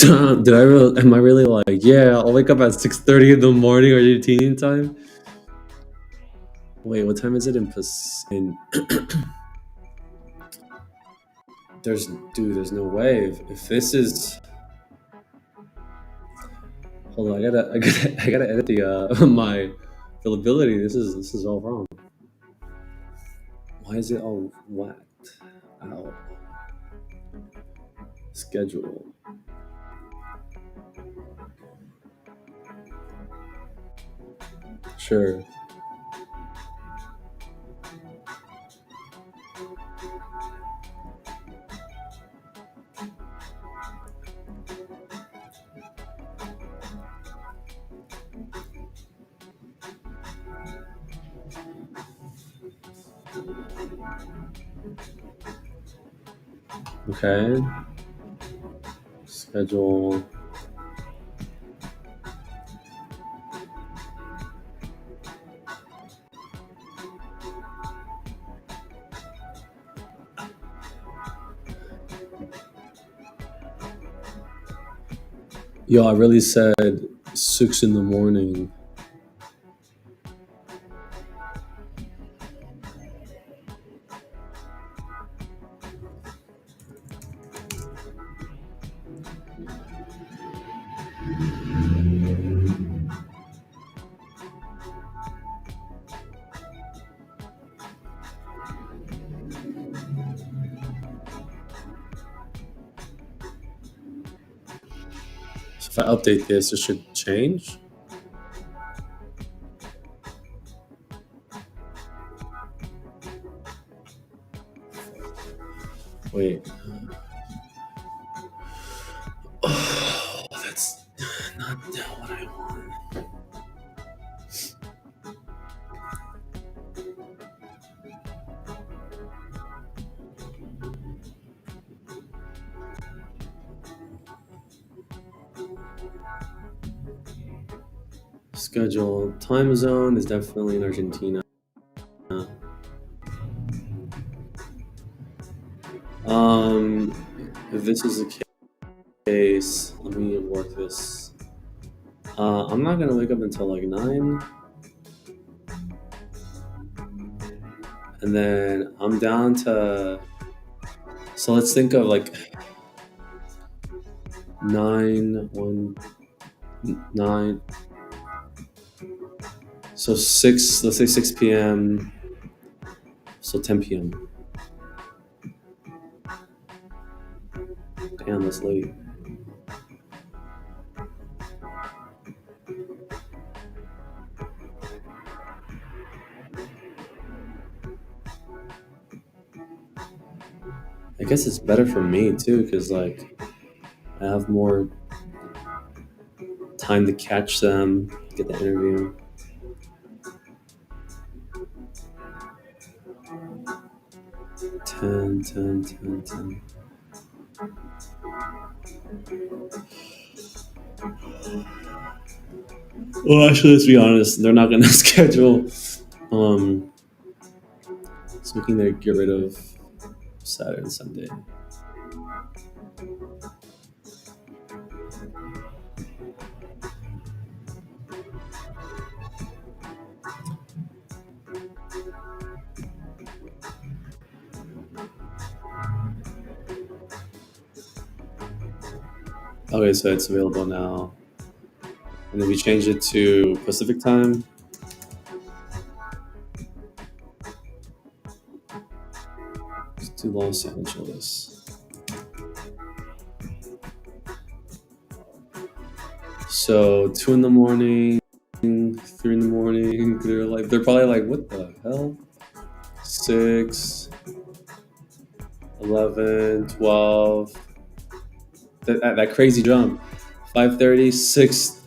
A: Am I really like, yeah, I'll wake up at 6:30 in the morning? Are you teeny time? Wait, what time is it in there's no way. If this is hold on, I gotta edit the my availability. This is all wrong. Why is it all whacked out? Schedule. Sure. Okay. Schedule. Yo, I really said 6 in the morning. So if I update this, it should change. Wait. Oh, that's not what I want. Schedule. Time zone is definitely in Argentina. Um, if this is the case, let me work this. I'm not gonna wake up until like 9, and then I'm down to. So let's think of like 9. So 6. Let's say 6 p.m. So 10 p.m. Damn, that's late. I guess it's better for me too, because like I have more time to catch them, get the interview. Ten. Well, actually, let's be honest. They're not going to schedule. So we can get rid of Saturday and Sunday. Okay, so it's available now. And then we change it to Pacific time. Let's do Los Angeles. So 2 in the morning, 3 in the morning. They're probably like, what the hell? 6, 11, 12. That crazy jump. 5:30, 6,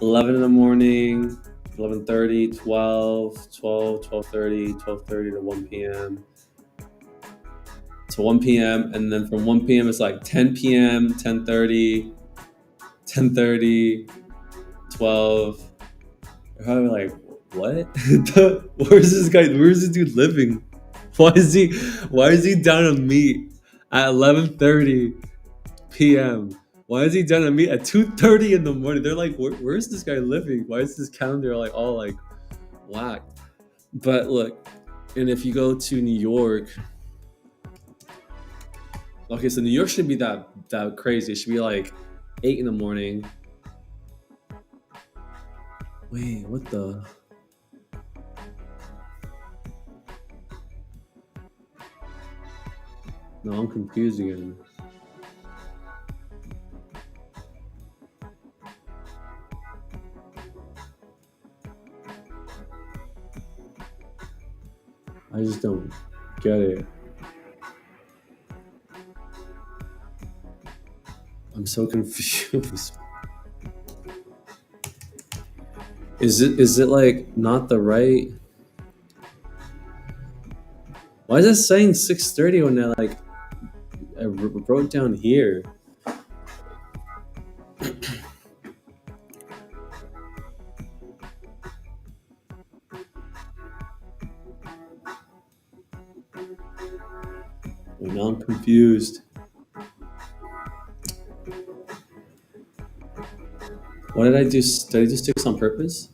A: 11 in the morning, 11:30, 12, 12, 12:30, 12:30 to 1 p.m. To 1 p.m. And then from 1 p.m. it's like 10 p.m., 10:30, 10:30, 12. They're probably like, what? Where's this dude living? Why is he down to meet at 11:30 p.m.? Why is he done at me at 2:30 in the morning? They're like, where's this guy living? Why is this calendar like all like whack? But look, and if you go to New York, okay, so New York shouldn't be that crazy. It should be like 8 in the morning. Wait, what the? No, I'm confused again. I just don't get it. I'm so confused. Is it like not the right? Why is it saying 6:30 when I wrote down here? Wait, now I'm confused. What did I do? Did I do 6 on purpose?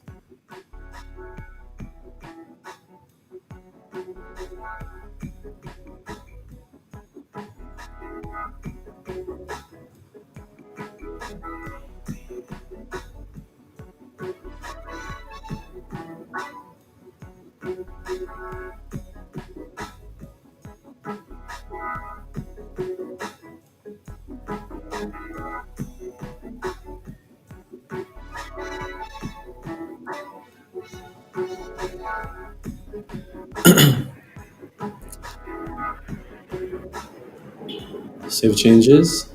A: Save changes.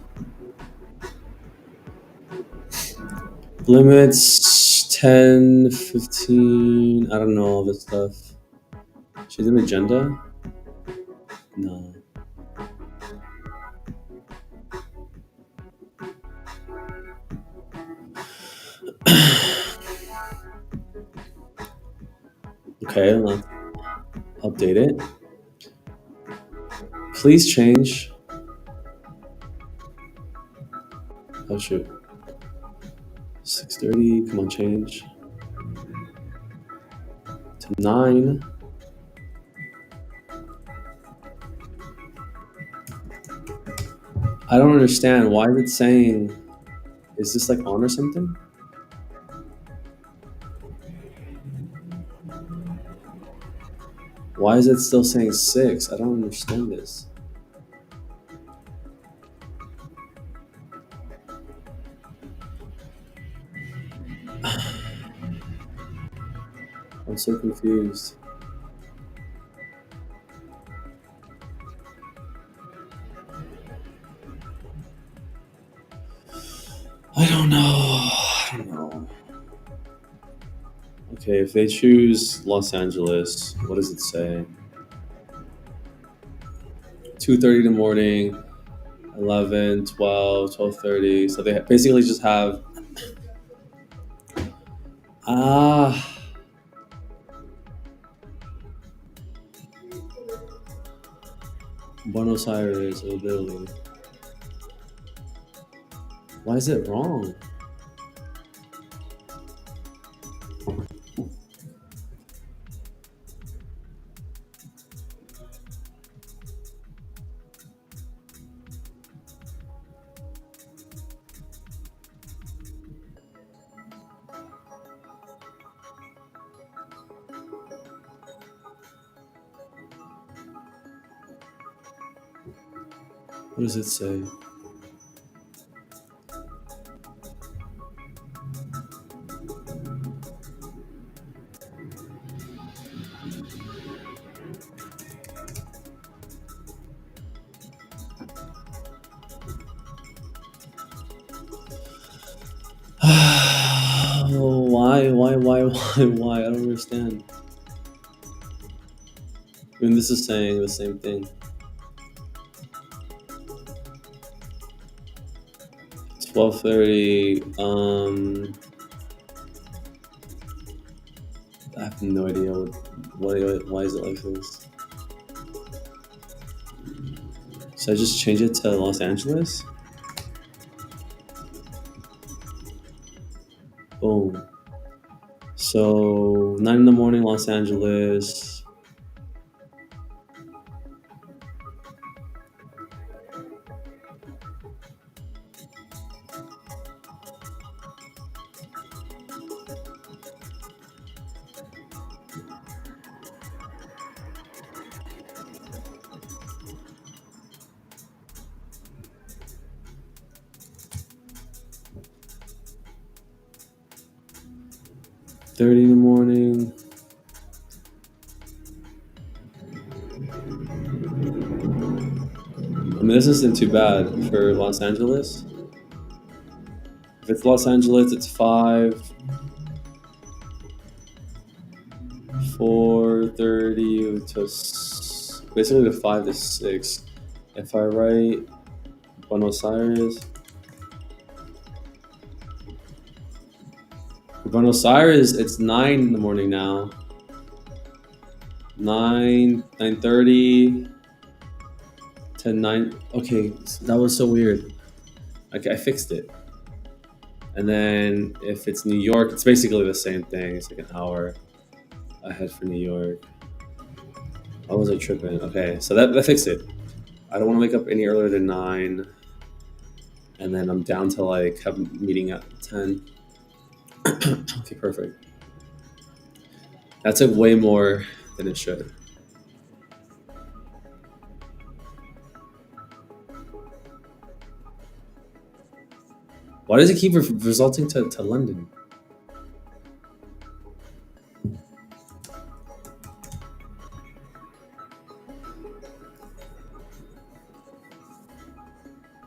A: Limits 10, 15. I don't know all this stuff. She's an agenda? No. Okay, let's update it. Please change. Oh shoot. 6:30. Come on, change to 9. I don't understand. Why is it saying? Is this like on or something? Why is it still saying 6? I don't understand this. I'm so confused. I don't know. I don't know. Okay, if they choose Los Angeles, what does it say? 2:30 in the morning, 11, 12, 12:30. So they basically just have ah Buenos Aires or Italy. Why is it wrong? What does it say? Why? I don't understand. I mean, this is saying the same thing. 12:30. I have no idea why is it like this. Should I just change it to Los Angeles? Boom. So 9 in the morning, Los Angeles. 30 in the morning. I mean, this isn't too bad for Los Angeles. If it's Los Angeles, it's 5, 4:30 to basically the 5 to 6. If I write Buenos Aires, for Buenos Aires, it's 9 in the morning now. 9:30 to 9. Okay, so that was so weird. Okay, I fixed it. And then if it's New York, it's basically the same thing. It's like an hour ahead for New York. Why was I tripping? Okay, so that fixed it. I don't want to wake up any earlier than 9. And then I'm down to like have a meeting at 10. Okay, perfect. That took way more than it should. Why does it keep resulting to London?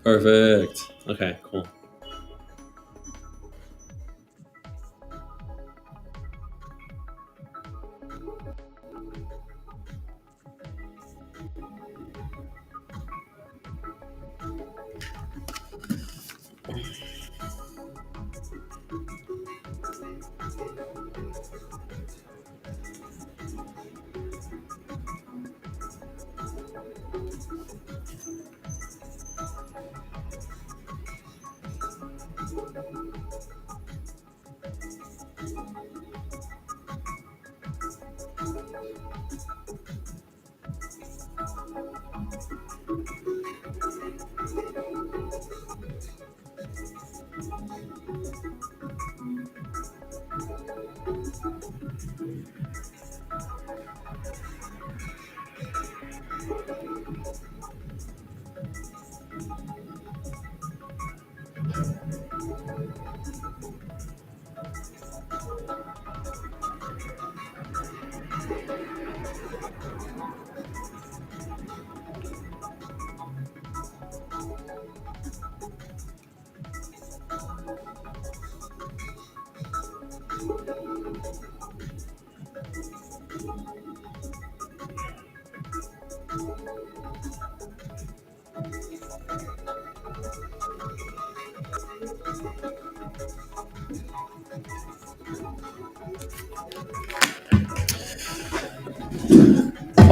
A: Perfect. Okay, cool.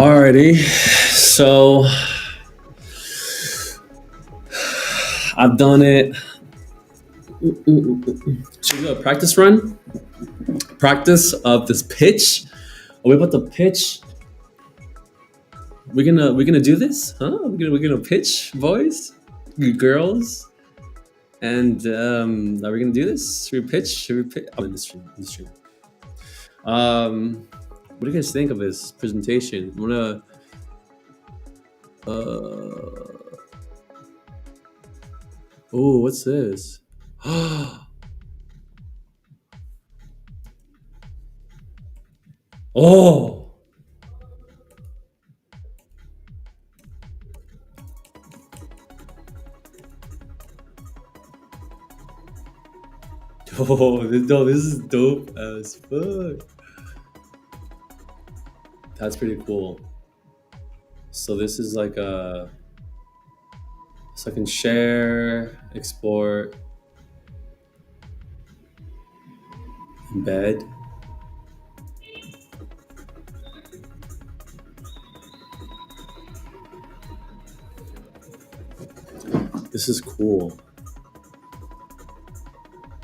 A: Alrighty. So I've done it. Should we do a practice run? Practice of this pitch. Are we about to pitch? We're gonna do this, huh? We're gonna pitch, boys, girls, and are we gonna do this? Should we pitch? Should we pitch? Oh, in this stream. In this stream. What do you guys think of this presentation? I'm gonna. Oh, what's this? Oh. Oh, no, this is dope as fuck. That's pretty cool. So this is like a. So I can share, export, embed. This is cool.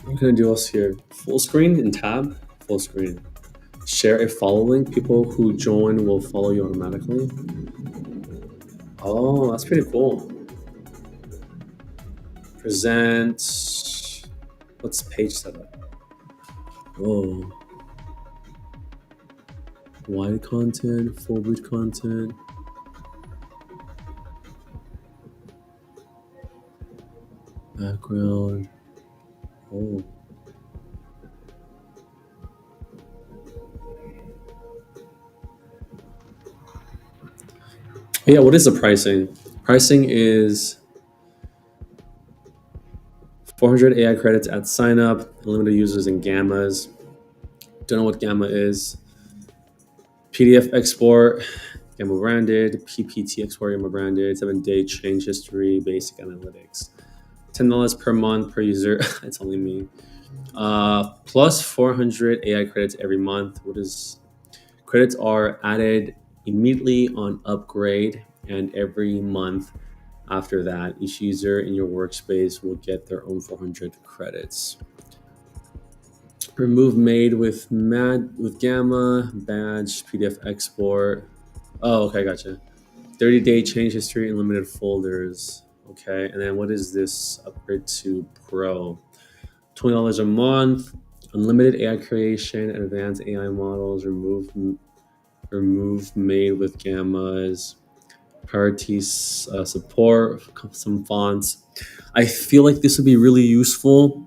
A: What can I do else here? Full screen and tab. Full screen. Share a following. People who join will follow you automatically. Oh, that's pretty cool. Present. What's page setup? Oh, wide content, forward content, background. Oh, yeah. What is the pricing? Pricing is 400 AI credits at sign up, limited users and gammas. Don't know what gamma is. PDF export, gamma branded. PPT export, gamma branded. 7-day change history, basic analytics. $10 per month per user. It's only me. Plus 400 AI credits every month. What is credits are added immediately on upgrade, and every month after that, each user in your workspace will get their own 400 credits. Remove made with gamma badge PDF export. Oh, okay, gotcha. 30-day change history and limited folders. Okay, and then what is this upgrade to Pro? $20 a month, unlimited AI creation, advanced AI models, remove made with gammas, priorities support, some fonts. I feel like this would be really useful.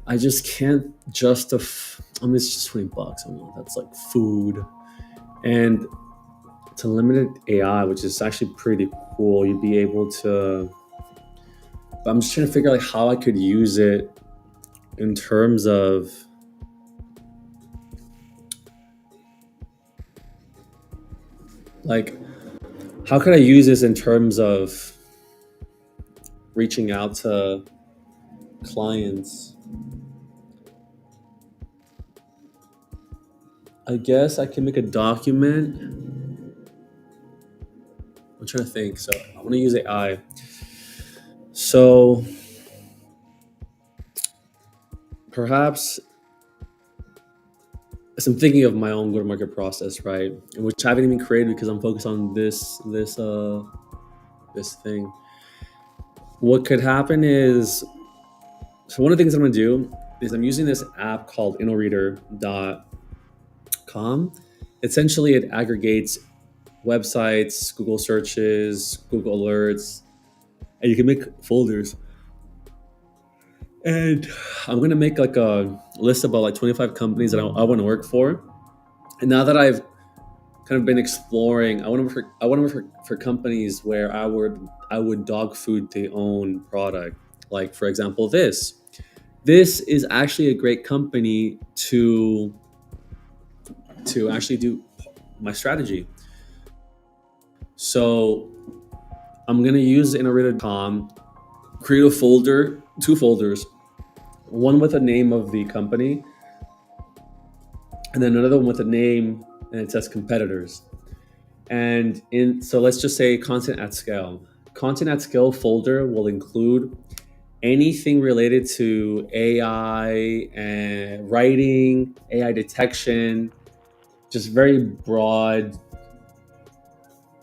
A: I just can't justify. I mean, it's just $20 a month. That's like food, and it's a limited AI, which is actually pretty cool. You'd be able to. But I'm just trying to figure out like how I could use it in terms of like how could I use this in terms of reaching out to clients. I guess I can make a document. I'm trying to think. So I want to use AI. So perhaps as I'm thinking of my own go-to-market process, right? Which I haven't even created because I'm focused on this thing. What could happen is, so one of the things I'm gonna do is I'm using this app called InnoReader.com. Essentially, it aggregates websites, Google searches, Google alerts, and you can make folders. And I'm gonna make like a list about like 25 companies that I want to work for. And now that I've kind of been exploring, I want to work for companies where I would dog food their own product. Like for example, this is actually a great company to actually do my strategy. So I'm gonna use innovative.com, create a folder, two folders, one with the name of the company, and then another one with a name, and it says competitors. And in so let's just say content at scale. Content at scale folder will include anything related to AI and writing, AI detection, just very broad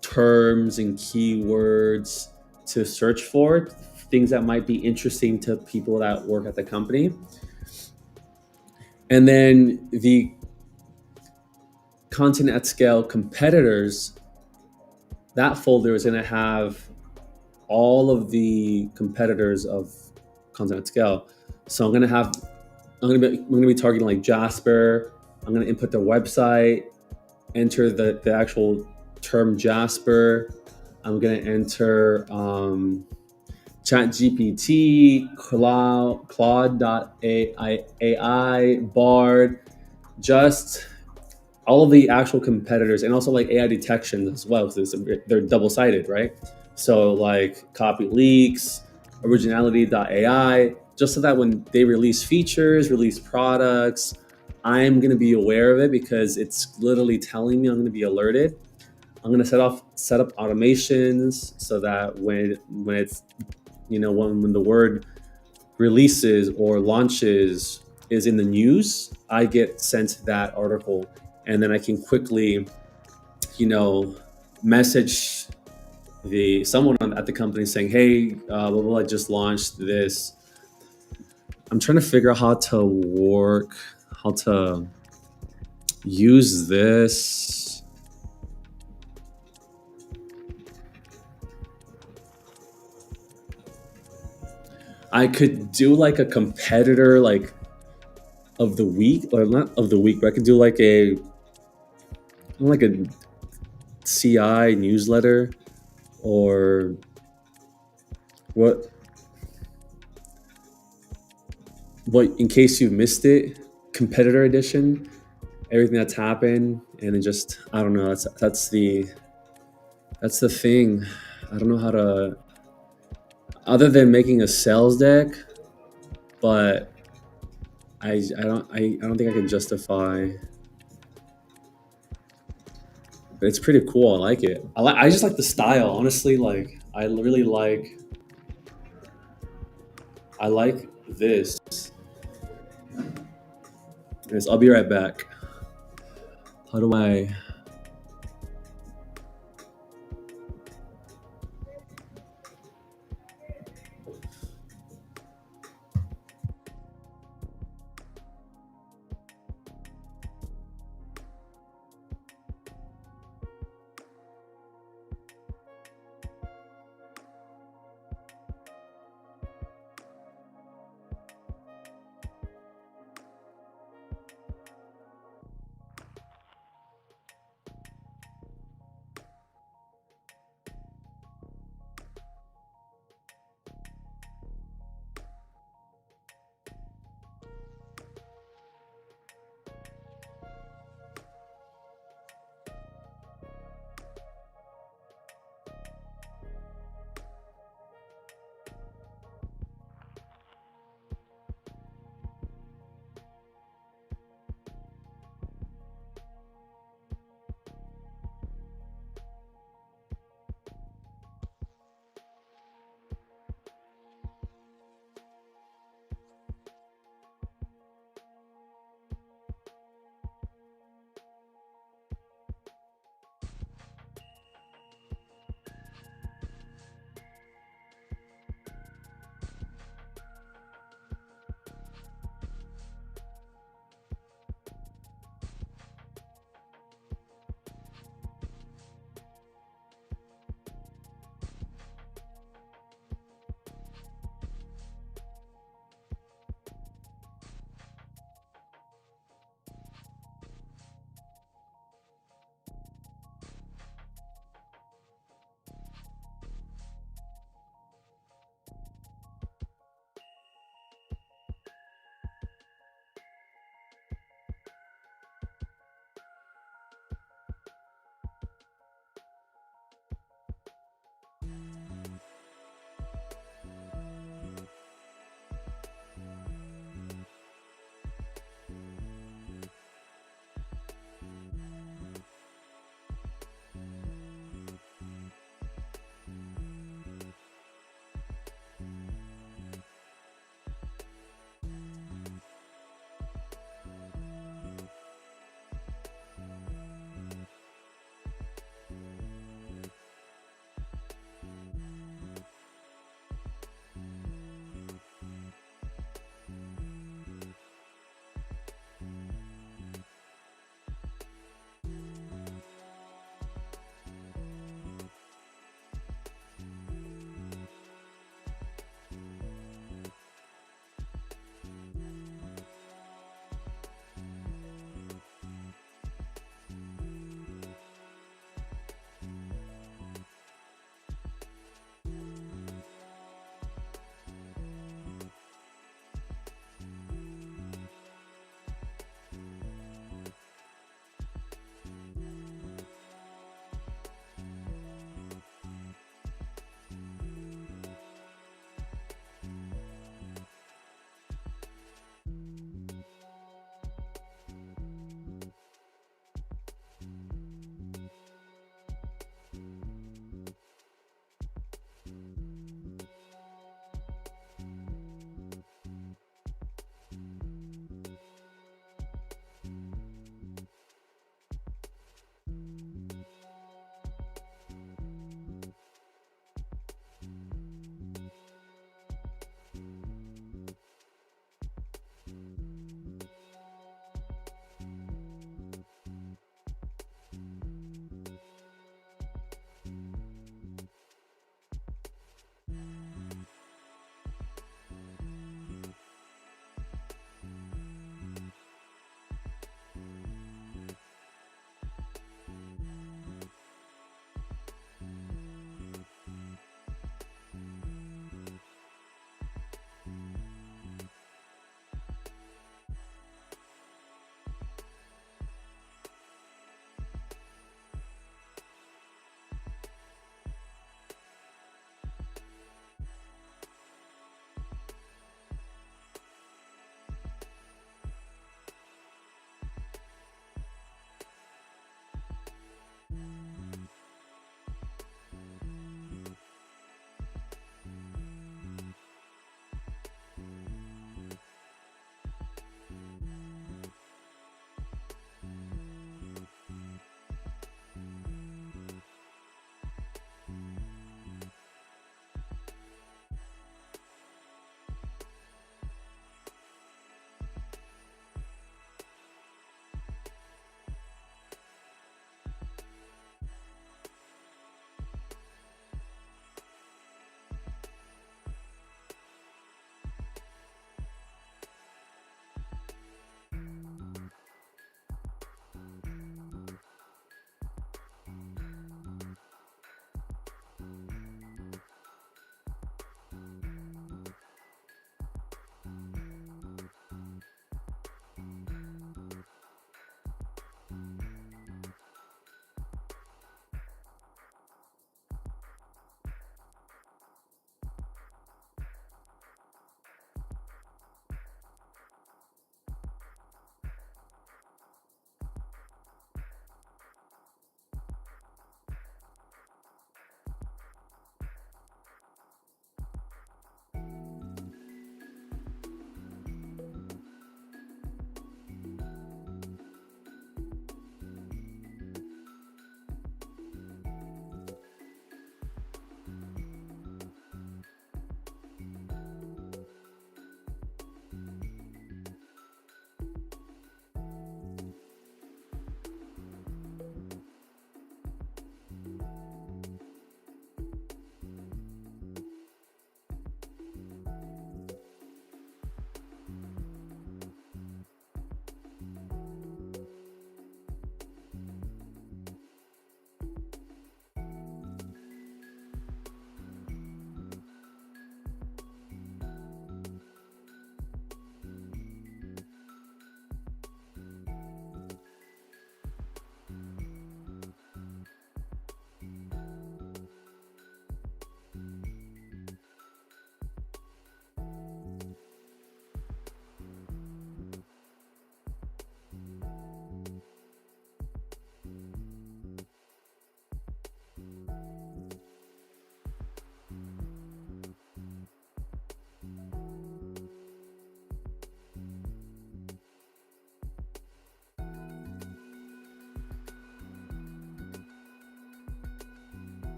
A: terms and keywords to search for, things that might be interesting to people that work at the company. And then the content at scale competitors, that folder is going to have all of the competitors of content at scale. So I'm going to be targeting like Jasper. I'm going to input their website, enter the actual term Jasper. I'm going to enter ChatGPT, Claude.ai, Bard, just all of the actual competitors, and also like AI detection as well, because they're double-sided, right? So like copy leaks, originality.ai, just so that when they release features, release products, I'm going to be aware of it because it's literally telling me I'm going to be alerted. I'm going to set up automations so that when it's when the word releases or launches is in the news, I get sent that article, and then I can quickly, you know, message the someone at the company saying, "Hey, blah, blah, blah, I just launched this." I'm trying to figure out how to use this. I could do like a competitor, like of the week, or not of the week, but I could do like a CI newsletter, or what in case you missed it, competitor edition, everything that's happened, and it just, I don't know, that's the thing. I don't know how to, other than making a sales deck, but I don't think I can justify. But it's pretty cool. I like it. I just like the style. Honestly, like I really like this. Yes, I'll be right back. How do I?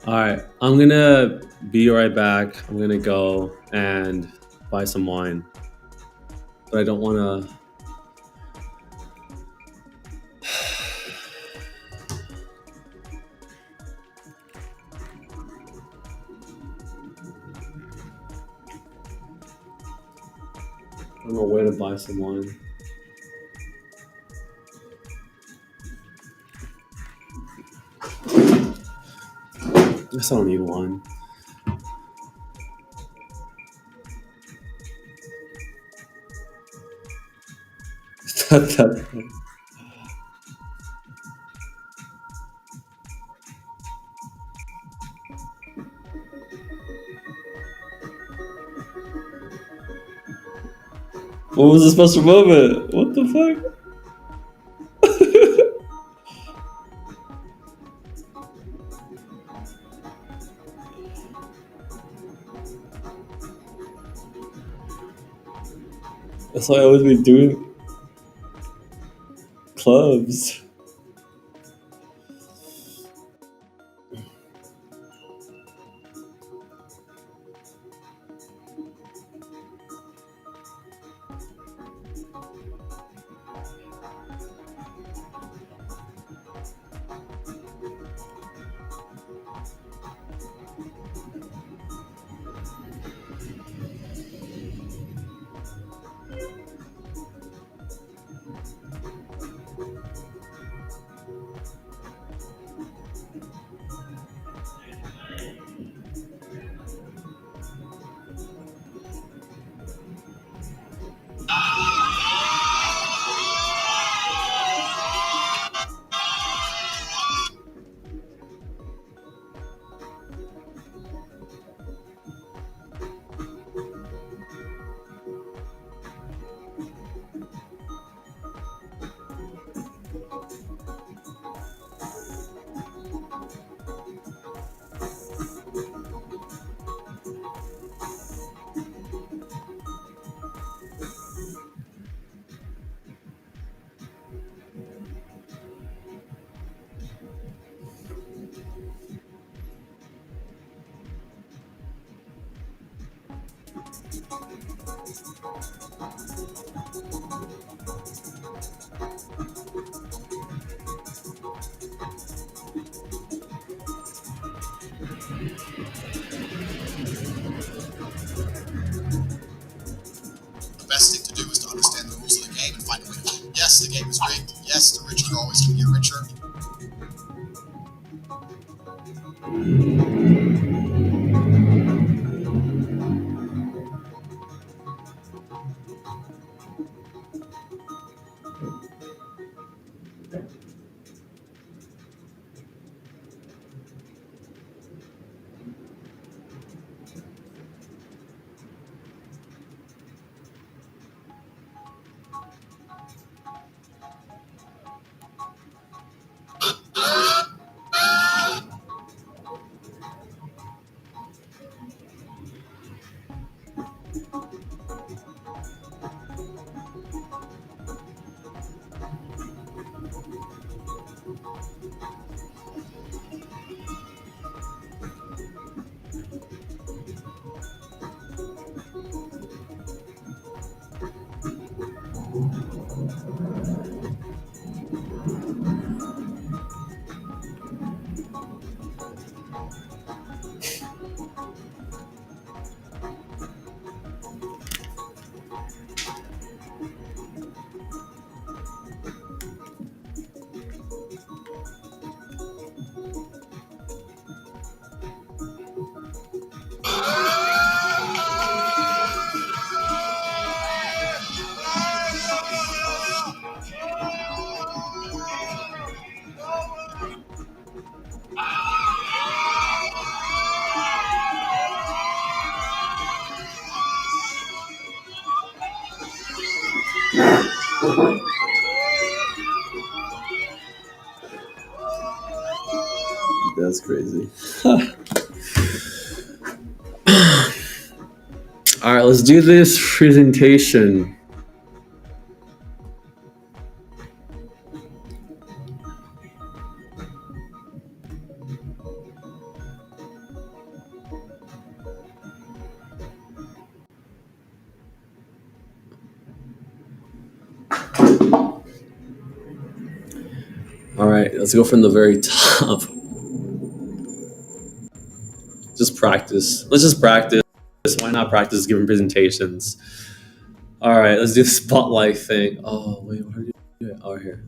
A: All right, I'm gonna be right back. I'm gonna go and buy some wine, but I don't want to. I don't know where to buy some wine. I guess I don't need wine. What was the special moment? What the fuck? That's why I always be doing clubs.
B: The best thing to do is to understand the rules of the game and find a way to win. Yes, the game is rigged. Yes, the rich are always going to get richer.
A: That's crazy. All right, let's do this presentation. All right, let's go from the very top. Just practice. Let's just practice. Why not practice giving presentations? All right, let's do the spotlight thing. Oh wait, what are you doing? Oh, here.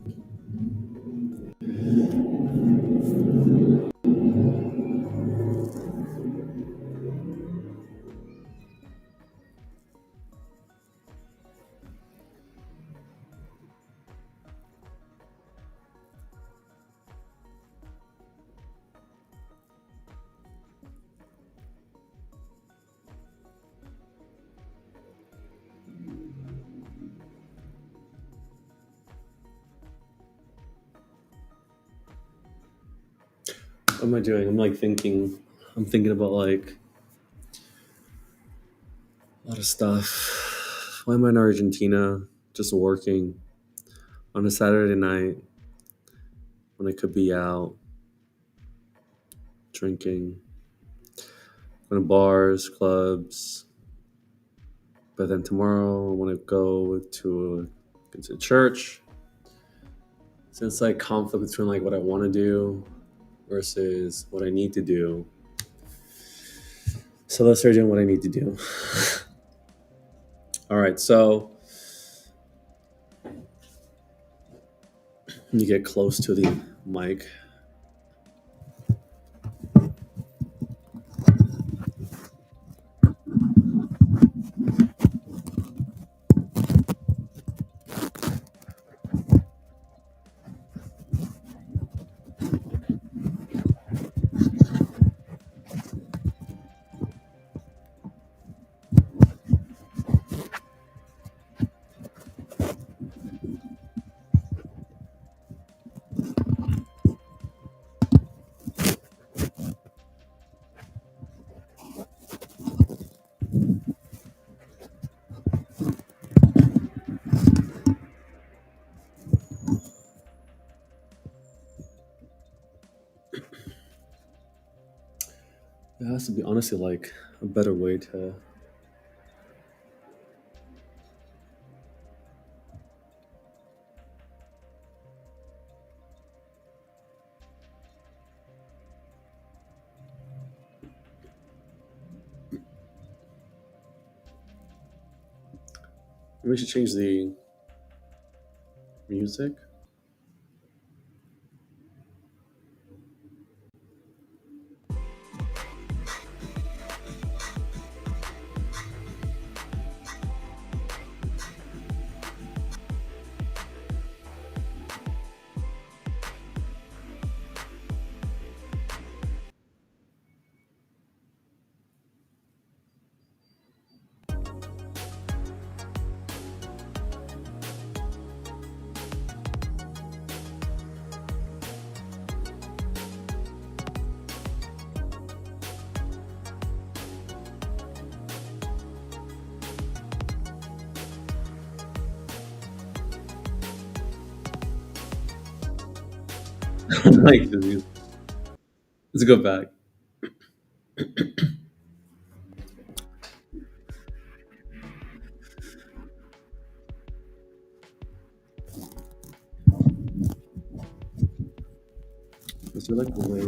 A: What am I doing? I'm like thinking. I'm thinking about like a lot of stuff. Why am I in Argentina? Just working on a Saturday night when I could be out drinking, going to bars, clubs. But then tomorrow I want to go to church. So it's like conflict between like what I want to do versus what I need to do. So let's start doing what I need to do. All right, so you get close to the mic. There has to be honestly like a better way to. Maybe we should change the music. Like the music. Let's go back. Is there like a way?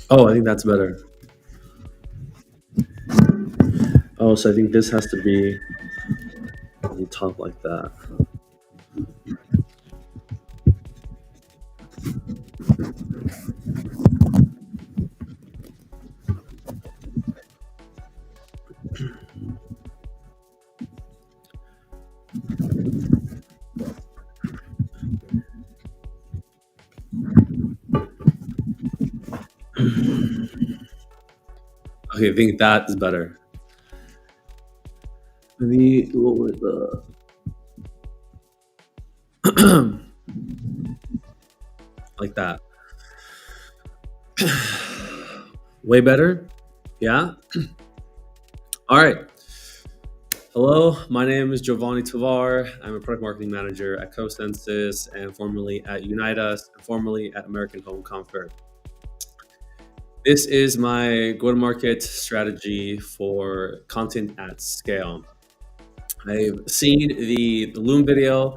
A: Oh, I think that's better. Oh, so I think this has to be on top like that. Okay, I think that is better. Maybe lower the like that. Way better. Yeah. All right. Hello, my name is Giovanni Tovar. I'm a product marketing manager at CoSensus and formerly at Unite Us and formerly at American Home Comfort. This is my go-to-market strategy for content at scale. I've seen the Loom video.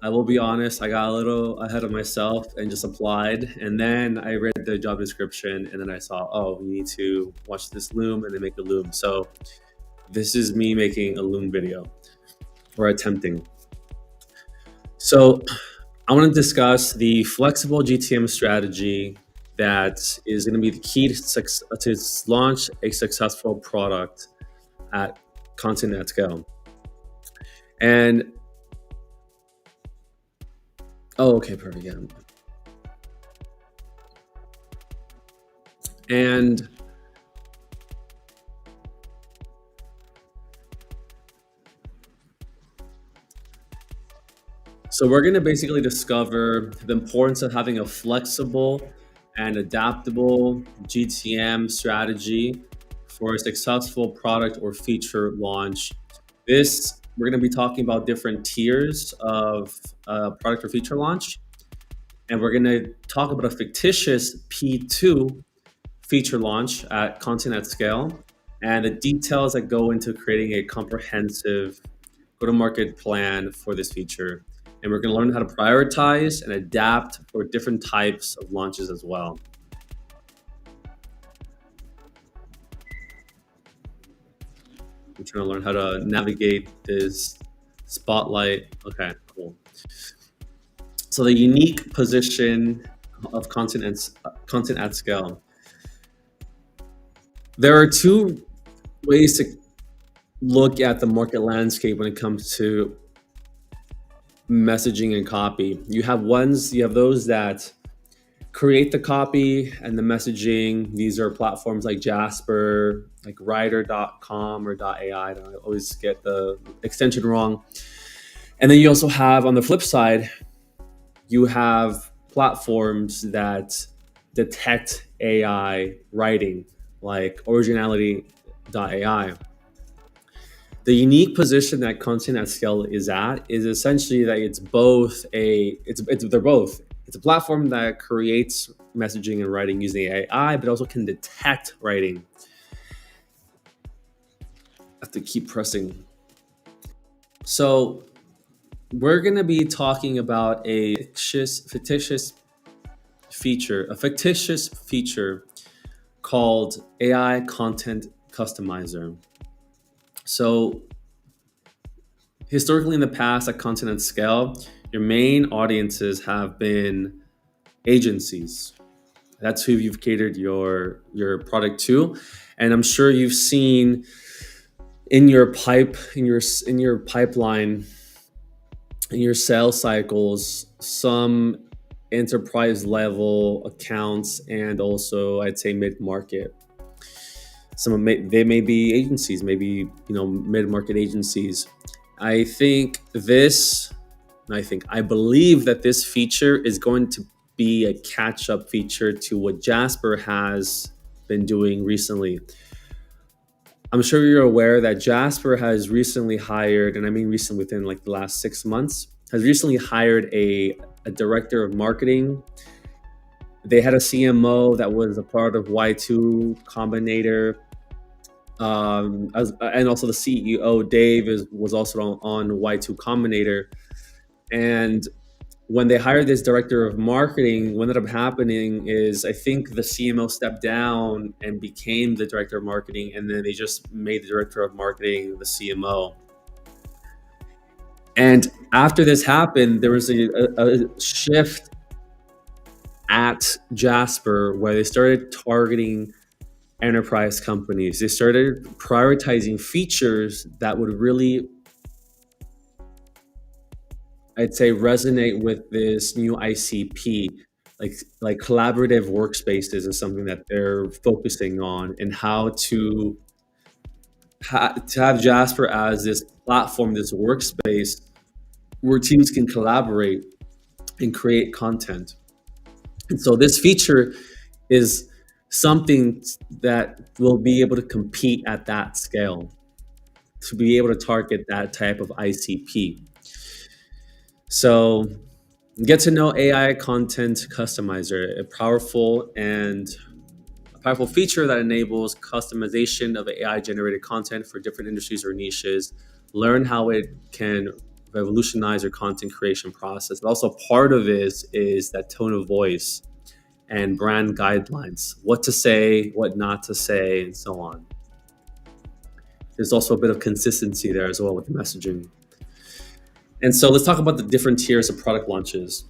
A: I will be honest, I got a little ahead of myself and just applied. And then I read the job description and then I saw, oh, you need to watch this Loom and then make a Loom. So this is me making a Loom video or attempting. So I want to discuss the flexible GTM strategy that is going to be the key to launch a successful product at content at scale. And oh, okay, perfect. Yeah. And so we're going to basically discover the importance of having a flexible and adaptable GTM strategy for a successful product or feature launch. This, we're going to be talking about different tiers of product or feature launch. And we're going to talk about a fictitious P2 feature launch at content at scale and the details that go into creating a comprehensive go-to-market plan for this feature. And we're going to learn how to prioritize and adapt for different types of launches as well. I'm trying to learn how to navigate this spotlight. Okay, cool. So the unique position of content at scale. There are two ways to look at the market landscape when it comes to messaging and copy. You have those that create the copy and the messaging. These are platforms like Jasper, like writer.com or .ai. I always get the extension wrong. And then you also have, on the flip side, you have platforms that detect AI writing, like originality.ai. The unique position that content at scale is at is essentially that they're both. It's a platform that creates messaging and writing using AI, but also can detect writing. I have to keep pressing. So we're going to be talking about a fictitious feature called AI Content Customizer. So historically in the past at content at scale, your main audiences have been agencies. That's who you've catered your product to. And I'm sure you've seen in your pipeline, in your sales cycles, some enterprise level accounts and also I'd say mid-market. They may be agencies, maybe mid-market agencies. I believe that this feature is going to be a catch-up feature to what Jasper has been doing recently. I'm sure you're aware that Jasper has recently hired, and I mean recently within like the last 6 months, has recently hired a director of marketing. They had a CMO that was a part of Y2 Combinator. And also the CEO, Dave, was also on Y2 Combinator. And when they hired this director of marketing, what ended up happening is I think the CMO stepped down and became the director of marketing, and then they just made the director of marketing the CMO. And after this happened, there was a shift at Jasper where they started targeting enterprise companies. They started prioritizing features that would really, I'd say, resonate with this new ICP, like collaborative workspaces is something that they're focusing on, and how to have Jasper as this platform, this workspace where teams can collaborate and create content. And so this feature is something that will be able to compete at that scale, to be able to target that type of ICP. So get to know AI content customizer, a powerful feature that enables customization of AI generated content for different industries or niches. Learn how it can revolutionize your content creation process. But also part of this is that tone of voice and brand guidelines, what to say, what not to say, and so on. There's also a bit of consistency there as well with the messaging. And so let's talk about the different tiers of product launches.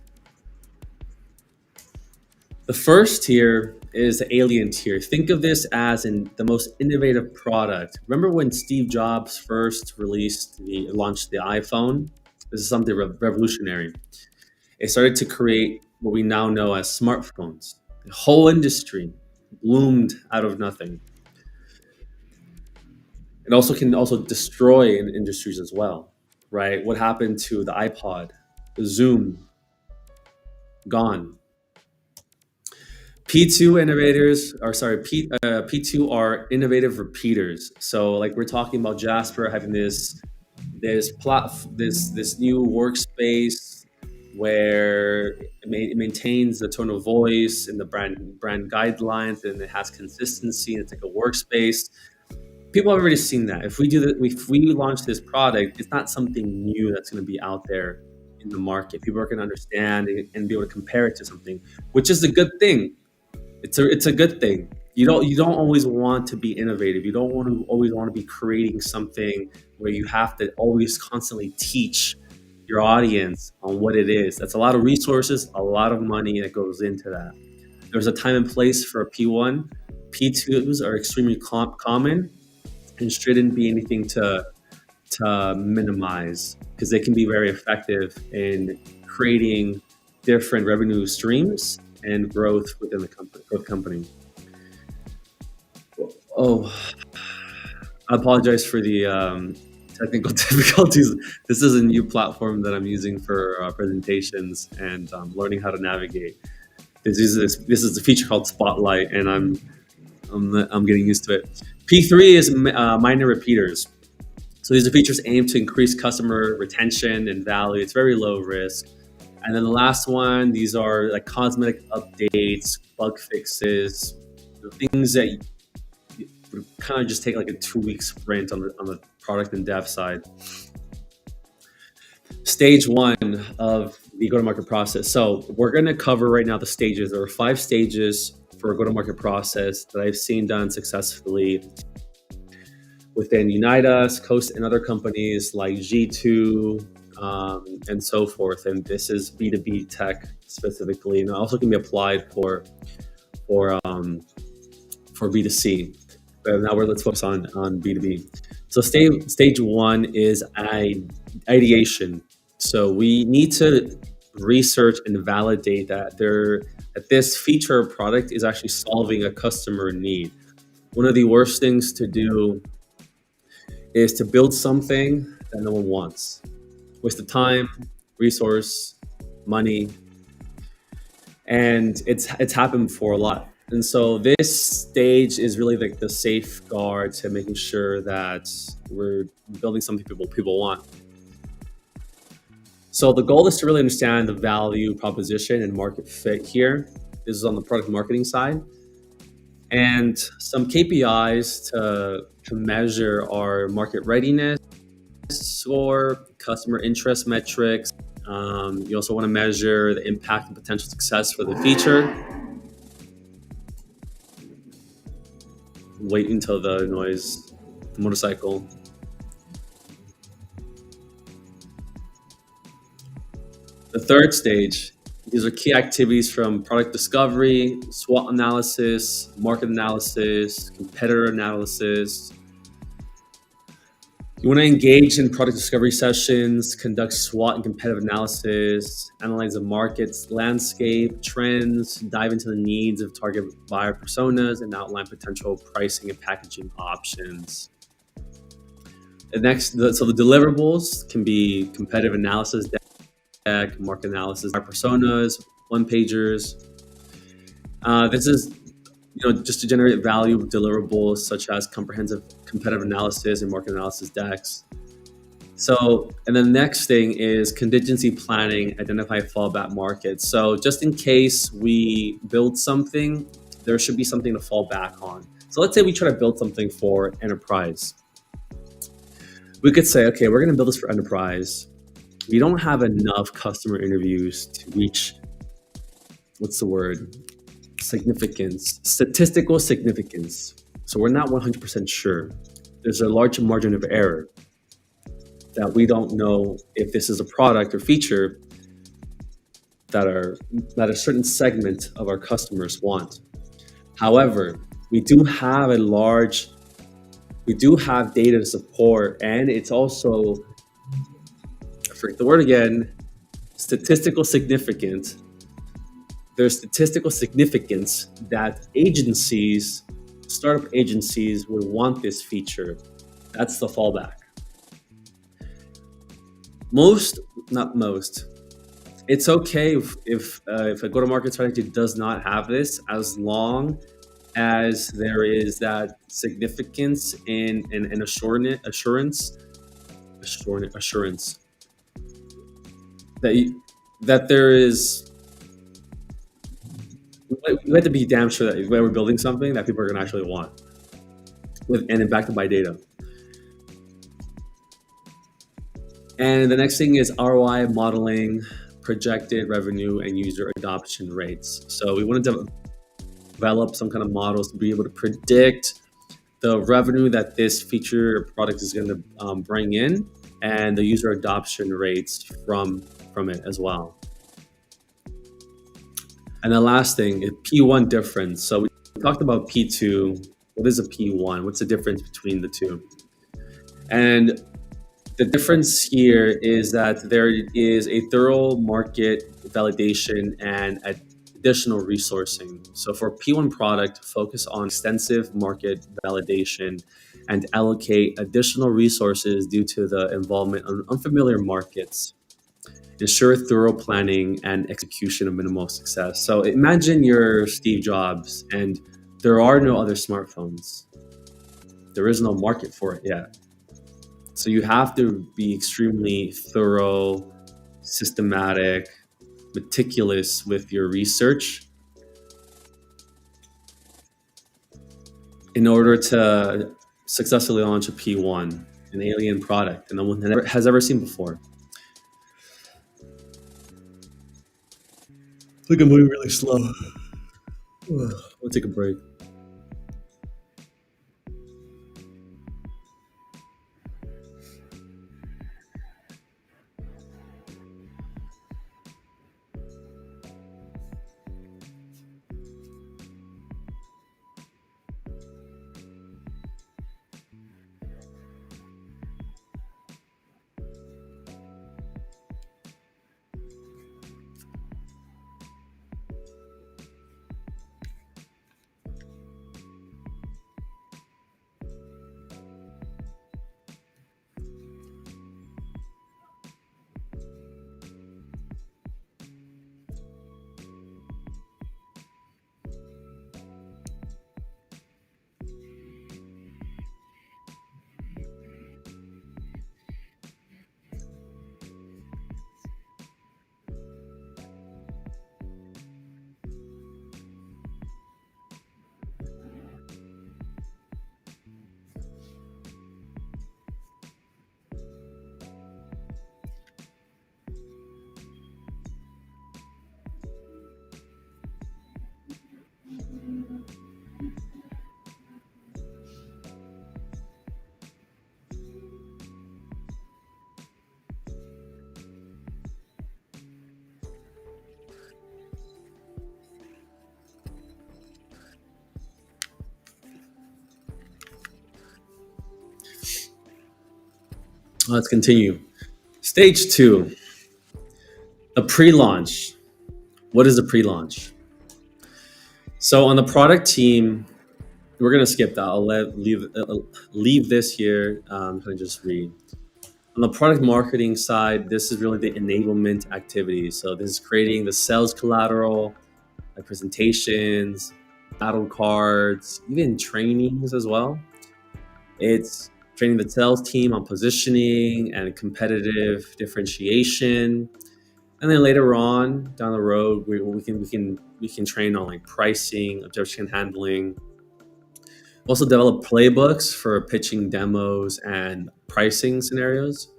A: The first tier is the alien tier. Think of this as the most innovative product. Remember when Steve Jobs first launched the iPhone? This is something revolutionary. It started to create what we now know as smartphones. The whole industry bloomed out of nothing. It also can destroy in industries as well, right? What happened to the iPod, the Zoom, gone. P2 innovators, or sorry, P2 are innovative repeaters. So like we're talking about Jasper having this new workspace where it maintains the tone of voice and the brand guidelines, and it has consistency, and it's like a workspace. People have already seen that. If we launch this product, it's not something new that's going to be out there in the market. People are going to understand and be able to compare it to something, which is a good thing. It's a good thing. You don't always want to be innovative. You don't always want to be creating something where you have to always constantly teach your audience on what it is. That's a lot of resources, a lot of money that goes into that. There's a time and place for a P1. P2s are extremely common and shouldn't be anything to minimize, because they can be very effective in creating different revenue streams and growth within the company. Oh, I apologize for the technical difficulties. This is a new platform that I'm using for presentations, and learning how to navigate. This is a feature called Spotlight, and I'm getting used to it. P3 is minor repeaters. So these are features aimed to increase customer retention and value. It's very low risk. And then the last one, these are like cosmetic updates, bug fixes, things that would kind of just take like a 2-week sprint on the product and dev side. Stage 1 of the go-to-market process. So we're going to cover right now the stages. There are 5 stages for a go-to-market process that I've seen done successfully within Unite Us, Coast, and other companies like G2, and so forth. And this is B2B tech specifically, and also can be applied for B2C. But now let's focus on B2B. So stage 1 is ideation. So we need to research and validate that this feature or product is actually solving a customer need. One of the worst things to do is to build something that no one wants. Waste of time, resource, money, and it's happened for a lot. And so this stage is really like the safeguard to making sure that we're building something people want. So the goal is to really understand the value proposition and market fit here. This is on the product marketing side. And some KPIs to measure our market readiness score, customer interest metrics. You also want to measure the impact and potential success for the feature. Wait until the motorcycle. The third stage, these are key activities from product discovery, SWOT analysis, market analysis, competitor analysis. You want to engage in product discovery sessions, conduct SWOT and competitive analysis, analyze the market's landscape, trends, dive into the needs of target buyer personas, and outline potential pricing and packaging options. So the deliverables can be competitive analysis deck, market analysis, buyer personas, one pagers. This is just to generate value deliverables such as comprehensive competitive analysis and market analysis decks. So, and then the next thing is contingency planning, identify fallback markets. So just in case we build something, there should be something to fall back on. So let's say we try to build something for enterprise. We could say, okay, we're going to build this for enterprise. We don't have enough customer interviews to reach, what's the word? Significance, statistical significance. So we're not 100% sure. There's a large margin of error that we don't know if this is a product or feature that a certain segment of our customers want. However, we do have data to support, and it's also, I forget the word again, statistical significant. There's statistical significance that startup agencies would want this feature. That's the fallback. Not most. It's okay if a go-to-market strategy does not have this, as long as there is that significance and assurance that there is. We have to be damn sure that when we're building something that people are going to actually want, and backed by data. And the next thing is ROI modeling, projected revenue, and user adoption rates. So we want to develop some kind of models to be able to predict the revenue that this feature or product is going to bring in, and the user adoption rates from it as well. And the last thing is P1 difference. So we talked about P2. What is a P1? What's the difference between the two? And the difference here is that there is a thorough market validation and additional resourcing. So for P1 product, focus on extensive market validation and allocate additional resources due to the involvement of unfamiliar markets. Ensure thorough planning and execution of minimal success. So imagine you're Steve Jobs and there are no other smartphones. There is no market for it yet. So you have to be extremely thorough, systematic, meticulous with your research in order to successfully launch a P1, an alien product, and no one has ever seen before. I think I'm moving really slow. We'll take a break. Let's continue. Stage two, a pre-launch. What is a pre-launch? So on the product team, we're gonna skip that. Leave this here. Can I just read? On the product marketing side, this is really the enablement activity. So this is creating the sales collateral, like presentations, battle cards, even trainings as well. It's training the sales team on positioning and competitive differentiation. And then later on down the road, we can train on like pricing, objection handling. Also develop playbooks for pitching demos and pricing scenarios.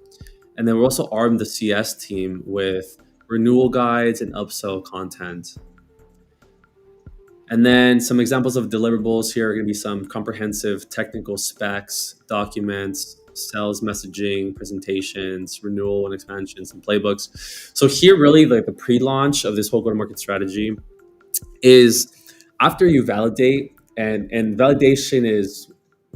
A: And then we're also armed the CS team with renewal guides and upsell content. And then some examples of deliverables here are going to be some comprehensive technical specs, documents, sales messaging, presentations, renewal and expansions, and playbooks. So here, really, like the pre-launch of this whole go-to-market strategy is after you validate, and validation is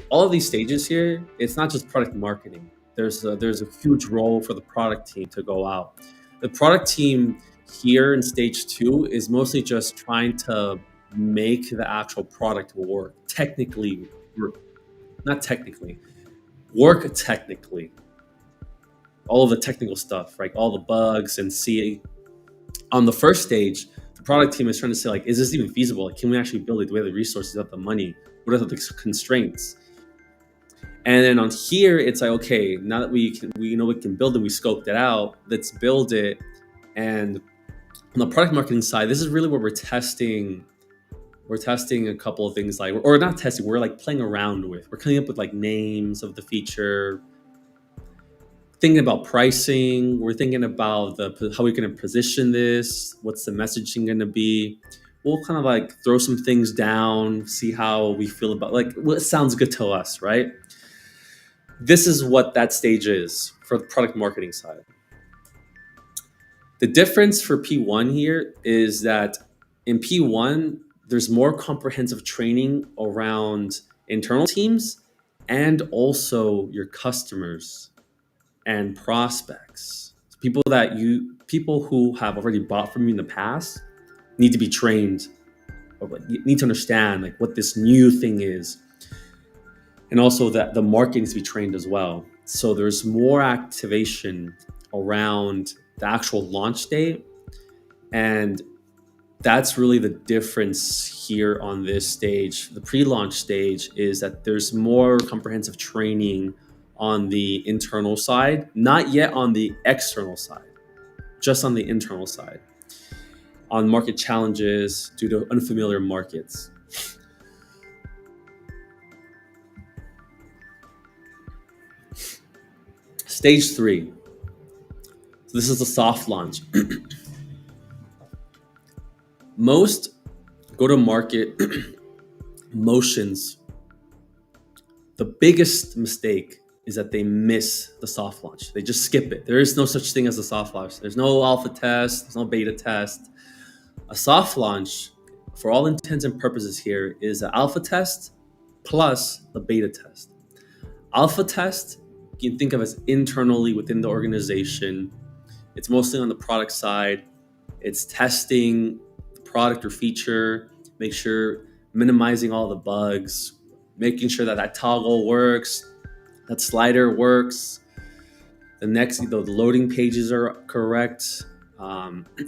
A: all of these stages here. It's not just product marketing. There's a huge role for the product team to go out. The product team here in stage two is mostly just trying to make the actual product work technically, work, not technically, work technically. All of the technical stuff, right? All the bugs and see on the first stage, the product team is trying to say like, is this even feasible? Like, can we actually build it? Do we have the resources, have the money? What are the constraints? And then on here, it's like, okay, now that we know we can build it, we scoped it out, let's build it. And on the product marketing side, this is really where we're testing a couple of things, like, or not testing, we're like playing around with. We're coming up with like names of the feature, thinking about pricing. We're thinking about how we're going to position this. What's the messaging going to be? We'll kind of like throw some things down, see how we feel about like what sounds good to us, right? This is what that stage is for the product marketing side. The difference for P1 here is that in P1, there's more comprehensive training around internal teams and also your customers and prospects. People who have already bought from you in the past need to be trained, or need to understand like what this new thing is. And also that the market needs to be trained as well. So there's more activation around the actual launch date. And that's really the difference here on this stage. The pre-launch stage is that there's more comprehensive training on the internal side, not yet on the external side, just on the internal side, on market challenges due to unfamiliar markets. Stage three. So this is a soft launch. Most go-to-market motions, the biggest mistake is that they miss the soft launch. They just skip it. There is no such thing as a soft launch. There's no alpha test, there's no beta test. A soft launch, for all intents and purposes here, is an alpha test plus the beta test. Alpha test, you can think of as internally within the organization. It's mostly on the product side. It's testing the product or feature, make sure minimizing all the bugs, making sure that that toggle works, that slider works, the loading pages are correct.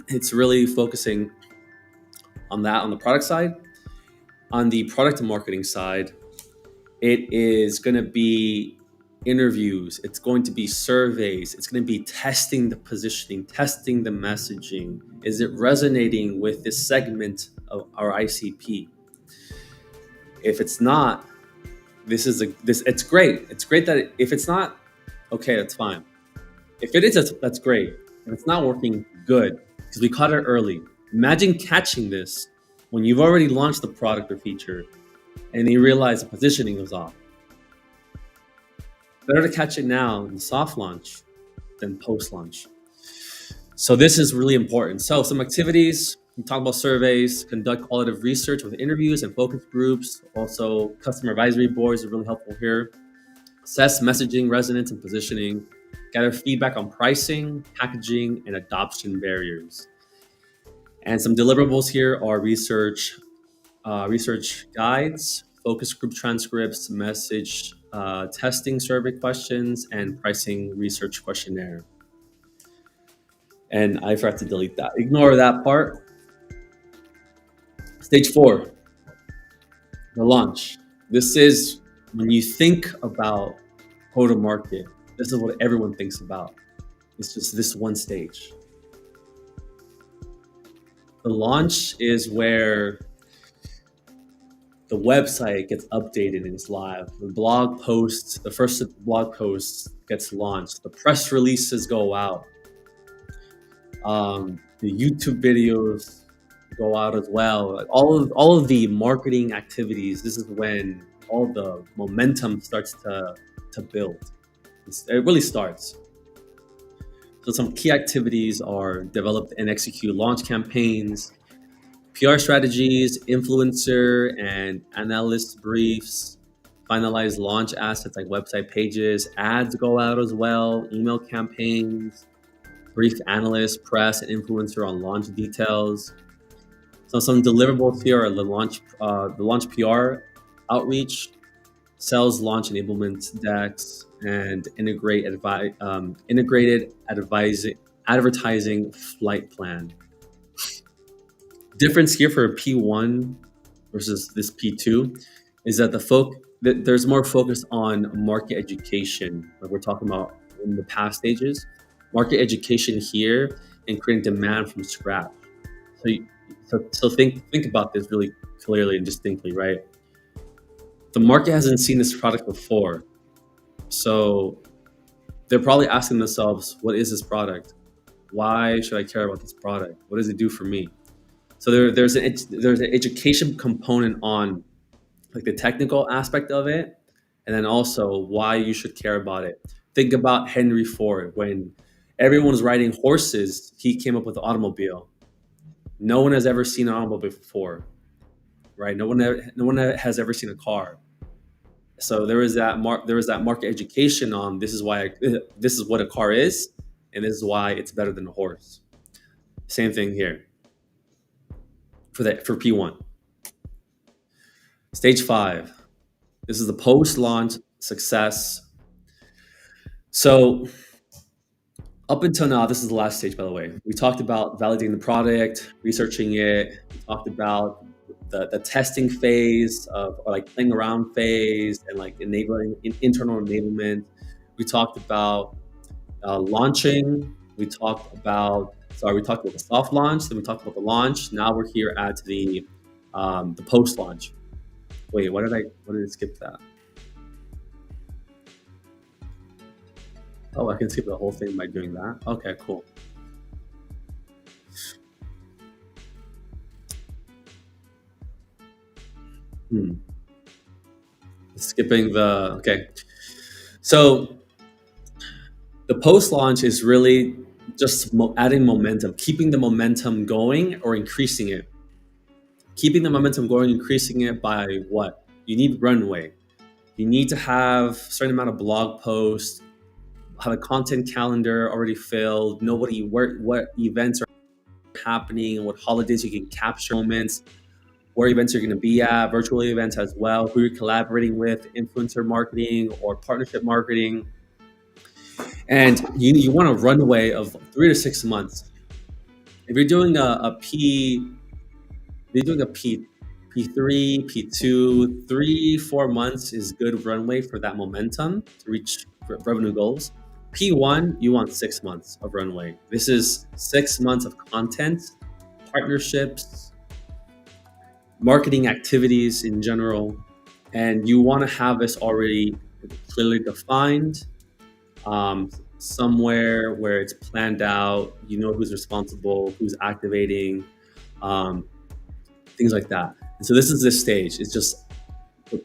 A: It's really focusing on that on the product side. On the product and marketing side, it is going to be interviews, it's going to be surveys, it's going to be testing the positioning, testing the messaging. Is it resonating with this segment of our ICP? If it's not, it's great. It's great that if it's not, okay, that's fine. If it is, that's great. If it's not working, good, because we caught it early. Imagine catching this when you've already launched the product or feature and you realize the positioning was off. Better to catch it now in soft launch than post-launch. So this is really important. So some activities, we talk about surveys, conduct qualitative research with interviews and focus groups. Also, customer advisory boards are really helpful here. Assess messaging, resonance, and positioning. gather feedback on pricing, packaging, and adoption barriers. And some deliverables here are research guides, focus group transcripts, message testing survey questions, and pricing research questionnaire. And I forgot to delete that. Ignore that part. Stage 4, the launch. This is when you think about go to market. This is what everyone thinks about. It's just this one stage. The launch is where the website gets updated and it's live. The first blog post gets launched. The press releases go out. The YouTube videos go out as well. Like all of the marketing activities. This is when all the momentum starts to build. It really starts. So some key activities are develop and execute launch campaigns, PR strategies, influencer and analyst briefs, finalize launch assets like website pages, ads go out as well, email campaigns, brief analysts, press, and influencer on launch details. So some deliverables here are the launch PR outreach, sales launch enablement decks, and integrated advertising flight plan. Difference here for P1 versus this P2 is that there's more focus on market education, like we're talking about in the past stages. Market education here and creating demand from scratch. So think about this really clearly and distinctly, right? The market hasn't seen this product before, so they're probably asking themselves, "What is this product? Why should I care about this product? What does it do for me?" So there's an education component on like the technical aspect of it, and then also why you should care about it. Think about Henry Ford. When everyone was riding horses, he came up with the automobile. No one has ever seen an automobile before, right? No one has ever seen a car. So there was that market education on this is what a car is, and this is why it's better than a horse. Same thing here for P1. Stage 5. This is the post-launch success. So up until now, this is the last stage, by the way. We talked about validating the product, researching it. We talked about the testing phase or like playing around phase and like enabling internal enablement. We talked about launching. We talked about the soft launch. Then we talked about the launch. Now we're here at the post launch. Wait, why did I skip that? Oh, I can skip the whole thing by doing that. Okay, cool. Skipping the okay. So the post launch is really just adding momentum, keeping the momentum going or increasing it. Keeping the momentum going, increasing it by what? You need runway. You need to have a certain amount of blog posts, have a content calendar already filled, know what events are happening, what holidays you can capture moments, where events you're going to be at, virtual events as well, who you're collaborating with, influencer marketing or partnership marketing. And you want a runway of 3 to 6 months. If you're doing P3, P2, 3, 4 months is good runway for that momentum to reach revenue goals. P1, you want 6 months of runway. This is 6 months of content, partnerships, marketing activities in general, and you want to have this already clearly defined, somewhere where it's planned out. You know who's responsible, who's activating, things like that. And so this is this stage. It's just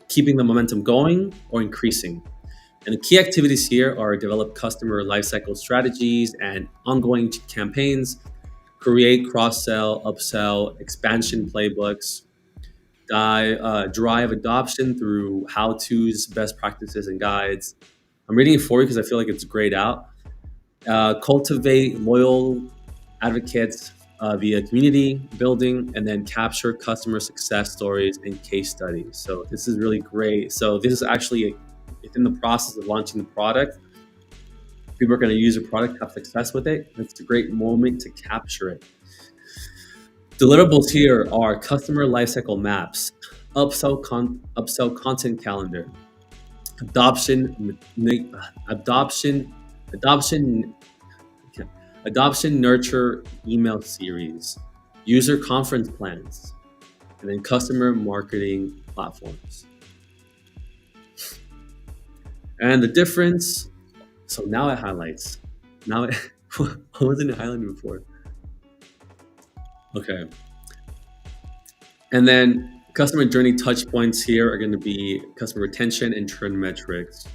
A: keeping the momentum going or increasing. And the key activities here are develop customer lifecycle strategies and ongoing campaigns, create cross-sell, upsell, expansion playbooks, drive adoption through how-tos, best practices, and guides. I'm reading it for you because I feel like it's grayed out. cultivate loyal advocates via community building, and then capture customer success stories and case studies. So this is really great. So this is actually within the process of launching the product. People are going to use your product, have success with it. It's a great moment to capture it. Deliverables here are customer lifecycle maps, upsell content calendar, adoption, adoption, adoption, adoption nurture email series, user conference plans, and then customer marketing platforms. And the difference, so now it highlights. Now it, I wasn't highlighting before. Okay. And then customer journey touch points here are going to be customer retention and churn metrics.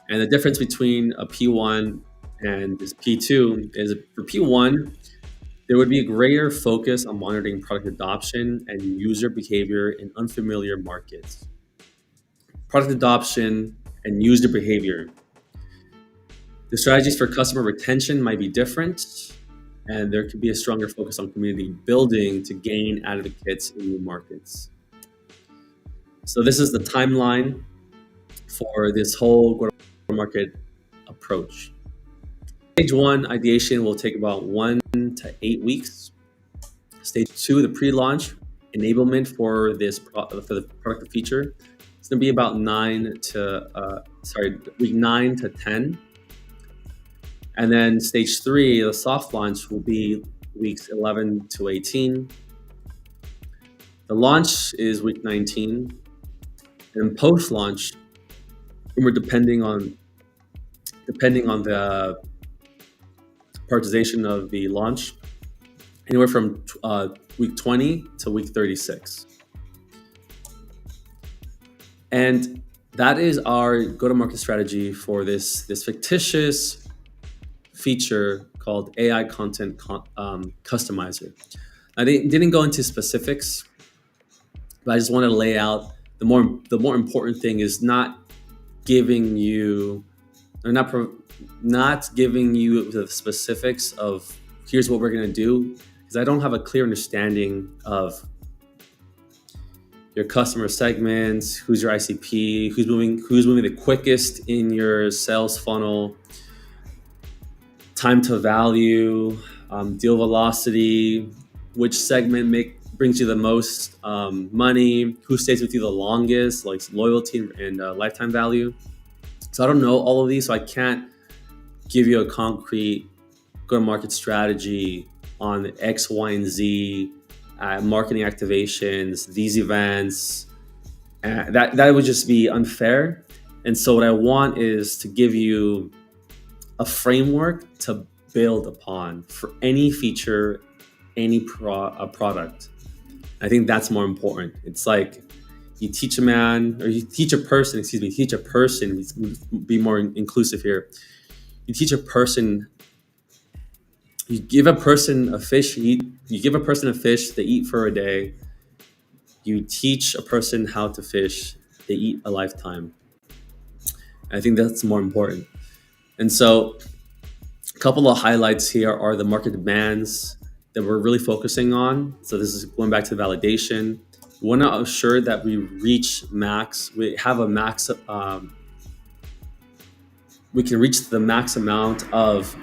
A: And the difference between a P1 and this P2 is for P1, there would be a greater focus on monitoring product adoption and user behavior in unfamiliar markets. Product adoption and user behavior. The strategies for customer retention might be different, and there could be a stronger focus on community building to gain advocates in new markets. So this is the timeline for this whole go-to-market approach. Stage 1, ideation will take about 1 to 8 weeks. Stage 2, the pre-launch enablement for the product or feature. It's going to be about week 9 to 10. And then stage 3, the soft launch, will be weeks 11 to 18. The launch is week 19. And post-launch, we're depending on the prioritization of the launch, anywhere from week 20 to week 36. And that is our go-to-market strategy for this fictitious feature called AI Content Customizer. I didn't go into specifics, but I just want to lay out the more important thing is not giving you the specifics of here's what we're going to do, because I don't have a clear understanding of your customer segments, who's your ICP, who's moving the quickest in your sales funnel, time to value, deal velocity, which segment brings you the most money, who stays with you the longest, like loyalty and lifetime value. So I don't know all of these, so I can't give you a concrete go-to-market strategy on X, Y, and Z, marketing activations, these events. That would just be unfair. And so what I want is to give you a framework to build upon for any feature, any product. I think that's more important. It's like you teach a person, be more inclusive here. You teach a person, you give a person a fish, you give a person a fish, they eat for a day. You teach a person how to fish, they eat a lifetime. I think that's more important. And so a couple of highlights here are the market demands that we're really focusing on. So this is going back to the validation. We want to ensure that we reach max. We have a max. We can reach the max amount of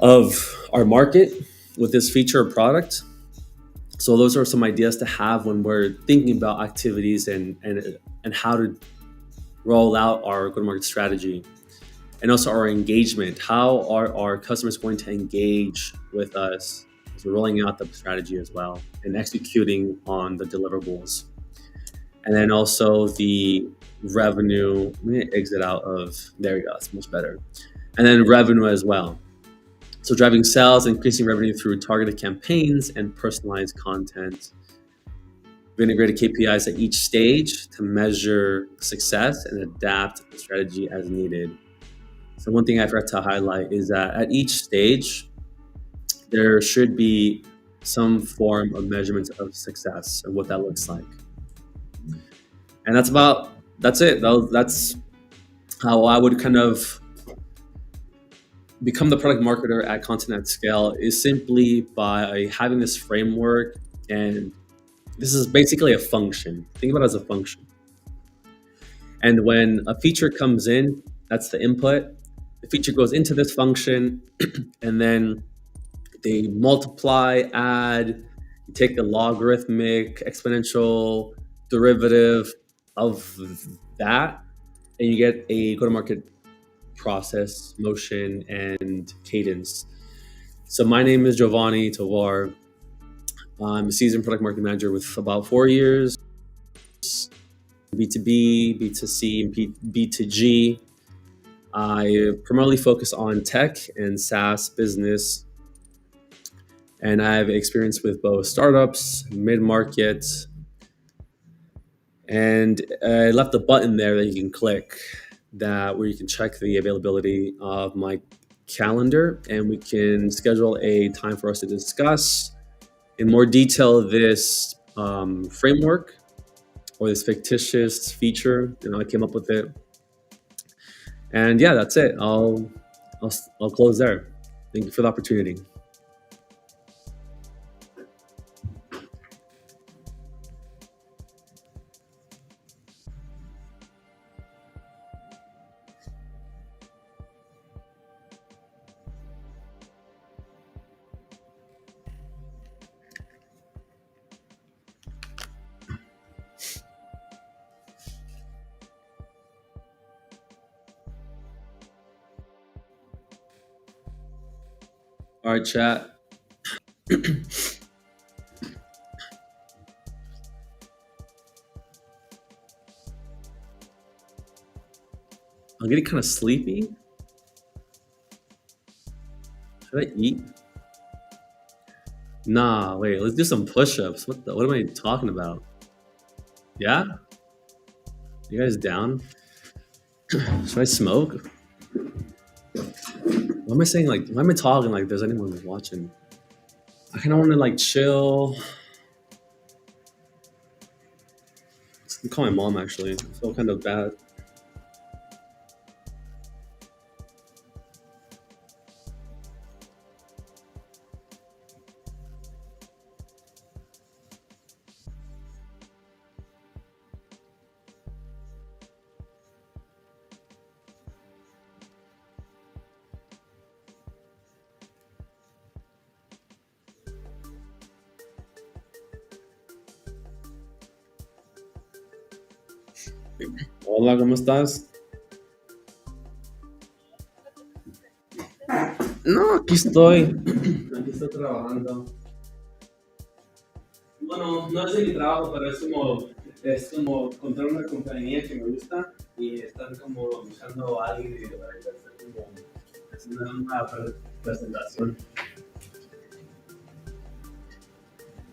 A: our market with this feature or product. So those are some ideas to have when we're thinking about activities and how to roll out our go-to-market strategy. And also our engagement. How are our customers going to engage with us as we're rolling out the strategy as well and executing on the deliverables? And then also the revenue. Let me exit out of, there we go, that's much better. And then revenue as well. So driving sales, increasing revenue through targeted campaigns and personalized content. We integrated KPIs at each stage to measure success and adapt the strategy as needed. So one thing I forgot to highlight is that at each stage, there should be some form of measurement of success and what that looks like. And that's it. That's how I would kind of become the product marketer at Content at Scale is simply by having this framework, and this is basically a function. Think about it as a function. And when a feature comes in, that's the input. The feature goes into this function, and then they multiply, add, you take the logarithmic, exponential derivative of that, and you get a go to market process, motion, and cadence. So my name is Giovanni Tovar. I'm a seasoned product marketing manager with about 4 years, B2B, B2C, and B2G. I primarily focus on tech and SaaS business, and I have experience with both startups, mid market, and I left a button there that you can click that where you can check the availability of my calendar, and we can schedule a time for us to discuss in more detail this framework or this fictitious feature. I came up with it, and yeah, that's it. I'll close there. Thank you for the opportunity. All right, chat. I'm getting kind of sleepy. Should I eat? Nah, wait. Let's do some push-ups. What am I talking about? Yeah, you guys down? Should I smoke? Why am I saying like? Why am I talking like there's anyone watching? I kind of want to like chill. Let's call my mom actually. I feel kind of bad. Hola, ¿cómo estás? No, aquí estoy. Aquí estoy trabajando. Bueno, no es de mi trabajo, pero es como encontrar una compañía que me gusta y están como buscando a alguien para hacer como hacer una presentación.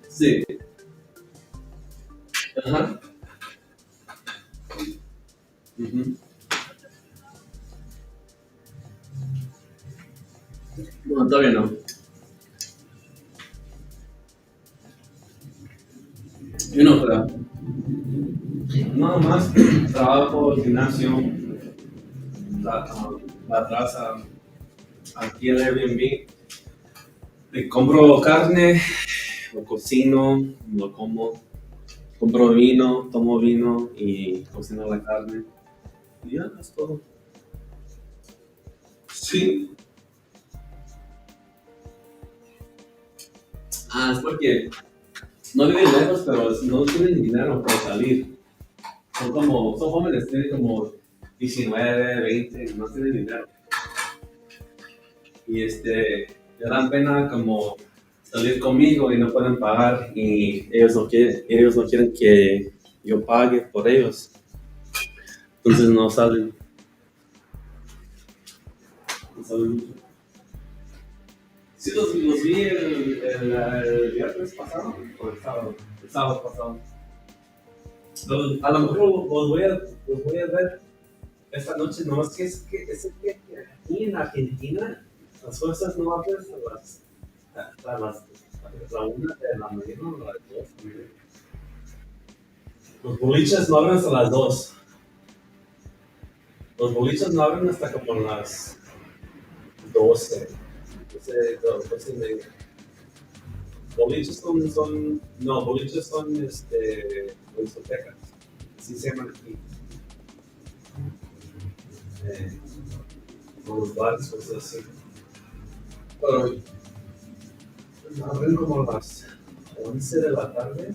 A: Sí. Ajá. Ujú. No, todavía no. Yo no creo. Nada más trabajo, gimnasio, la traza, aquí el Airbnb. Compro carne, lo cocino, lo como. Compro vino, tomo vino y cocino la carne. Y ya, es todo. Sí. Es porque no viven lejos, pero no tienen dinero para salir. Son jóvenes, tienen como 19, 20, no tienen dinero. Y le dan pena como salir conmigo y no pueden pagar y ellos no quieren que yo pague por ellos. Entonces no salen. No salen mucho. Sí, los vi el viernes pasado, o el sábado pasado. A lo mejor los voy a ver esta noche, nomás que aquí en Argentina las cosas no abren hasta la 1 de la mañana o las 2. Los boliches no abren hasta las 2. Los boliches no abren hasta como las 12, 12 y media. Boliches no, boliches son, o discotecas, así se llaman aquí. Eh, o los bares, cosas así. Pero abren como a las 11 de la tarde,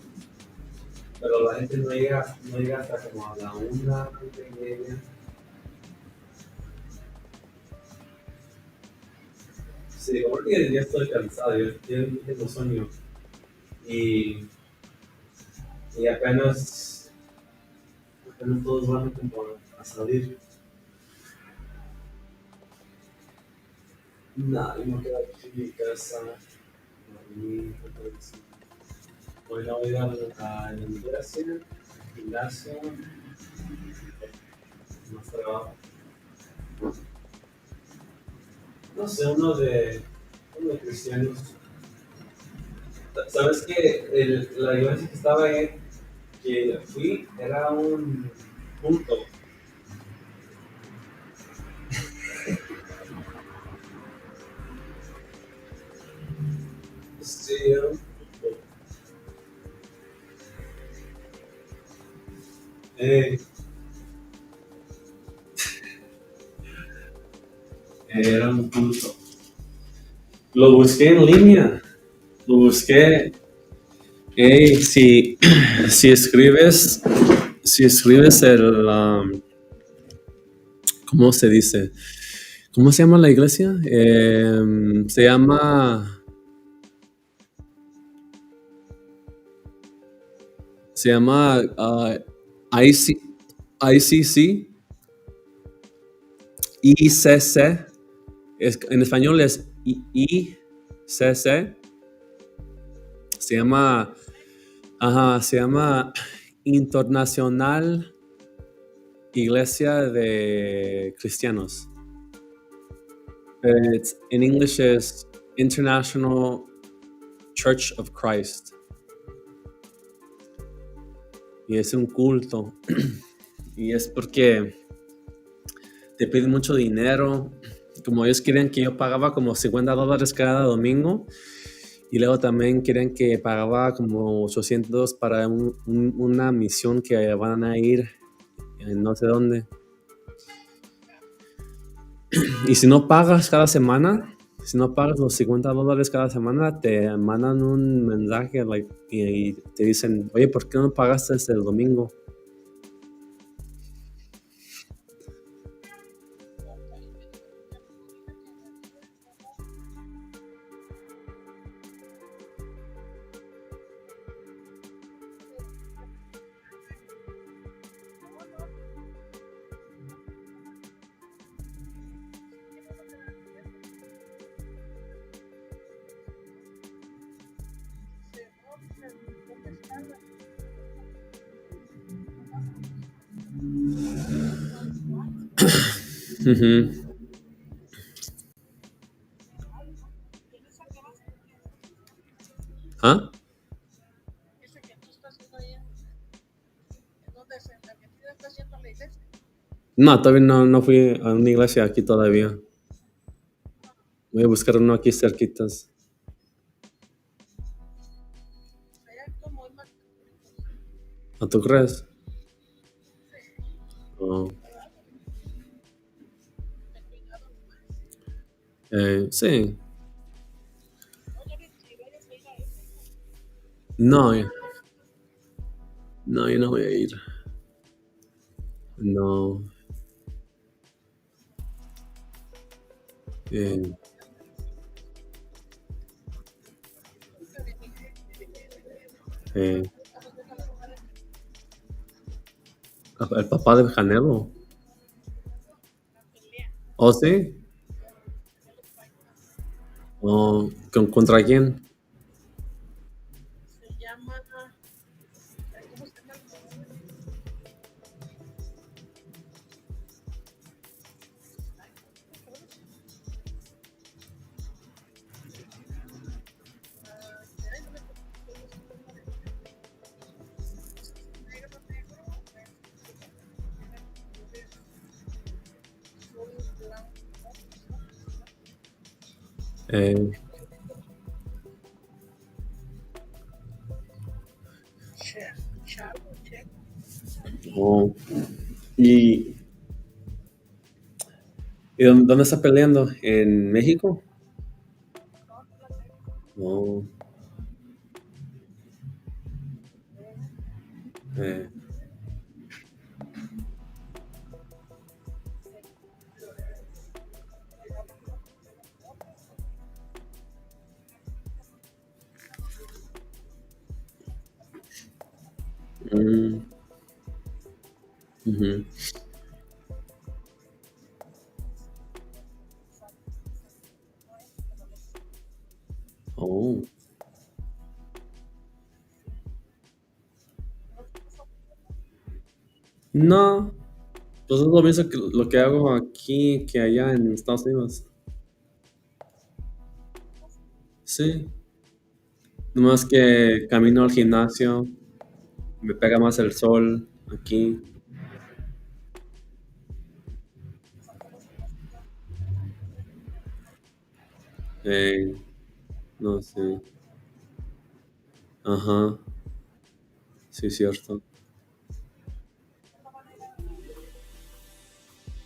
A: pero la gente no llega hasta como a la 1:30. Sí, porque ya estoy cansado, yo tengo sueño. Y, y apenas todos van como a salir. Nada, yo me quedo aquí en mi casa, dormir, voy a ir a la iglesia, al gimnasio, más trabajo. No sé, uno de cristianos. ¿Sabes que la iglesia que estaba ahí, que fui, era un punto? Sí, era un punto. Eh, Era un punto. Lo busqué en línea. Lo busqué. Hey, si escribes, si escribes ¿cómo se dice? ¿Cómo se llama la iglesia? Se llama IC, ICC, ICC. En español es ICC. Se llama, se llama Internacional Iglesia de Cristianos. In English is International Church of Christ. Y es un culto. Y es porque te piden mucho dinero. Como ellos querían que yo pagaba como $50 cada domingo. Y luego también querían que pagaba como 800 para una misión que van a ir en no sé dónde. Y si no pagas cada semana, si no pagas los $50 cada semana, te mandan un mensaje y te dicen, oye, ¿por qué no pagaste el domingo? Ujú. ¿Ah? No, todavía no fui a una iglesia aquí todavía. Voy a buscar uno aquí cerquitas. ¿No tú crees? Oh, sí. No, no, yo no voy a ir. No. Eh, eh, el papá de Canelo. ¿Oh, sí? ¿O contra quién? Eh, oh, ¿y, dónde está peleando? ¿En México? Oh, eh, mm, ujú. Oh, no, pues es lo mismo que lo que hago aquí que allá en Estados Unidos. Sí, nomás que camino al gimnasio, me pega más el sol aquí. Eh, no sé. Ajá, sí, cierto.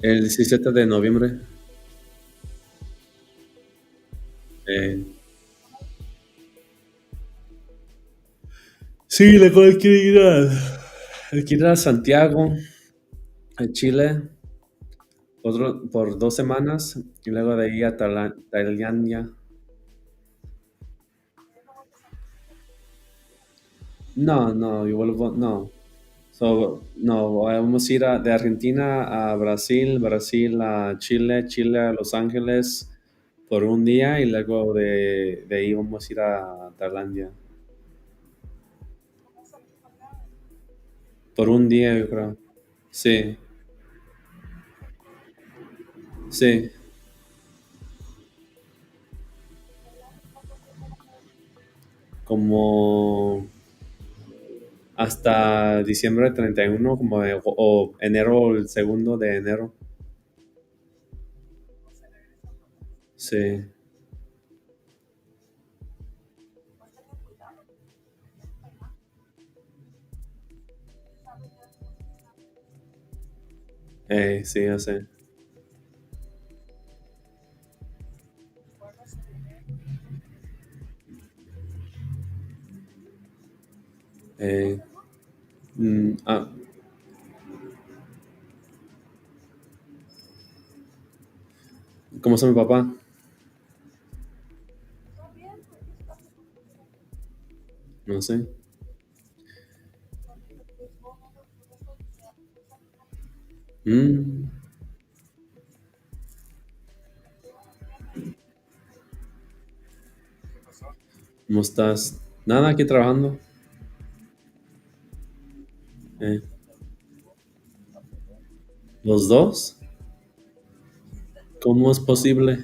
A: El 17 de noviembre. Eh, sí, le quiero ir quiero ir a Santiago, a Chile, por 2 semanas y luego de ahí a Tailandia. No, no, yo vuelvo, no. No, vamos a ir de Argentina a Brasil, Brasil a Chile, Chile a Los Ángeles por un día y luego de ahí vamos a ir a Tailandia por un día, yo creo. Sí, sí, como hasta diciembre 31 como o enero, el 2 de enero. Sí, sí, ya sé. Eh, ah, ¿cómo está mi papá? No sé. Mm, ¿Cómo estás? Nada, aquí trabajando. Eh, ¿Los dos? ¿Cómo es posible?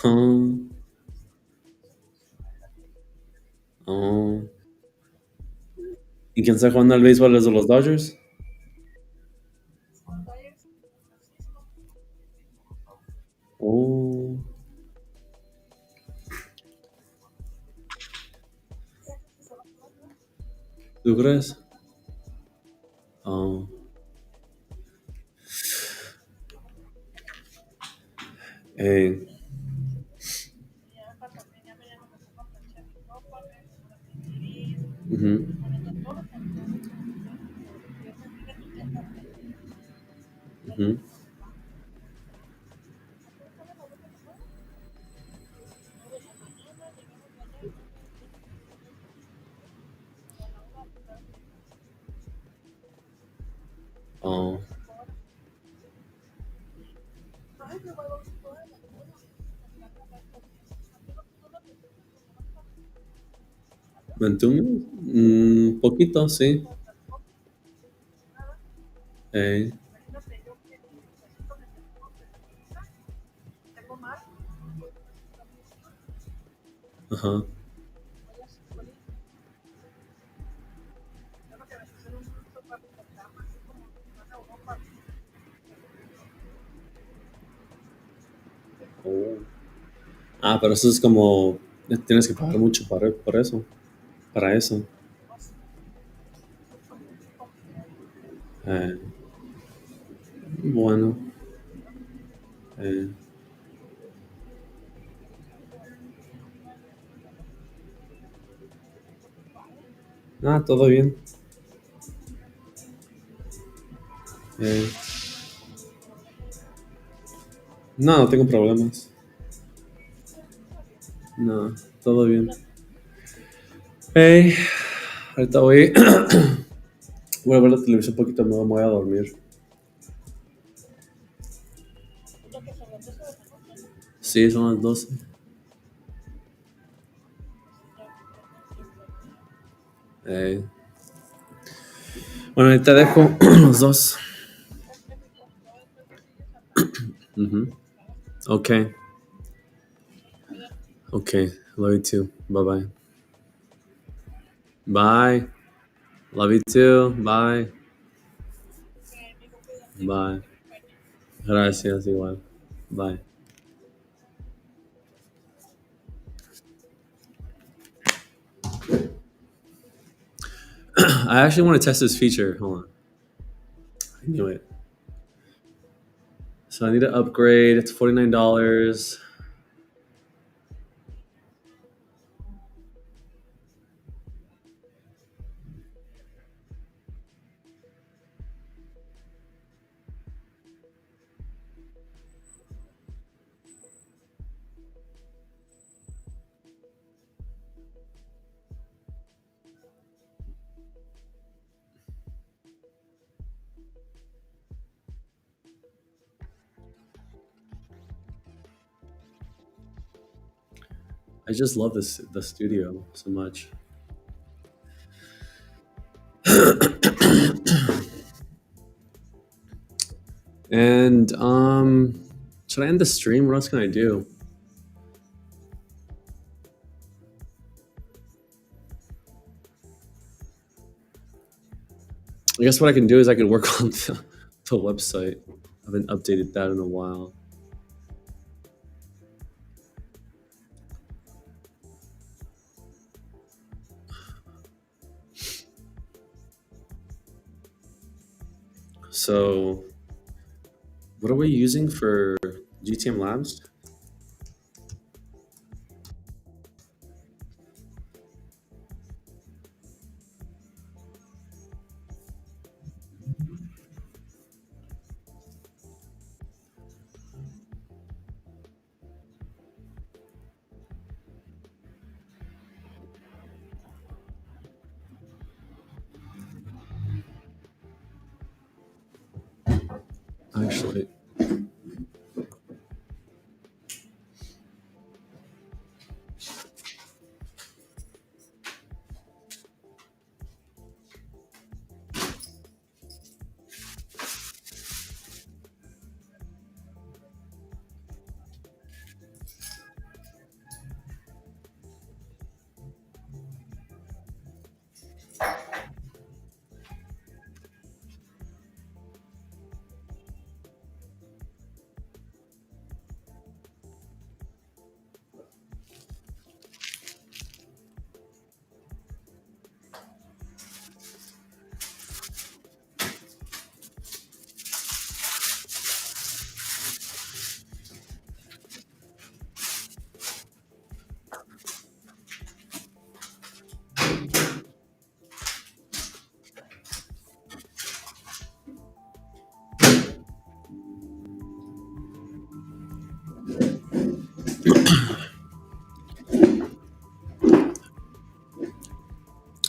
A: Ah, oh. ¿Y quién está jugando al béisbol? ¿Es de los Dodgers? Oh, ¿tú crees? Oh, eh, ujú, ujú, oh. ¿21? Poquito, sí. Eh, ajá. Oh. Ah, pero eso es como, tienes que pagar mucho por eso, para eso. Eh, bueno, eh, todo bien. Eh, no, no tengo problemas. No, todo bien. Hey, ahorita voy, voy a ver la televisión un poquito, me voy a dormir. Sí, son las 12. Eh, bueno, ahí te dejo los dos. Ujú. Okay, okay. Love you too. Bye bye. Bye. Love you too. Bye. Bye. Gracias, igual. Bye. I actually want to test this feature. Hold on. I knew it. So I need to upgrade. It's $49. I just love the studio so much. And should I end the stream? What else can I do? I guess what I can do is I can work on the website. I haven't updated that in a while. So, what are we using for GTM Labs? Actually,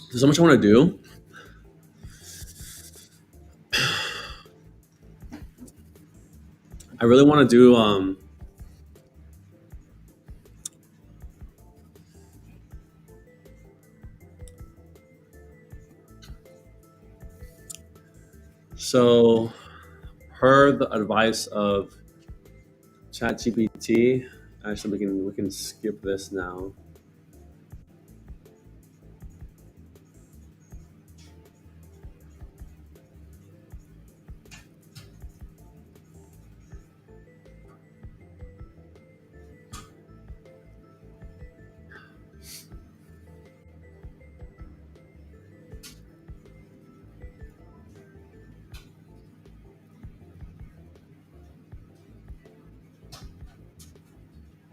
A: there's so much I want to do. I really want to do so per the advice of ChatGPT. Actually, we can skip this now.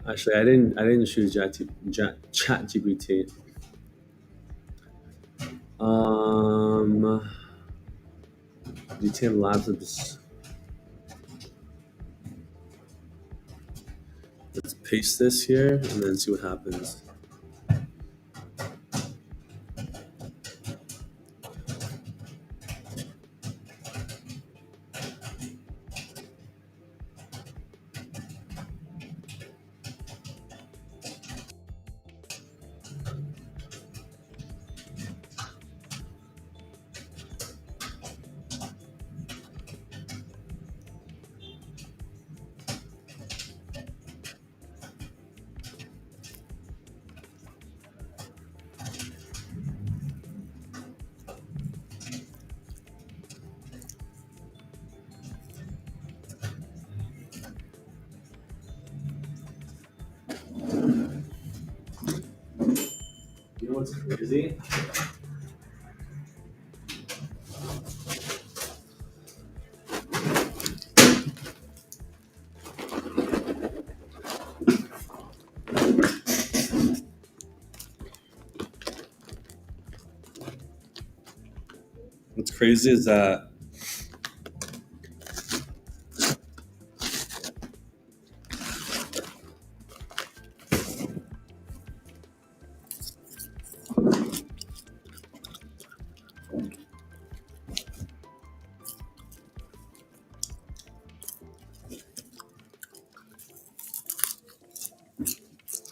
A: Actually, I didn't choose Chat GPT. Um, GTA Labs. Let's paste this here and then see what happens. You know what's crazy? What's crazy is that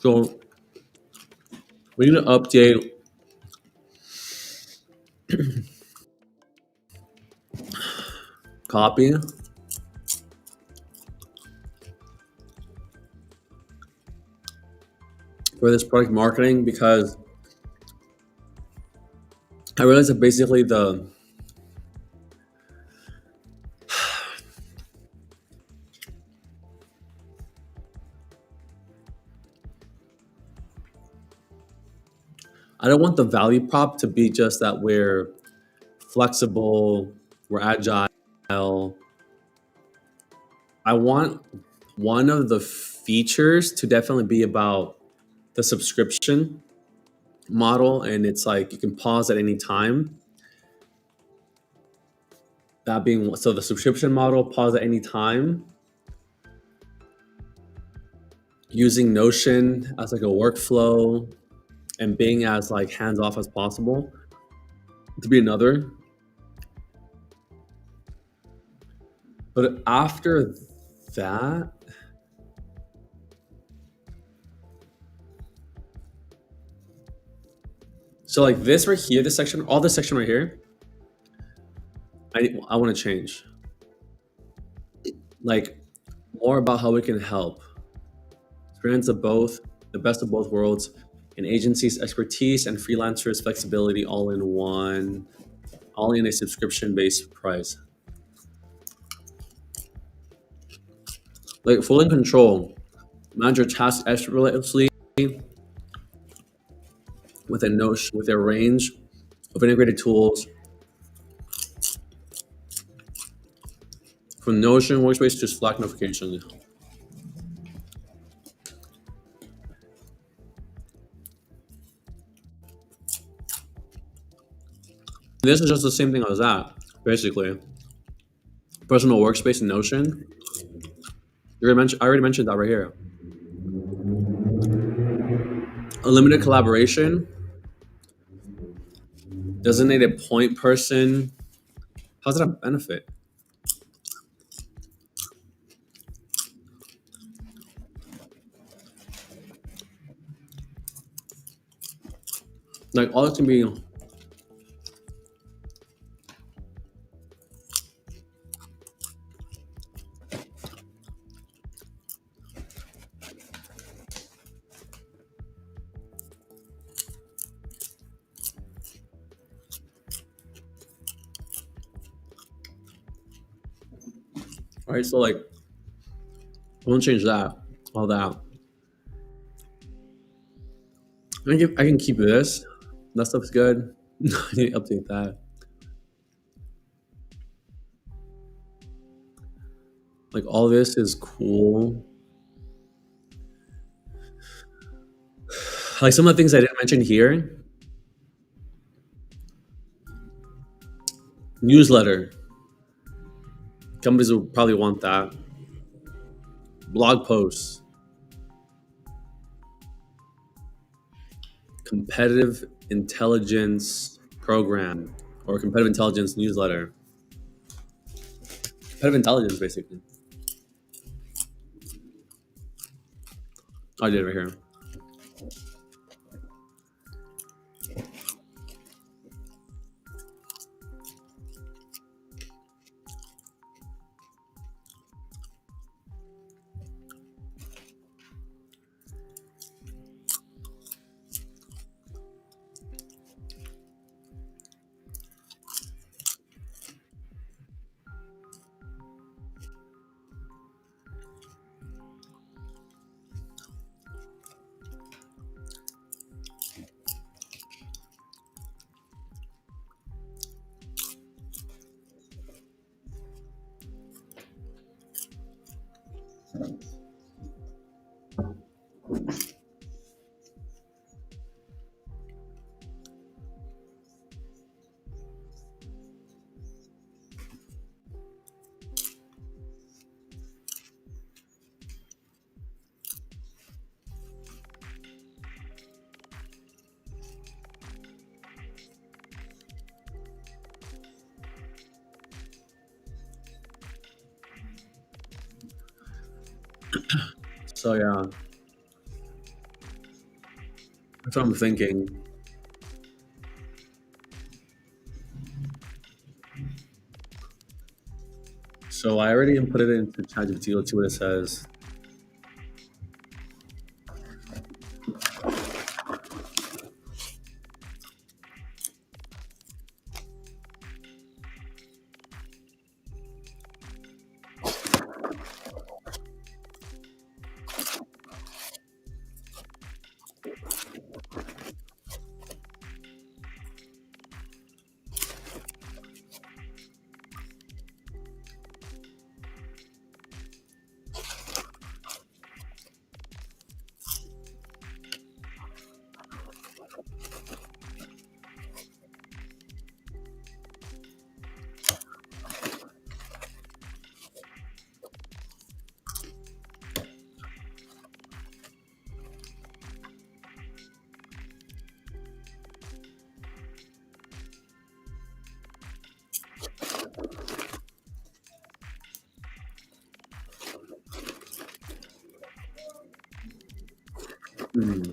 A: so we need to update copy for this product marketing because I realized that basically I don't want the value prop to be just that we're flexible, we're agile. I want one of the features to definitely be about the subscription model, and it's like you can pause at any time. That being so, the subscription model, pause at any time, using Notion as like a workflow, and being as like hands off as possible to be another. But after that, so like this right here, this section, all this section right here, I want to change. Like more about how we can help. Experience of both, the best of both worlds, an agency's expertise and freelancers' flexibility all in one, all in a subscription-based price. Like full in control, manage your tasks effortlessly with a Notion, with a range of integrated tools from Notion workspace to Slack notifications. This is just the same thing as that, basically. Personal workspace in Notion. I already mentioned that right here. A limited collaboration, designated point person. How's that a benefit? Like all this can be. All right, so like I won't change that. All that. I can keep this. That stuff's good. I need to update that. Like all this is cool. Like some of the things I didn't mention here, newsletter. Companies will probably want that. Blog posts, competitive intelligence program, or competitive intelligence newsletter. Competitive intelligence, basically. I did it right here. So yeah, that's what I'm thinking. So I already input it into ChatGPT. Let's see what it says. Hmm.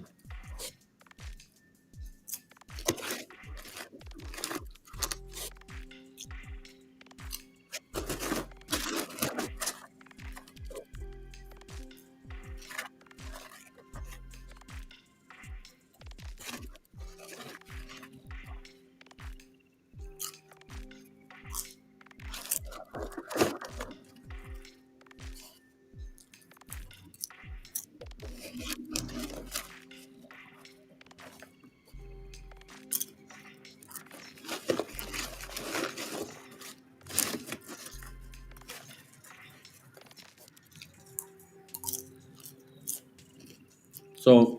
A: So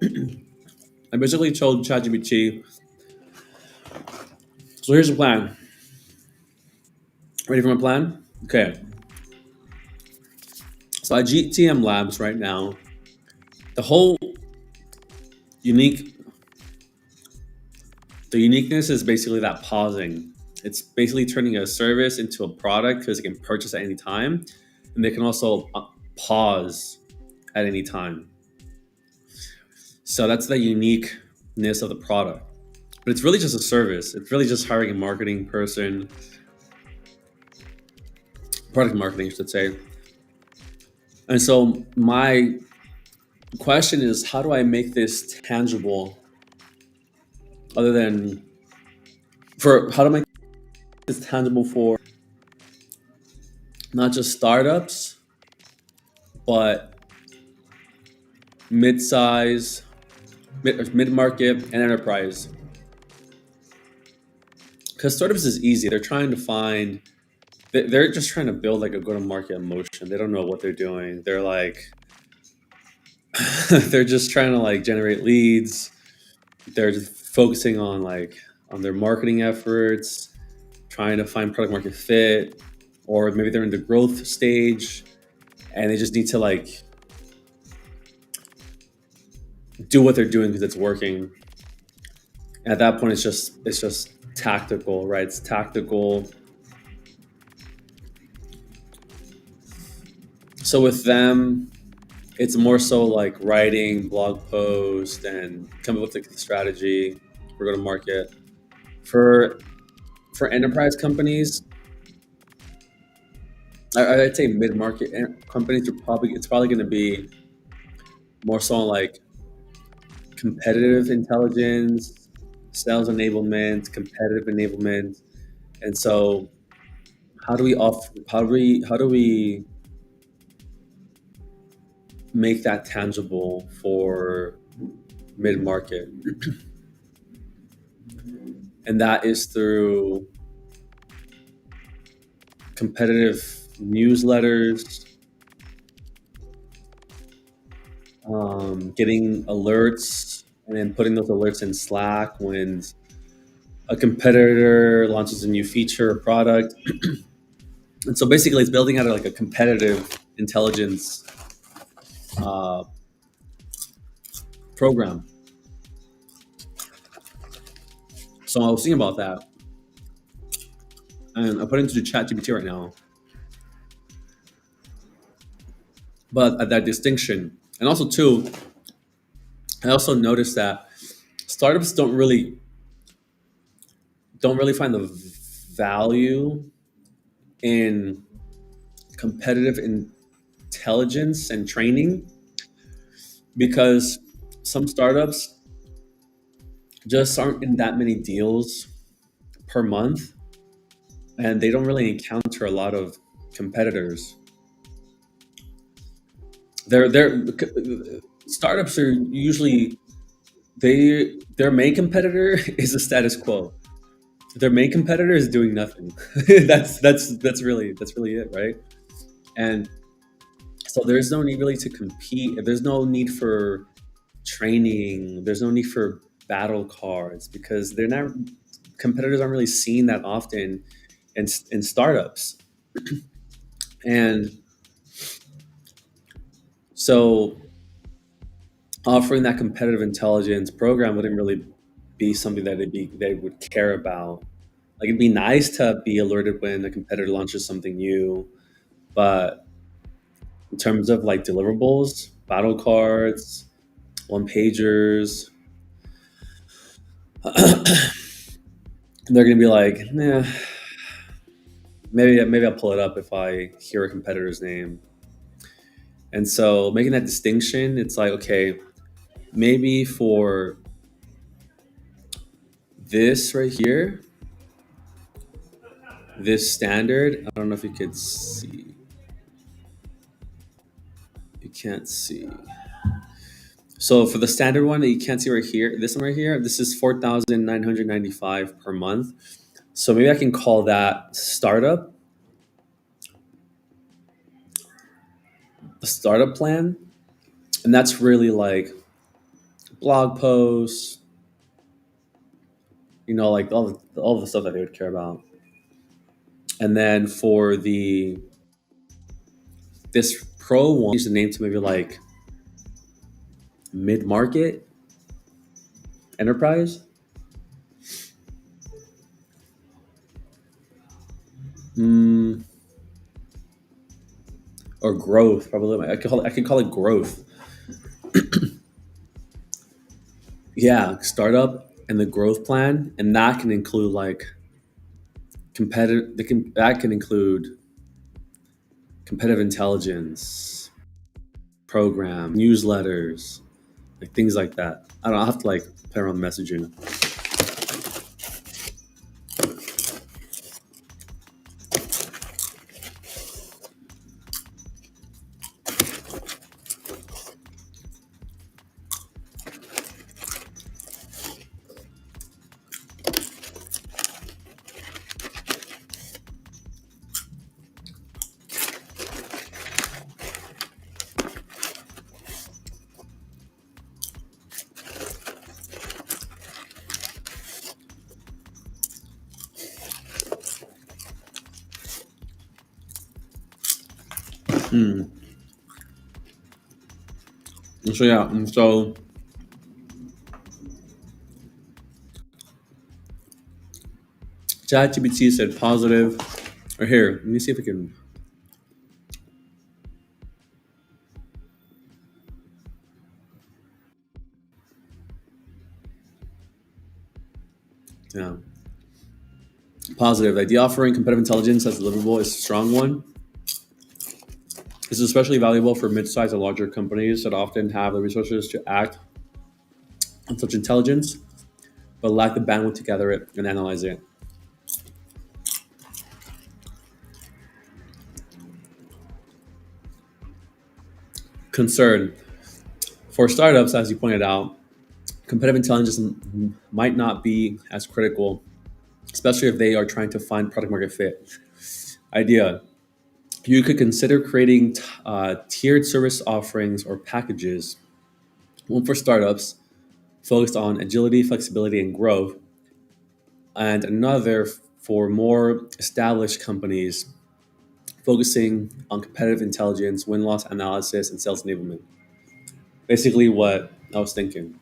A: I basically told ChatGPT. So here's the plan. Ready for my plan? Okay. So at GTM Labs right now, the whole unique the uniqueness is basically that pausing. It's basically turning a service into a product because it can purchase at any time, and they can also pause at any time. So that's the uniqueness of the product. But it's really just a service. It's really just hiring a marketing person, product marketing, I should say. And so my question is, how do I make this tangible? Other than for how to make this tangible for not just startups, but mid-size, mid-market, and enterprise. Because startups is easy. They're trying to find. They're just trying to build like a go-to-market motion. They don't know what they're doing. They're like, they're just trying to like generate leads. they're just focusing on like on their marketing efforts, trying to find product market fit, or maybe they're in the growth stage and they just need to like do what they're doing because it's working. At that point, it's just tactical, right? It's tactical. So with them, it's more so like writing blog posts and coming up with like, the strategy for go to market. For for enterprise companies, I'd say mid market companies are probably it's probably going to be more so on like competitive intelligence, sales enablement, competitive enablement, and so how do we make that tangible for mid market, and that is through competitive newsletters, getting alerts, and then putting those alerts in Slack when a competitor launches a new feature or product. And so basically, it's building out like a competitive intelligence uh, program. So I was thinking about that, and I put it into the chat GPT right now. But at that distinction, and also too, I also noticed that startups don't really find the value in competitive intelligence and training because some startups just aren't in that many deals per month and they don't really encounter a lot of competitors. They're startups are usually their main competitor is the status quo. Their main competitor is doing nothing. That's really it, right? And so there's no need really to compete. There's no need for training. There's no need for battle cards because they're not competitors aren't really seen that often in startups. And so offering that competitive intelligence program wouldn't really be something that they would care about. Like it'd be nice to be alerted when a competitor launches something new, but in terms of like deliverables, battle cards, one pagers, they're gonna be like, nah, maybe I'll pull it up if I hear a competitor's name. And so making that distinction, it's like, okay, maybe for this right here, this standard, I don't know if you could see. You can't see. So for the standard one that you can't see right here, this one right here, this is 4,995 per month. So maybe I can call that startup, the startup plan. And that's really like blog posts, like all the stuff that they would care about. And then for the this pro one, change the name to maybe like mid market enterprise. Mm, or growth, probably. I could call it growth. Yeah, startup and the growth plan, and that can include like that can include competitive intelligence program, newsletters, like things like that. I don't know, I'll have to like play around with messaging. So yeah, and so ChatGPT said positive. Or here, let me see if I can. Yeah, positive. Like the offering competitive intelligence as deliverable is a strong one. This is especially valuable for mid-sized and larger companies that often have the resources to act on such intelligence, but lack the bandwidth to gather it and analyze it. Concern for startups, as you pointed out, competitive intelligence might not be as critical, especially if they are trying to find product market fit. Idea: you could consider creating tiered service offerings or packages. One for startups focused on agility, flexibility, and growth, and another for more established companies focusing on competitive intelligence, win loss analysis, and sales enablement. Basically, what I was thinking.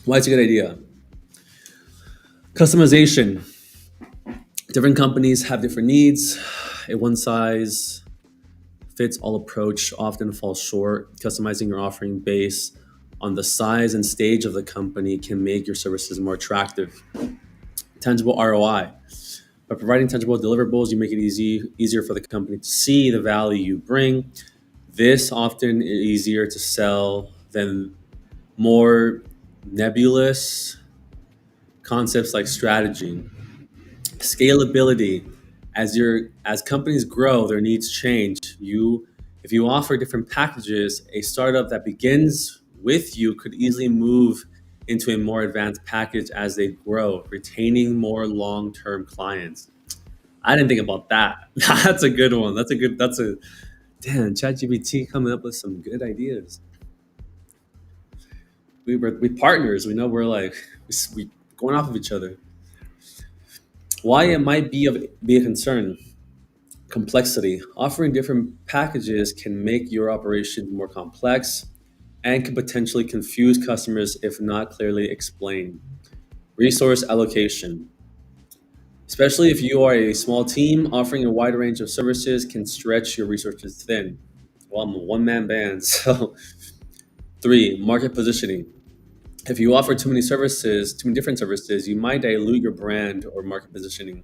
A: Why it's a good idea? Customization. Different companies have different needs. A one size fits all approach often falls short. Customizing your offering based on the size and stage of the company can make your services more attractive. Tangible ROI. By providing tangible deliverables, you make it easier for the company to see the value you bring. This often is easier to sell than more nebulous concepts like strategy. Scalability. As companies grow, their needs change. You If you offer different packages, a startup that begins with you could easily move into a more advanced package as they grow, retaining more long-term clients. I didn't think about that. That's a good one. That's a damn ChatGPT coming up with some good ideas. We partners. We know we're like we going off of each other. Why it might be a concern. Complexity. Offering different packages can make your operation more complex and can potentially confuse customers if not clearly explained. Resource allocation. Especially if you are a small team, offering a wide range of services can stretch your resources thin. Well, I'm a one man band. So, three, market positioning. If you offer too many different services, you might dilute your brand or market positioning.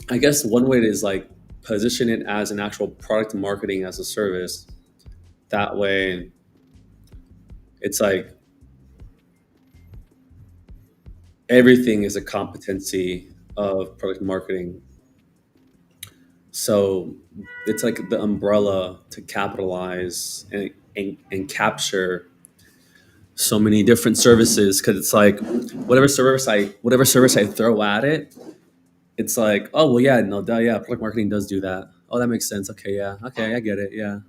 A: I guess one way is like position it as an actual product marketing as a service. That way, it's like everything is a competency of product marketing. So it's like the umbrella to capitalize and capture so many different services because it's like whatever service I throw at it, it's like, oh well, yeah, no, duh, yeah, product marketing does do that. Oh, that makes sense. Okay, yeah, okay, I get it. Yeah,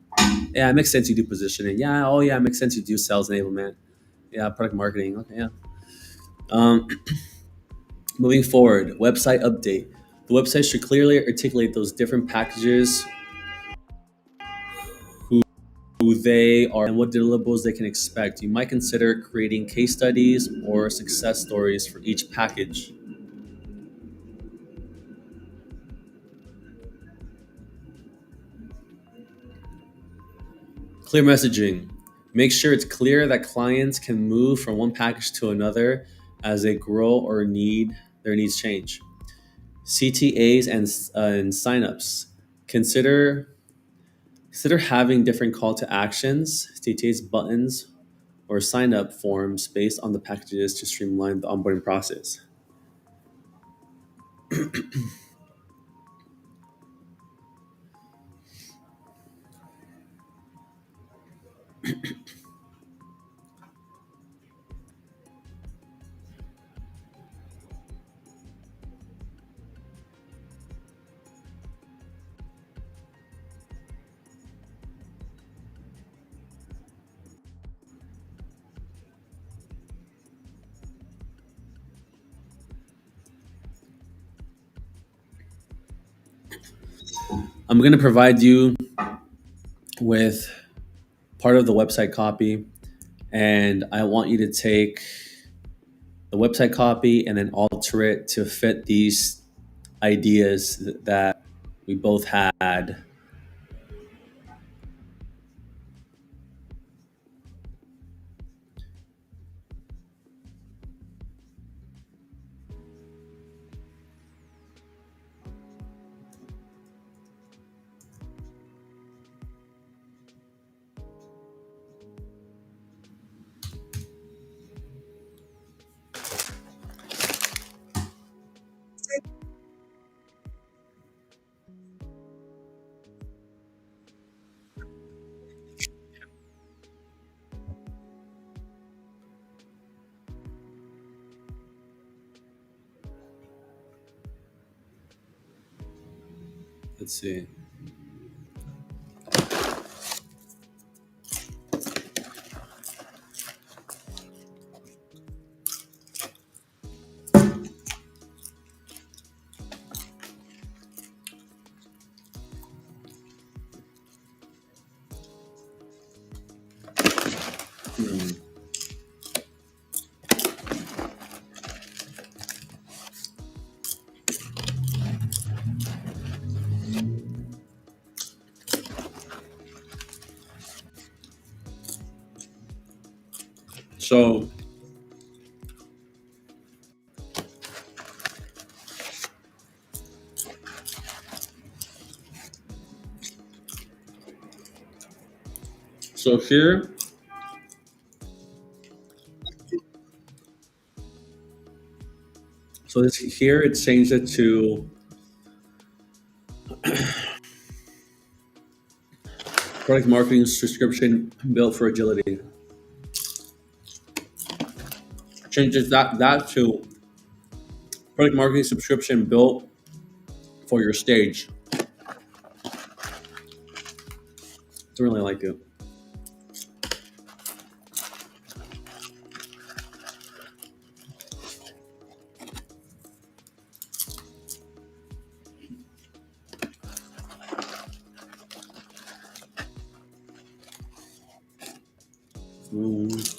A: yeah, it makes sense. You do positioning. Yeah, oh yeah, it makes sense. You do sales enablement. Yeah, product marketing. Okay, yeah. Um, Moving forward, website update. The website should clearly articulate those different packages, who they are, and what deliverables they can expect. You might consider creating case studies or success stories for each package. Clear messaging. Make sure it's clear that clients can move from one package to another as they grow or need their needs change. CTAs and signups. Consider Consider having different call to actions, CTAs buttons, or sign up forms based on the packages to streamline the onboarding process. I'm going to provide you with part of the website copy, and I want you to take the website copy and then alter it to fit these ideas that we both had. Let's see. Hmm. So, so here, so this here it changed it to product marketing subscription built for agility. Changes that to product marketing subscription built for your stage. Don't really like it. Mm.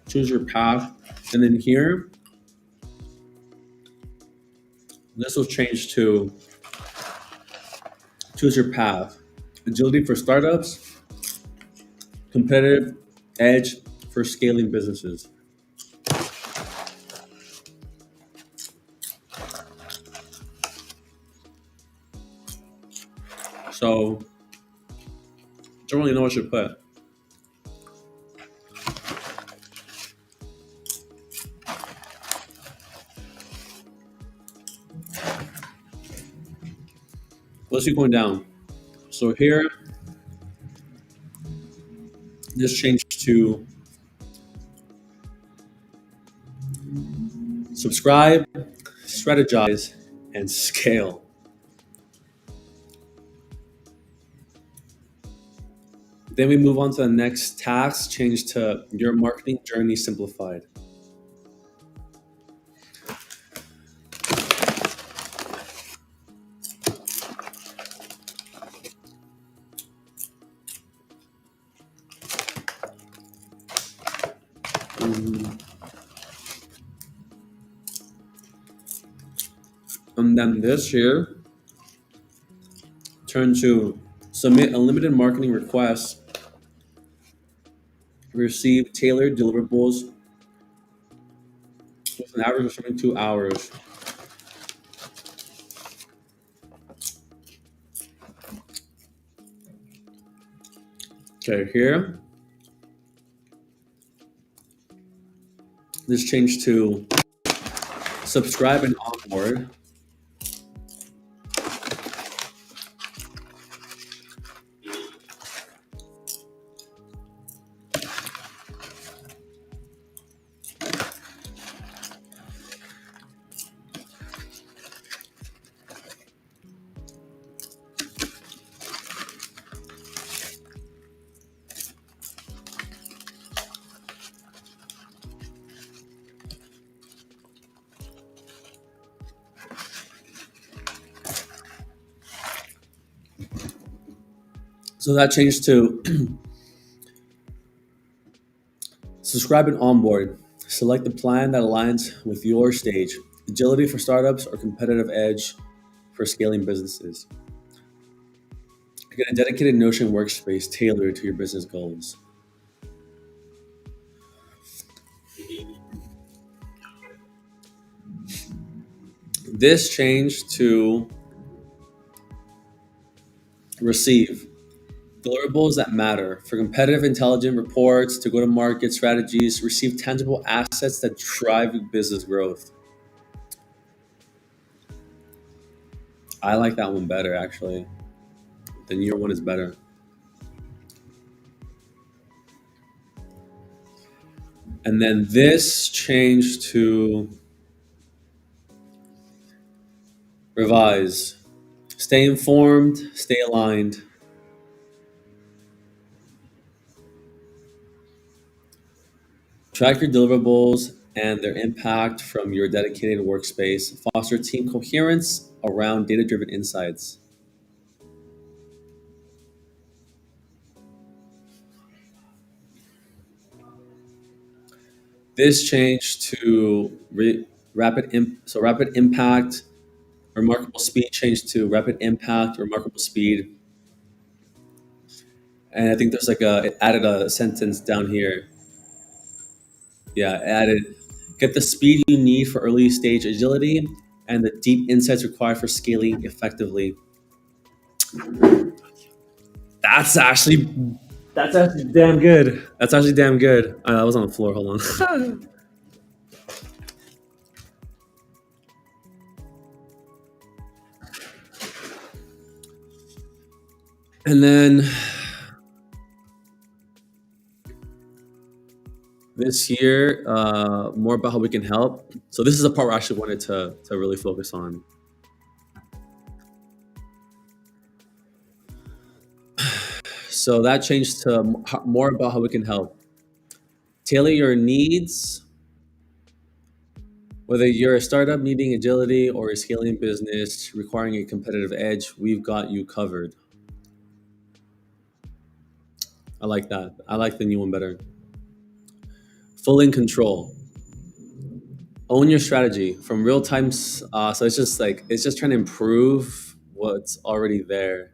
A: Choose your path, and then here, this will change to choose your path. Agility for startups, competitive edge for scaling businesses. So, don't really know what to put. Let's keep going down. So here, this changed to subscribe, strategize, and scale. Then we move on to the next task, change to your marketing journey simplified. Mm. And then this here, turn to submit unlimited marketing requests, receive tailored deliverables with an average of 72 hours. Okay, here, this changed to subscribe and onboard. So that changed to subscribe and onboard. Select the plan that aligns with your stage. Agility for startups or competitive edge for scaling businesses. Get a dedicated Notion workspace tailored to your business goals. This changed to receive deliverables that matter for competitive intelligent reports to go to market strategies, receive tangible assets that drive business growth. I like that one better actually. The newer one is better. And then this changed to revise. Stay informed, stay aligned. Track your deliverables and their impact from your dedicated workspace. Foster team coherence around data driven insights. This changed to rapid impact, remarkable speed changed to rapid impact, remarkable speed. And I think there's like it added a sentence down here. Yeah, it added get the speed you need for early stage agility and the deep insights required for scaling effectively. That's actually that's actually damn good. That's actually damn good. I was on the floor. Hold on. And then this year, more about how we can help. So this is the part where I actually wanted to really focus on. So that changed to more about how we can help. Tailor your needs, whether you're a startup needing agility or a scaling business requiring a competitive edge, we've got you covered. I like that. I like the new one better. Full in control. Own your strategy from real time. So it's just trying to improve what's already there.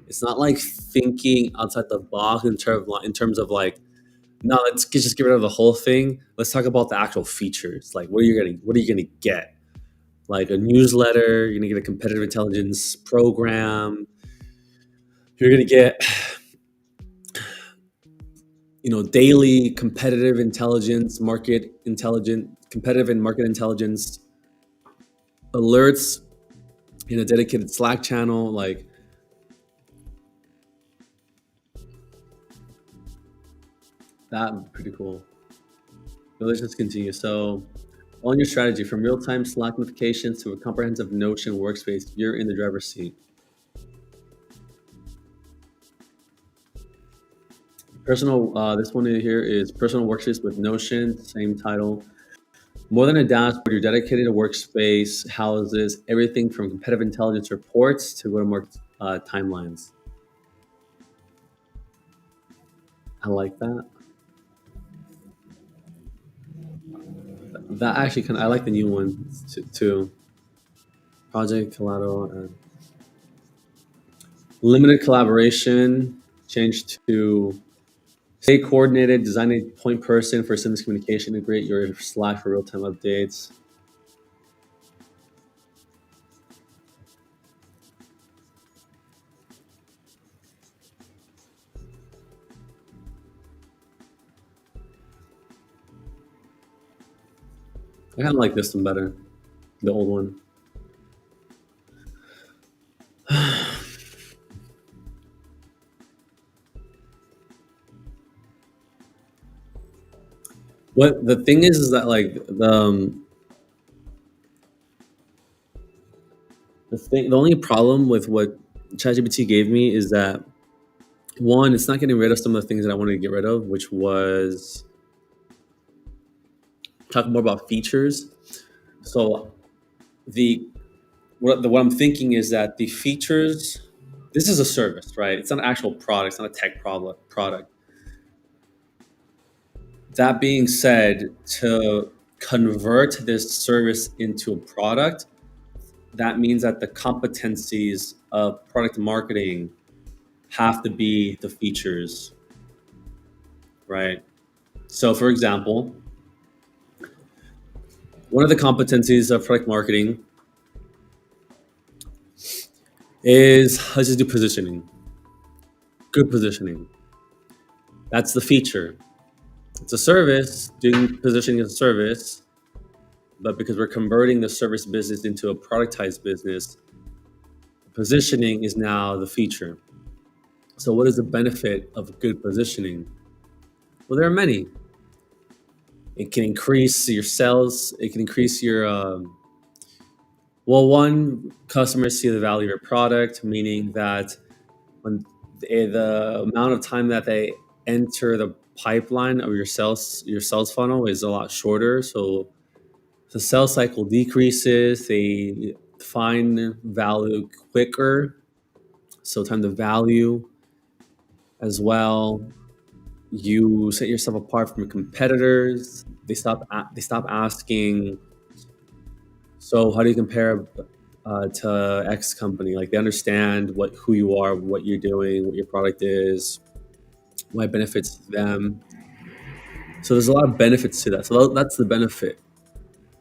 A: It's not like thinking outside the box in terms of like, no, let's just get rid of the whole thing. Let's talk about the actual features. Like, what are you gonna get? Like a newsletter. You're gonna get a competitive intelligence program. You're gonna get, daily competitive and market intelligence alerts in a dedicated Slack channel. Like that, pretty cool. But let's just continue. So, on your strategy from real time Slack notifications to a comprehensive Notion workspace, you're in the driver's seat. Personal, this one here is personal workspace with Notion, same title. More than a dashboard, your dedicated workspace houses everything from competitive intelligence reports to go-to-market timelines. I like that. That actually I like the new one too. Project collateral and limited collaboration changed to stay coordinated, design a point person for seamless communication, integrate your Slack for real-time updates. I kind of like this one better, the old one. What the thing is that like the only problem with what ChatGPT gave me is that one, it's not getting rid of some of the things that I wanted to get rid of, which was talk more about features. So the what I'm thinking is that the features This is a service, right? It's not an actual product. It's not a tech product. That being said, to convert this service into a product, that means that the competencies of product marketing have to be the features, right? So, for example, one of the competencies of product marketing is, let's just do positioning. Good positioning. That's the feature. It's a service, doing positioning as a service, but because we're converting the service business into a productized business, positioning is now the feature. So, what is the benefit of good positioning? Well, there are many. It can increase your sales. It can increase your well, one, customers see the value of your product, meaning that when the amount of time that they enter the pipeline of your sales funnel is a lot shorter. So the sales cycle decreases. They find value quicker. So time to value as well. You set yourself apart from your competitors. They stop asking, so how do you compare to X company? Like they understand who you are, what you're doing, what your product is, why it benefits them. So there's a lot of benefits to that. So that's the benefit.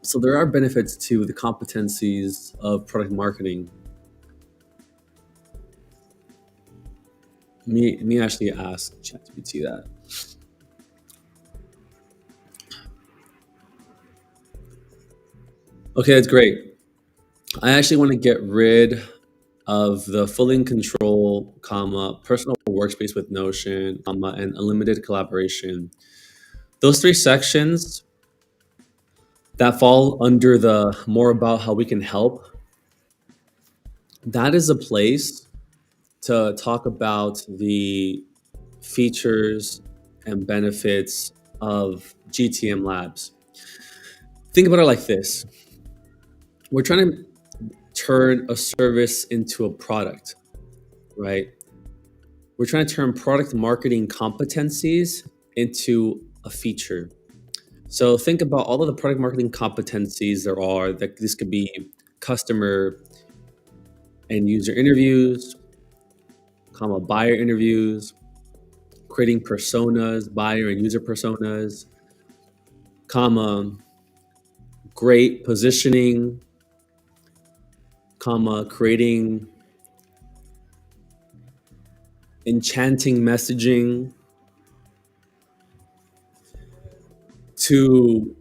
A: So there are benefits to the competencies of product marketing. Me actually ask ChatGPT that. Okay, that's great. I actually want to get rid of the fully in control, comma, personal workspace with Notion, comma, and unlimited collaboration. Those three sections that fall under the more about how we can help, that is a place to talk about the features and benefits of GTM Labs. Think about it like this. We're trying to turn a service into a product, right? We're trying to turn product marketing competencies into a feature. So think about all of the product marketing competencies there are. That this could be customer and user interviews, comma, buyer interviews, creating personas, buyer and user personas, comma, great positioning, comma, creating enchanting messaging, to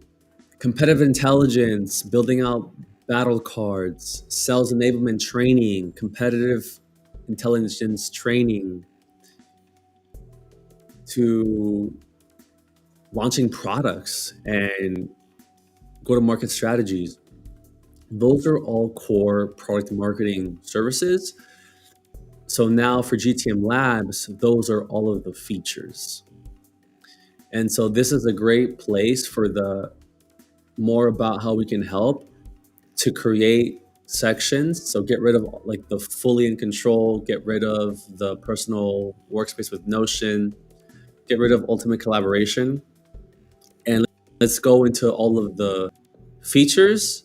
A: competitive intelligence, building out battle cards, sales enablement training, competitive intelligence training, to launching products and go to market strategies. Those are all core product marketing services. So now for GTM Labs, those are all of the features. And so this is a great place for the more about how we can help to create sections. So get rid of like the fully in control, get rid of the personal workspace with Notion, get rid of ultimate collaboration. And let's go into all of the features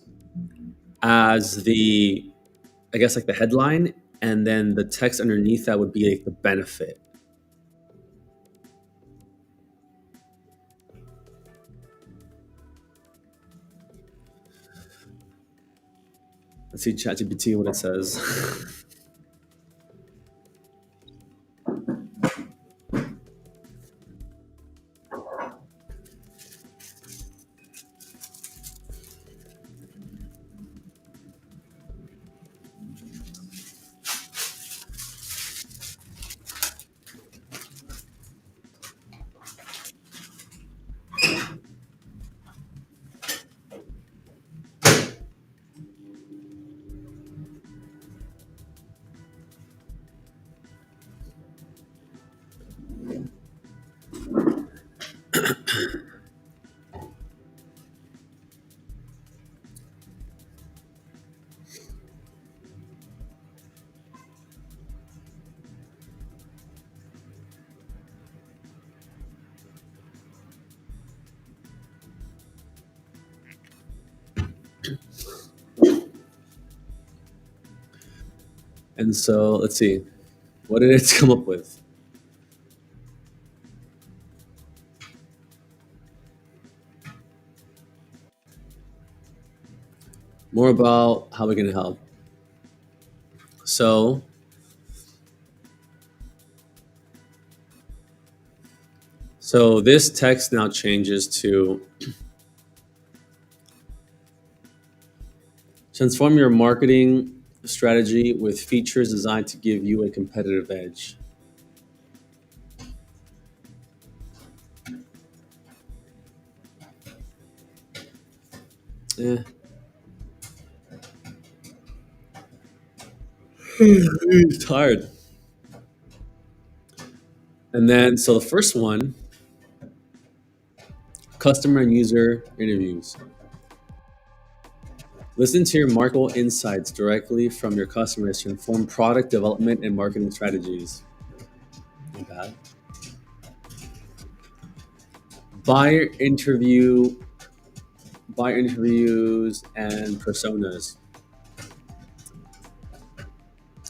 A: as the, I guess, like the headline, and then the text underneath that would be like the benefit. Let's see ChatGPT what it says. And so let's see, what did it come up with? More about how we can help. So, so this text now changes to transform your marketing strategy with features designed to give you a competitive edge. Eh, he's tired. And then, so the first one, customer and user interviews. Listen to your marketable insights directly from your customers to inform product development and marketing strategies. Not bad. Buyer interview, buyer interviews and personas.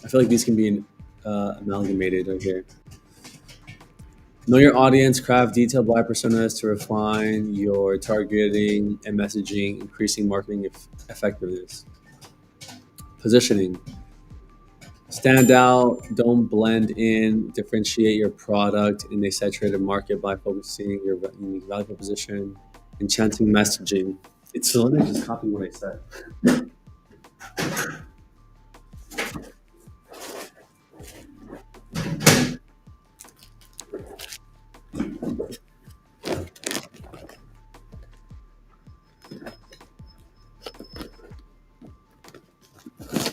A: I feel like these can be amalgamated right here. Know your audience, craft detailed buyer personas to refine your targeting and messaging, increasing marketing effectiveness. Positioning. Stand out, don't blend in, differentiate your product in a saturated market by focusing your unique value proposition. Enchanting messaging. It's literally just copying what I said.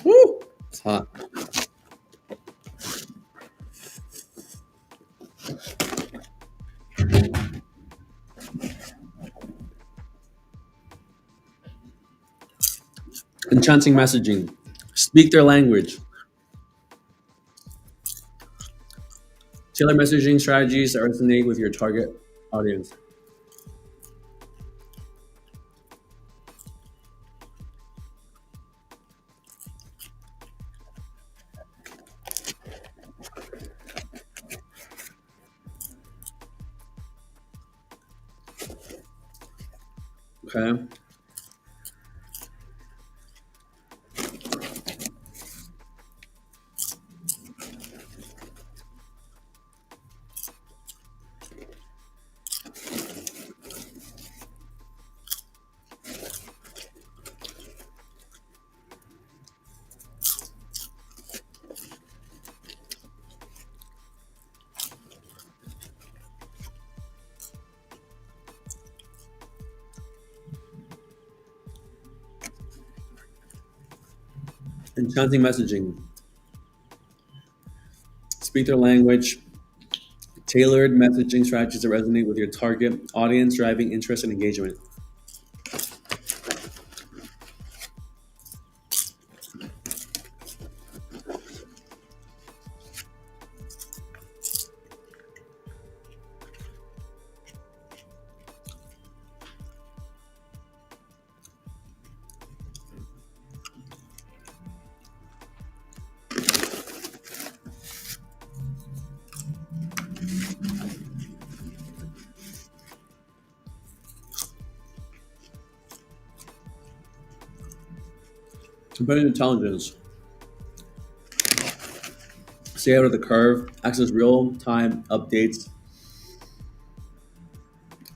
A: Woo! It's hot. Enchanting messaging. Speak their language. Tailor messaging strategies that resonate with your target audience. Okay. Enchanting messaging. Speak their language. Tailored messaging strategies that resonate with your target audience, driving interest and engagement. Competitive intelligence. Stay out of the curve. Access real-time updates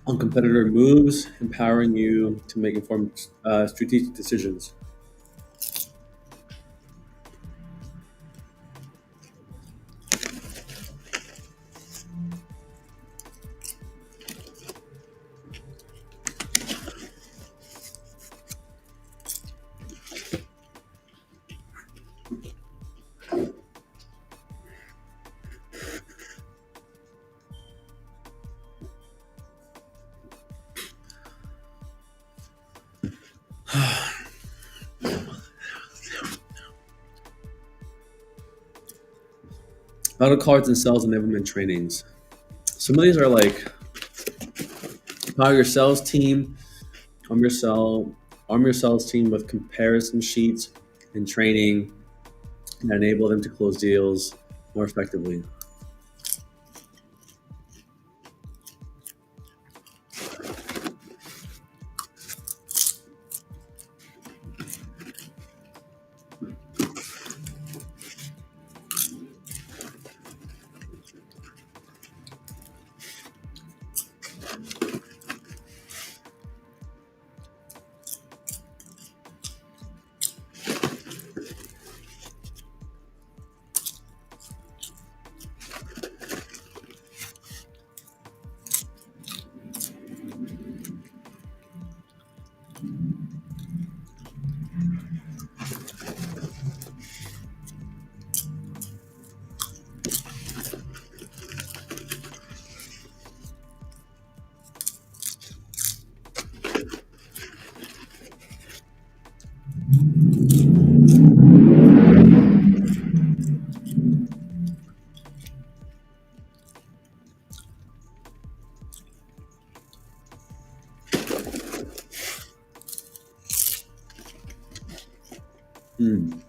A: on competitor moves, empowering you to make informed strategic decisions. Battle cards and sales enablement trainings. Some of these are like power your sales team, arm arm your sales team with comparison sheets and training, and enable them to close deals more effectively. Mm.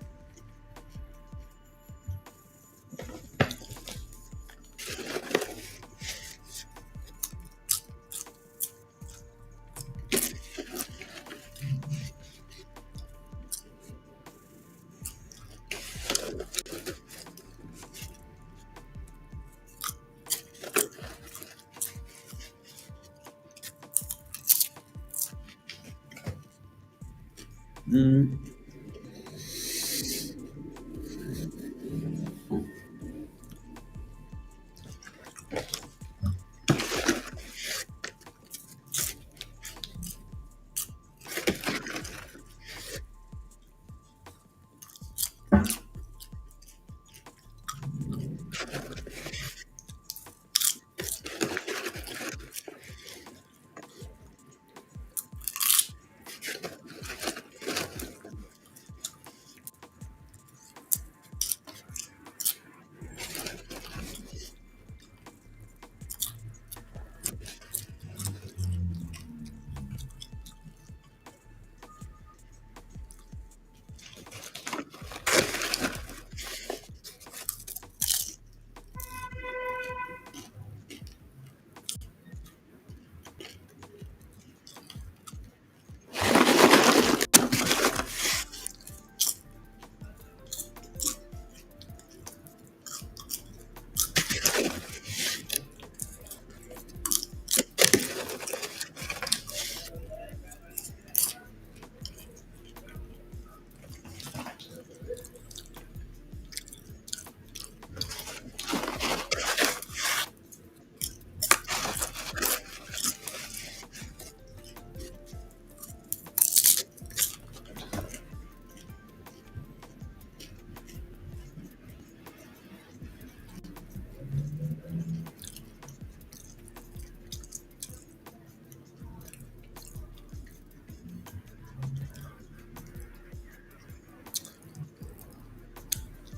A: Mm.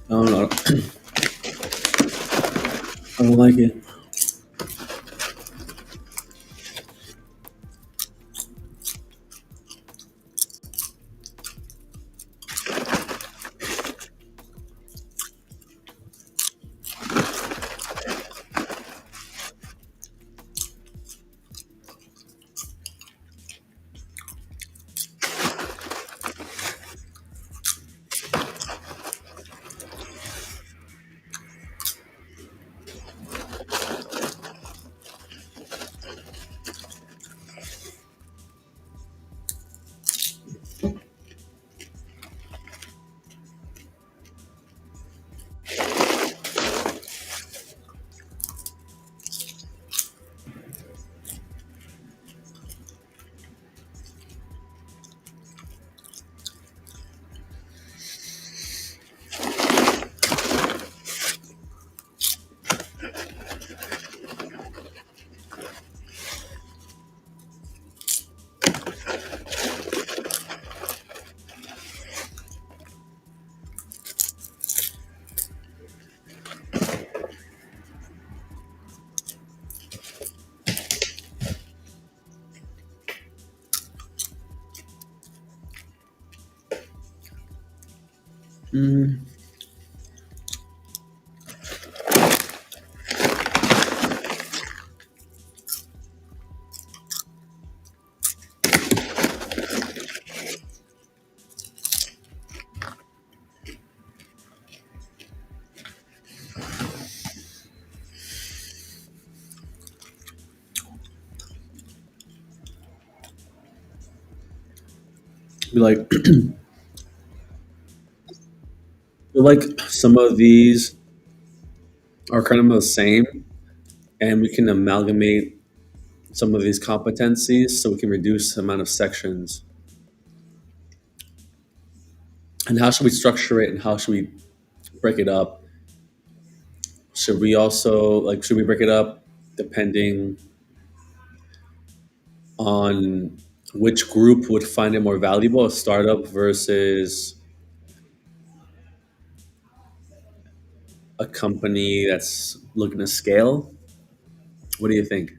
A: I don't know. I don't like it. Mm. Be like, feel like some of these are kind of the same, and we can amalgamate some of these competencies so we can reduce the amount of sections. And how should we structure it, and how should we break it up? Should we also like should we break it up depending on which group would find it more valuable, a startup versus a company that's looking to scale? What do you think?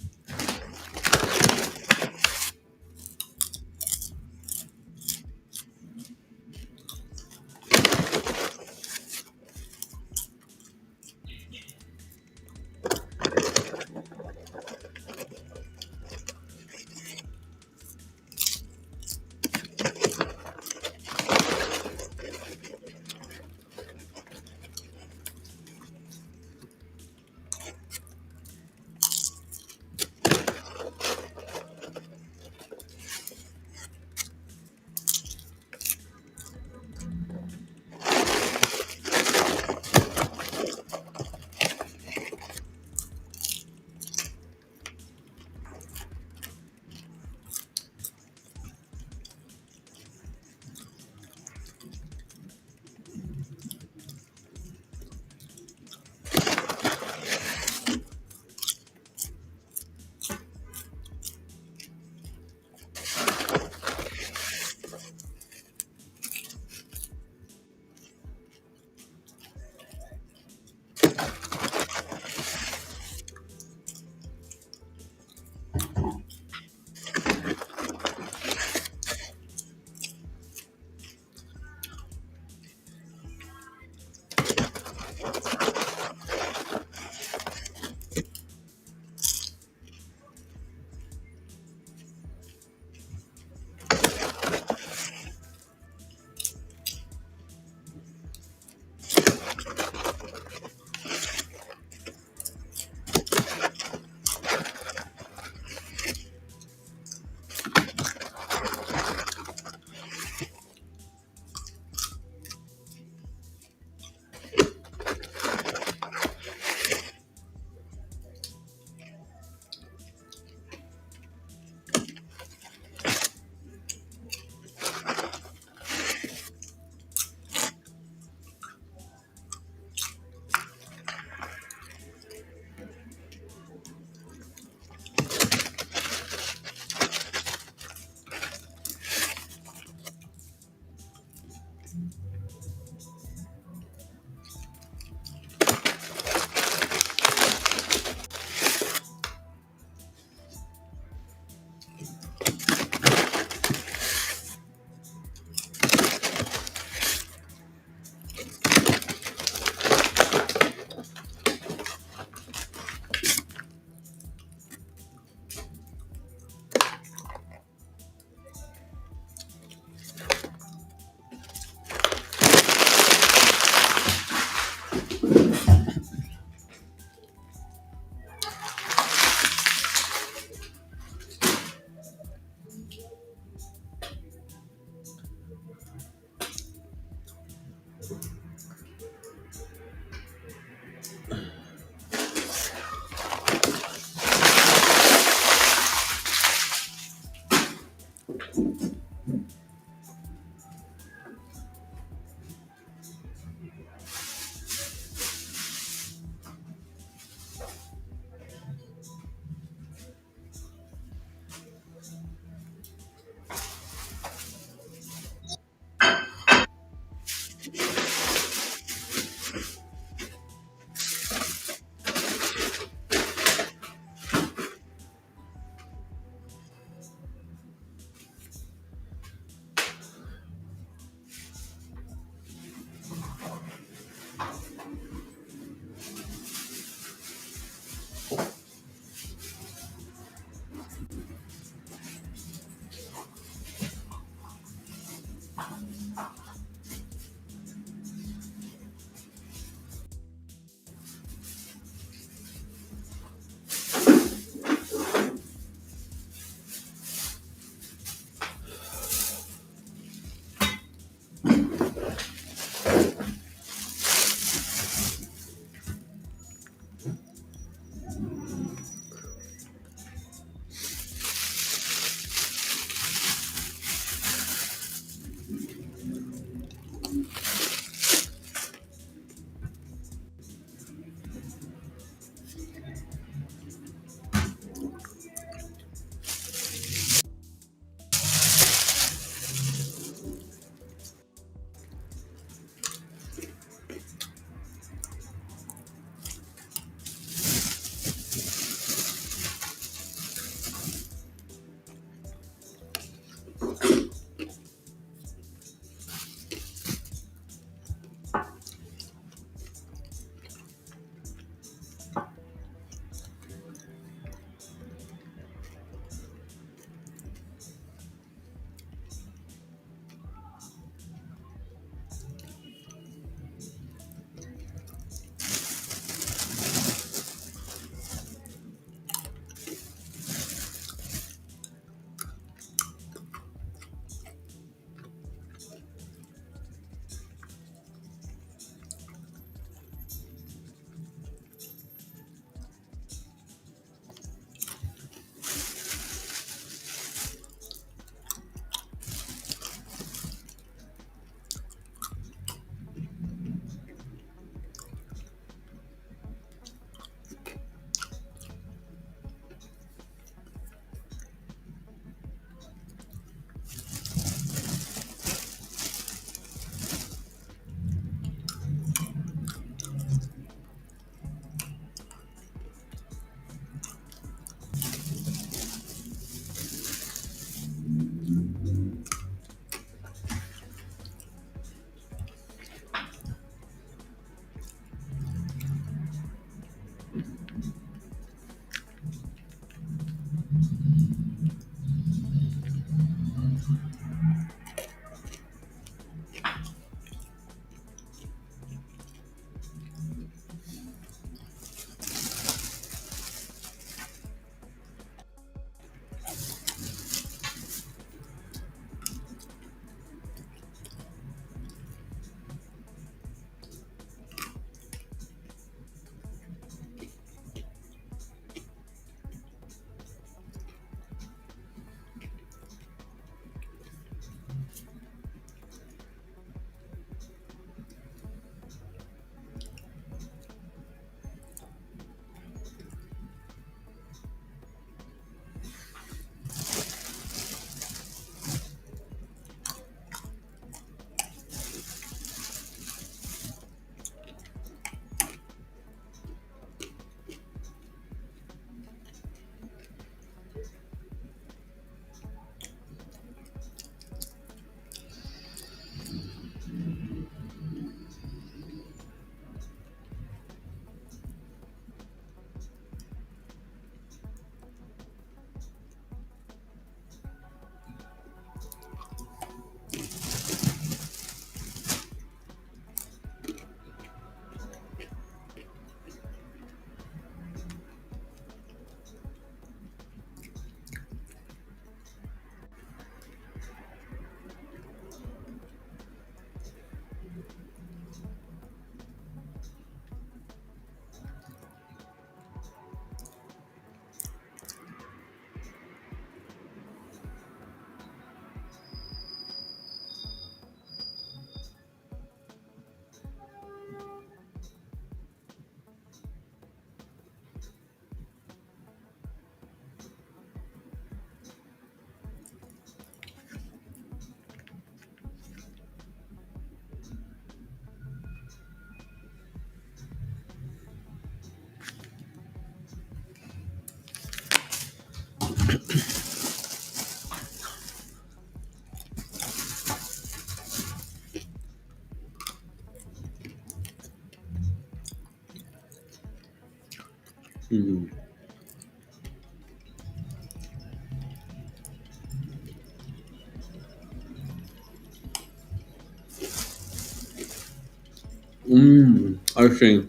A: Mhm. I see.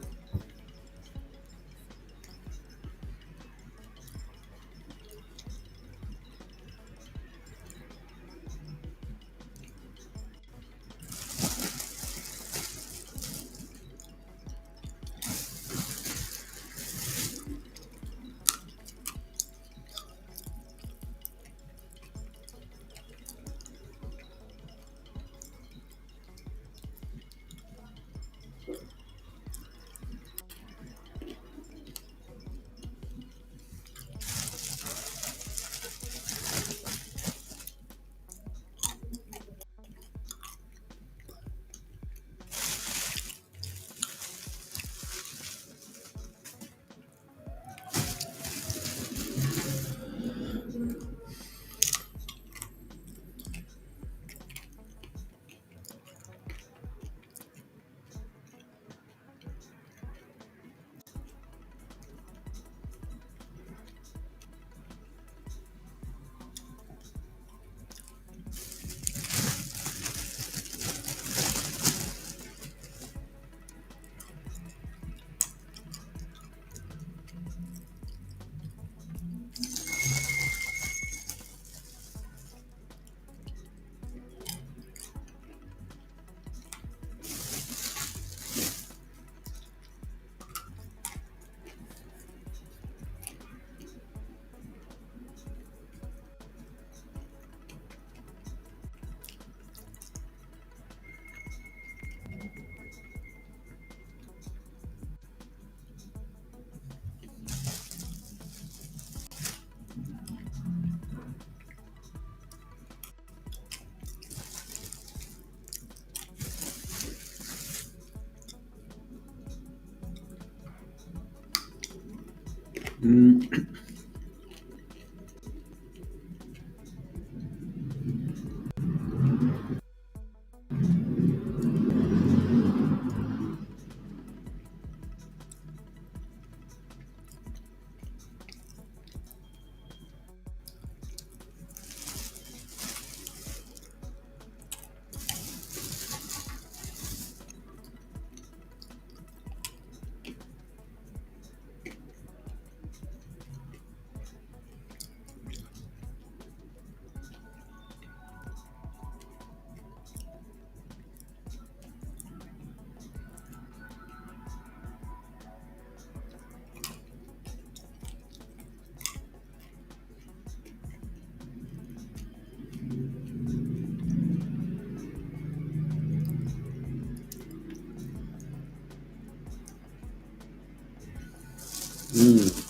A: Mm, mm,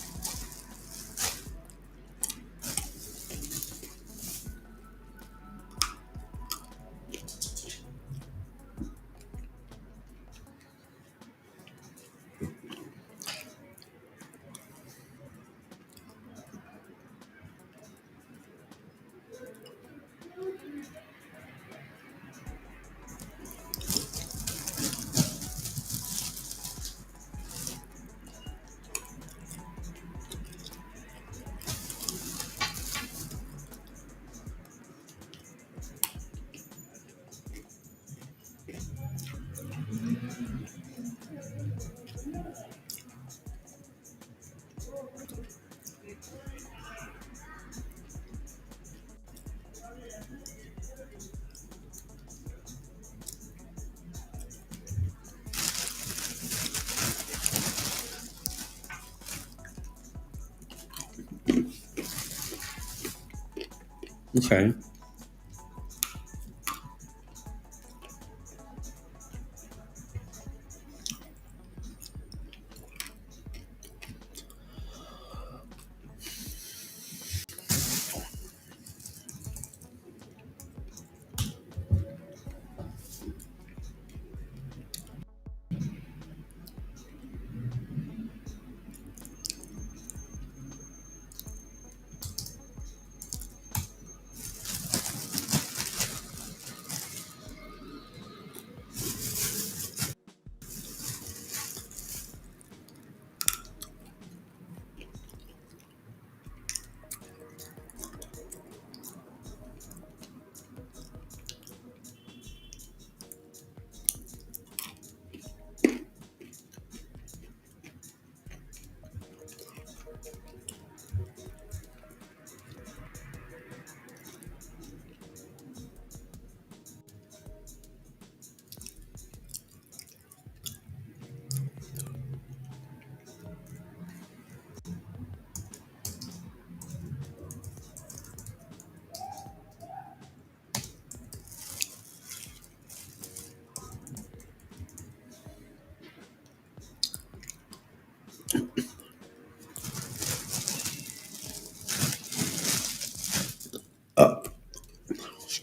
A: okay.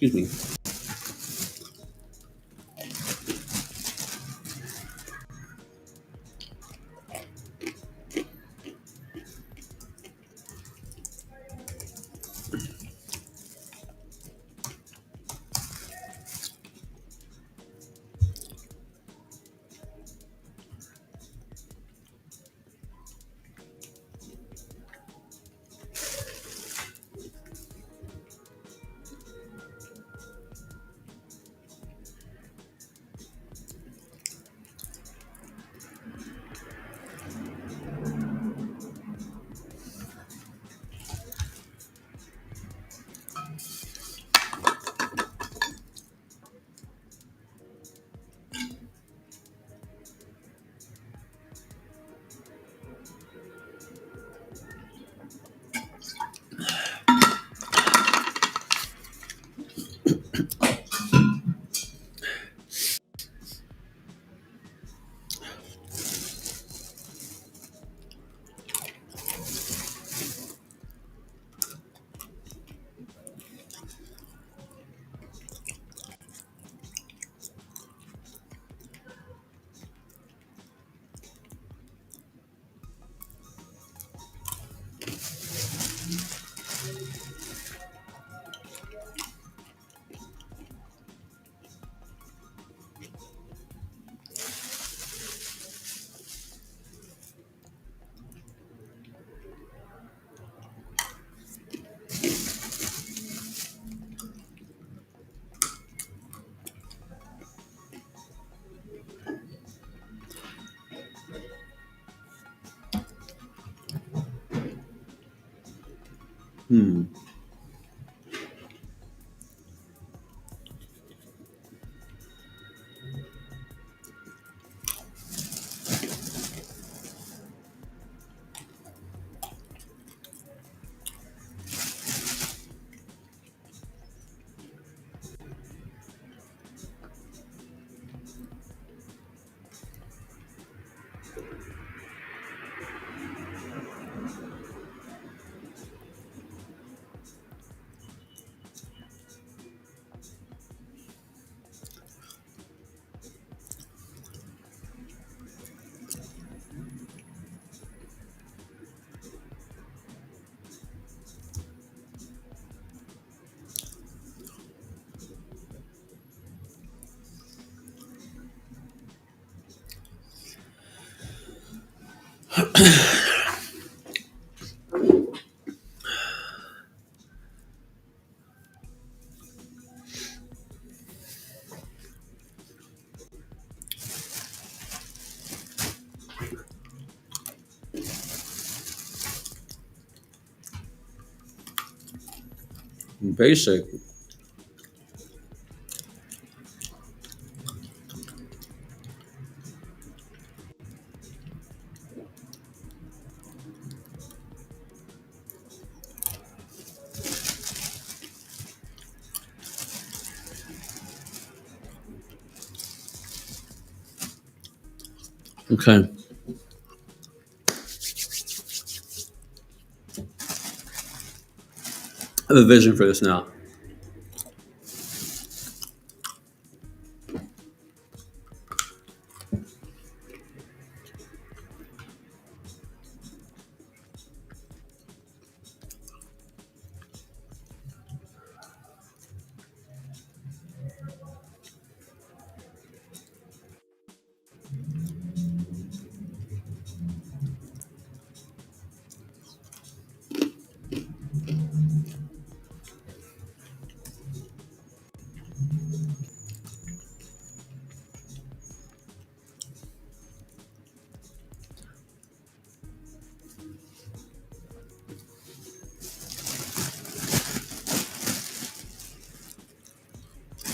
A: Excuse me. Hmm. Basic. Okay. I have a vision for this now.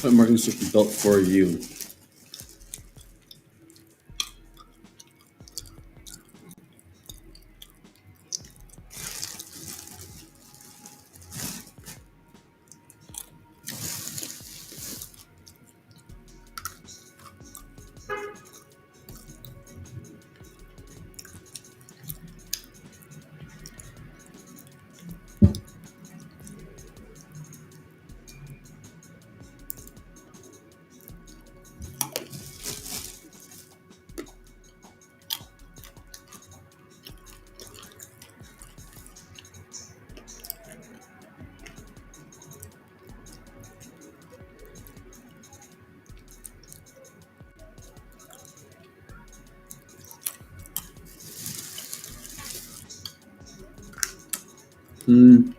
A: What marketing system built for you? Mm.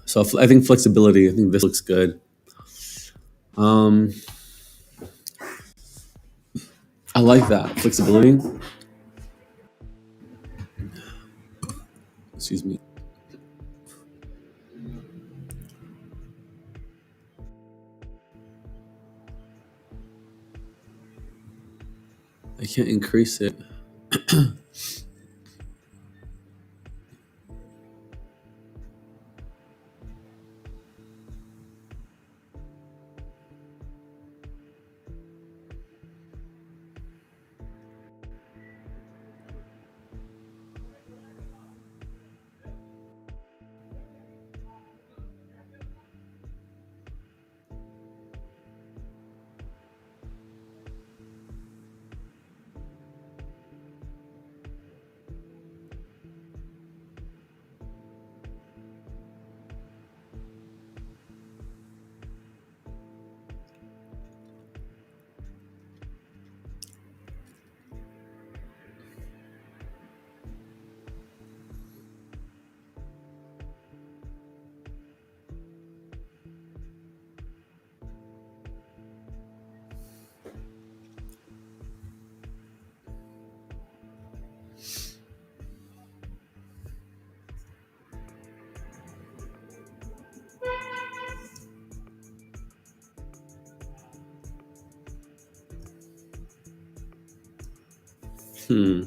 A: So I think flexibility. I think this looks good. Um, I like that flexibility. Excuse me. I can't increase it. Hmm.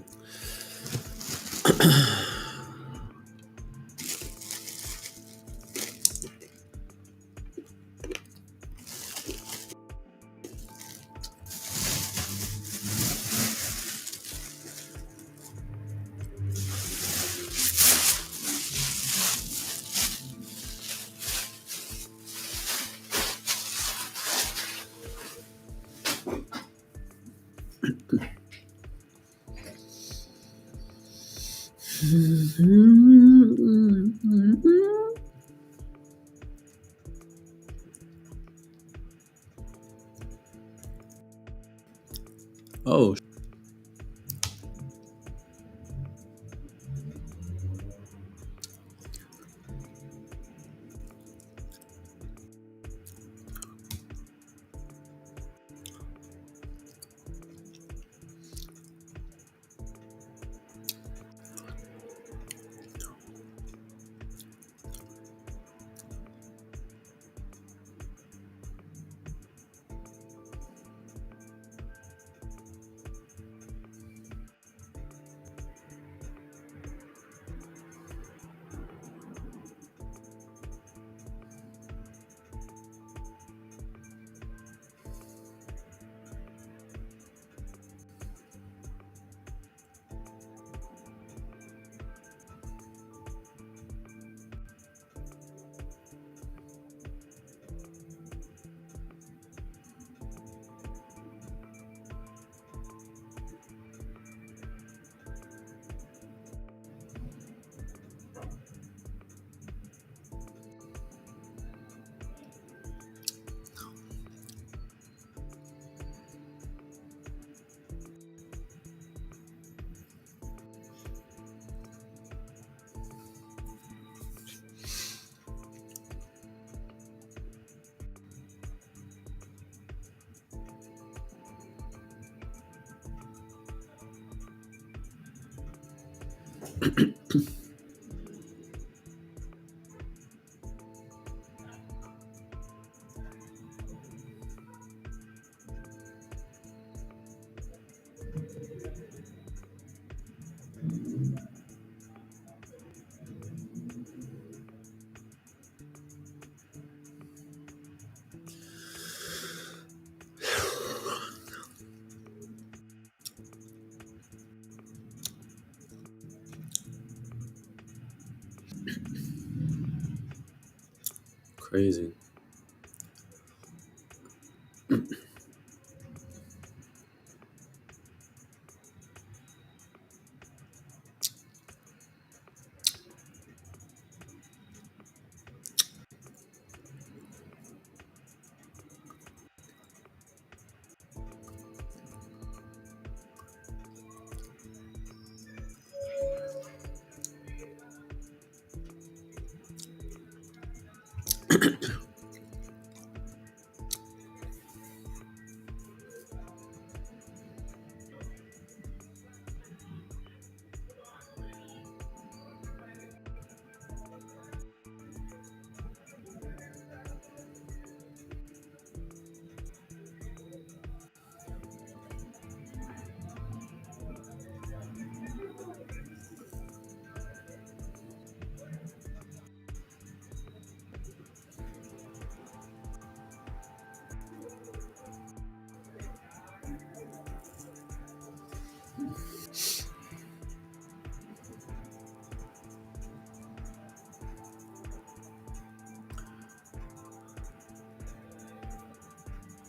A: Crazy.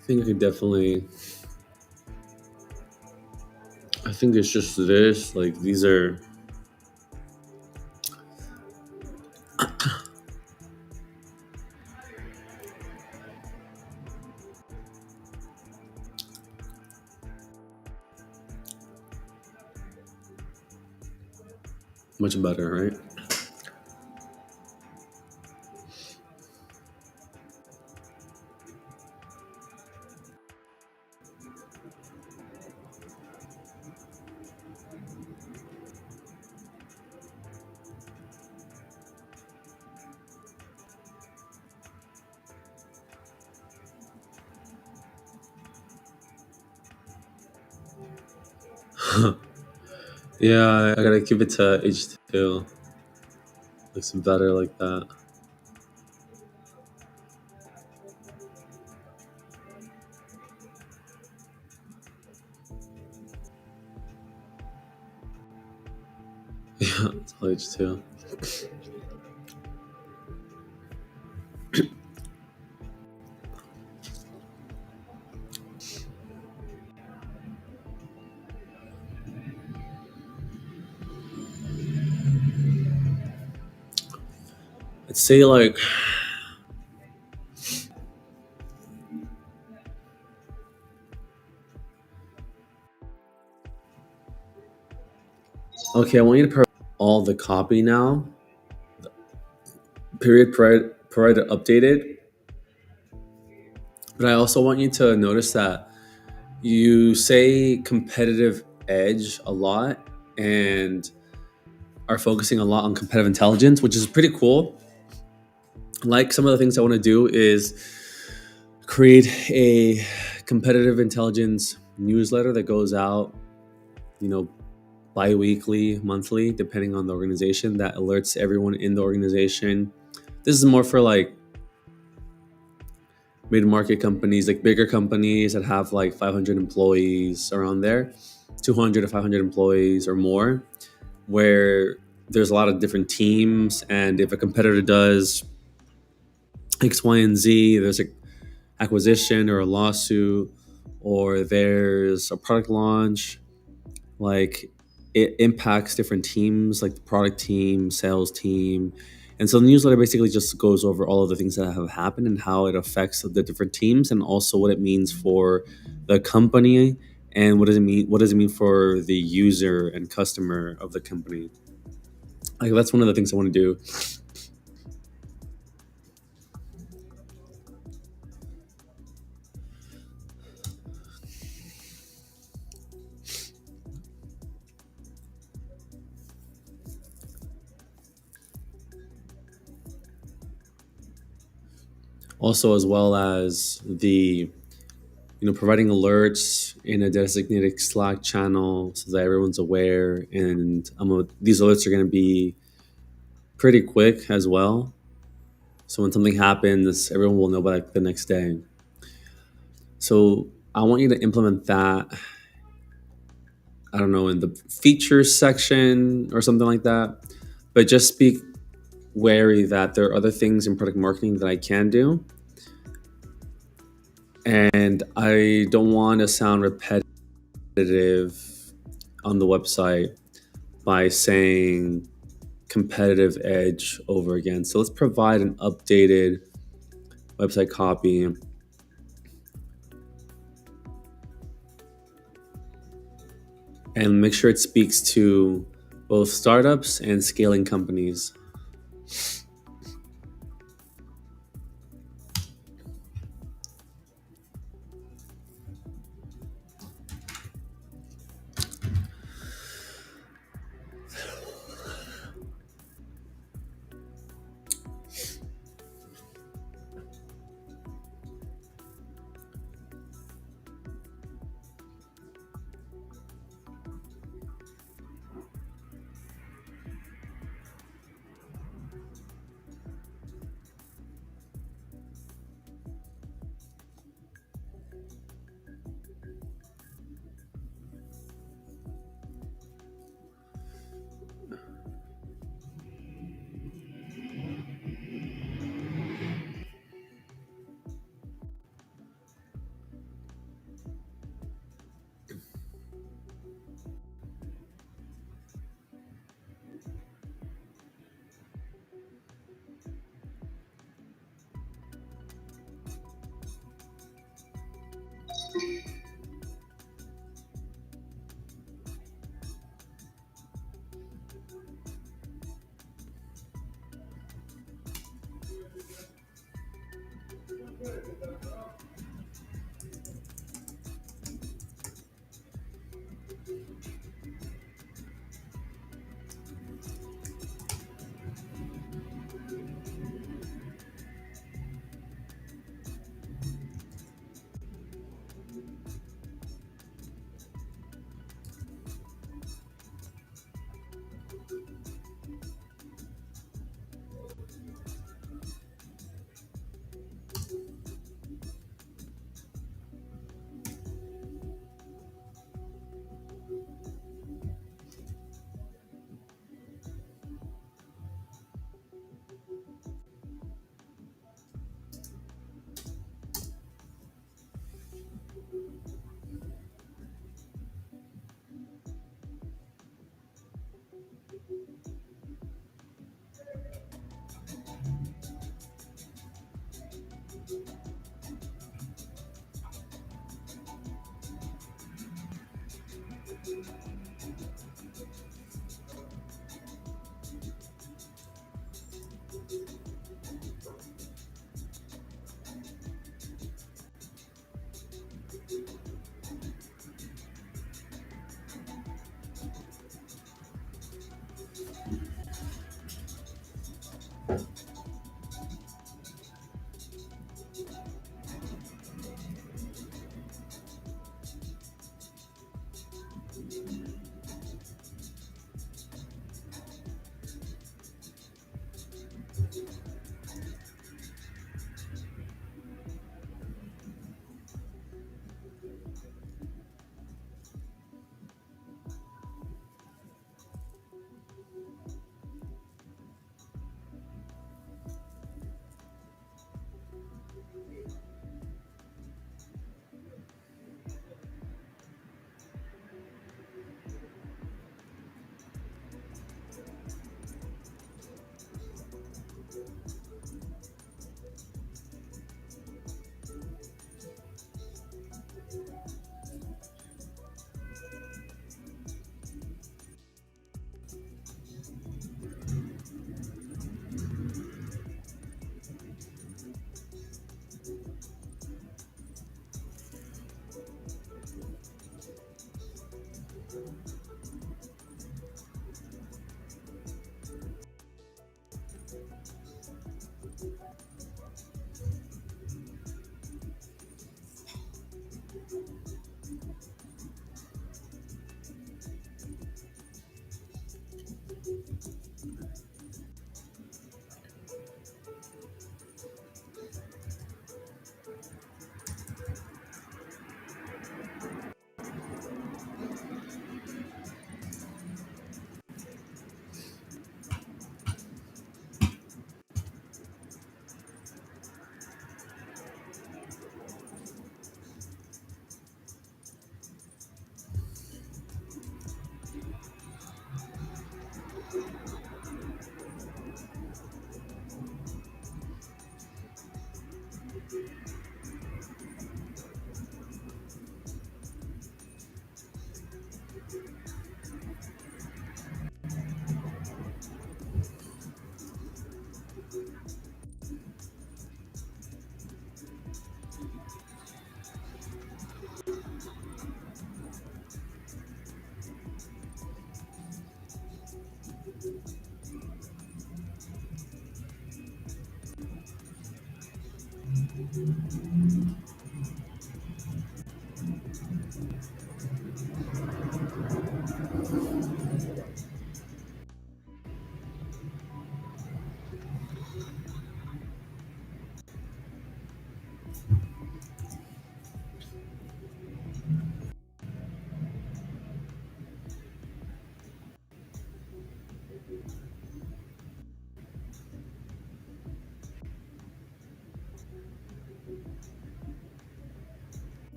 A: I think I could definitely. I think it's just this. Like these are much better, right? Yeah, I gotta give it to H2. Looks better like that. Yeah, it's all H2. I'd say like, okay, I want you to provide all the copy now. Period provided updated. But I also want you to notice that you say competitive edge a lot and are focusing a lot on competitive intelligence, which is pretty cool. Like some of the things I want to do is create a competitive intelligence newsletter that goes out, you know, bi-weekly, monthly, depending on the organization, that alerts everyone in the organization. This is more for like mid-market companies, like bigger companies that have like 500 employees around there, 200 to 500 employees or more, where there's a lot of different teams. And if a competitor does X, Y, and Z, there's an acquisition or a lawsuit, or there's a product launch, like it impacts different teams, like the product team, sales team. And so the newsletter basically just goes over all of the things that have happened and how it affects the different teams, and also what it means for the company, and what does it mean for the user and customer of the company. Like that's one of the things I want to do. Also, as well as the providing alerts in a designated Slack channel so that everyone's aware, and these alerts are going to be pretty quick as well. So when something happens, everyone will know by like the next day. So I want you to implement that. I don't know, in the features section or something like that. But just be wary that there are other things in product marketing that I can do. And I don't want to sound repetitive on the website by saying competitive edge over again. So let's provide an updated website copy and make sure it speaks to both startups and scaling companies.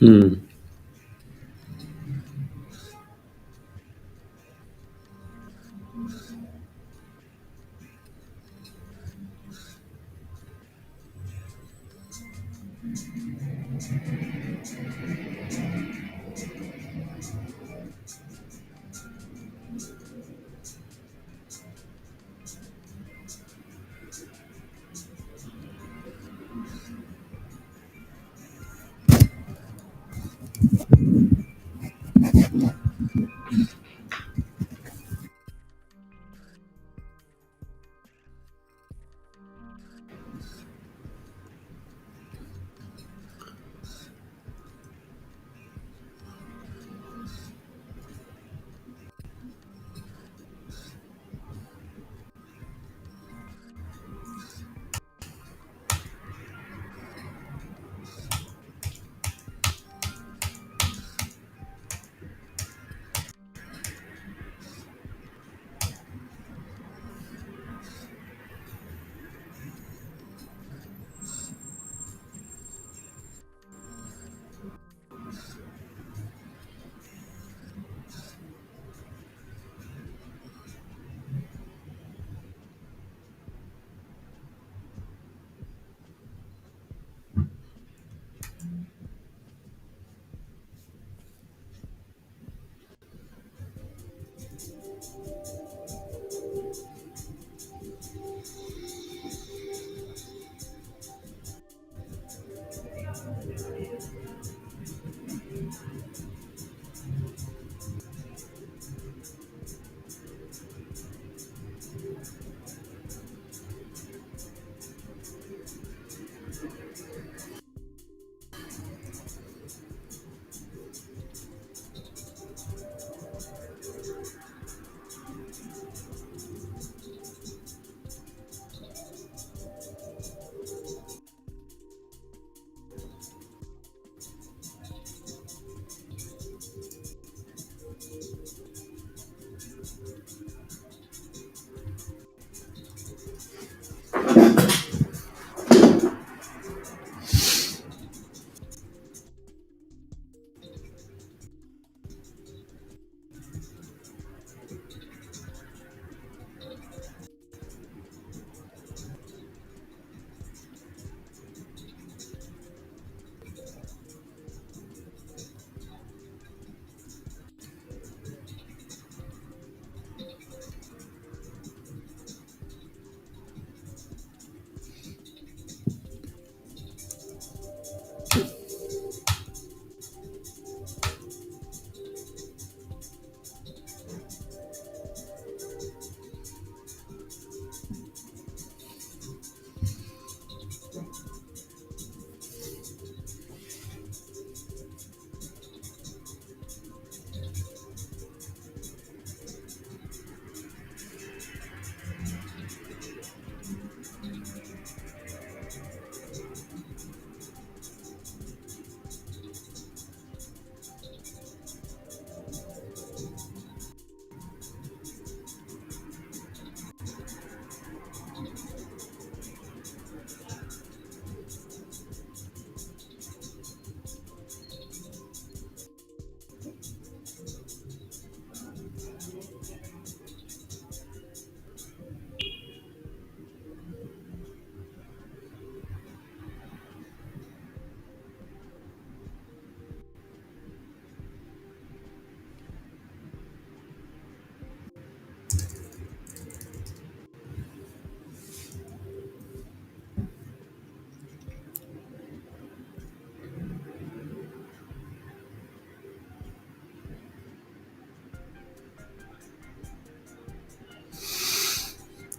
A: Hmm.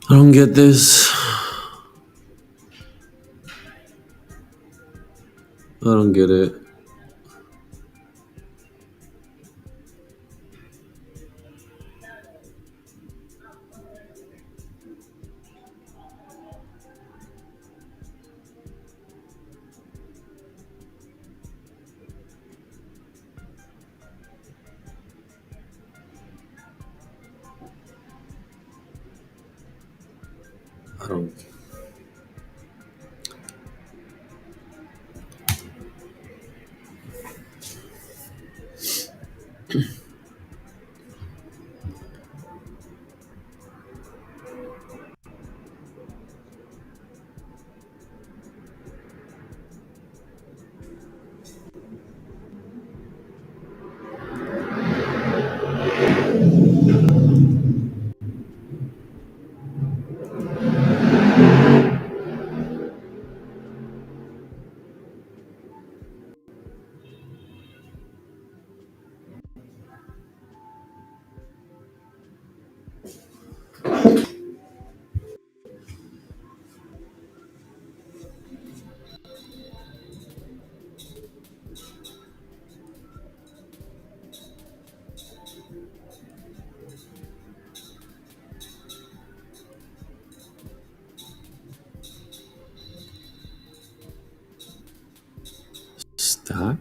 A: I don't get this. I don't get it. I don't. Stop.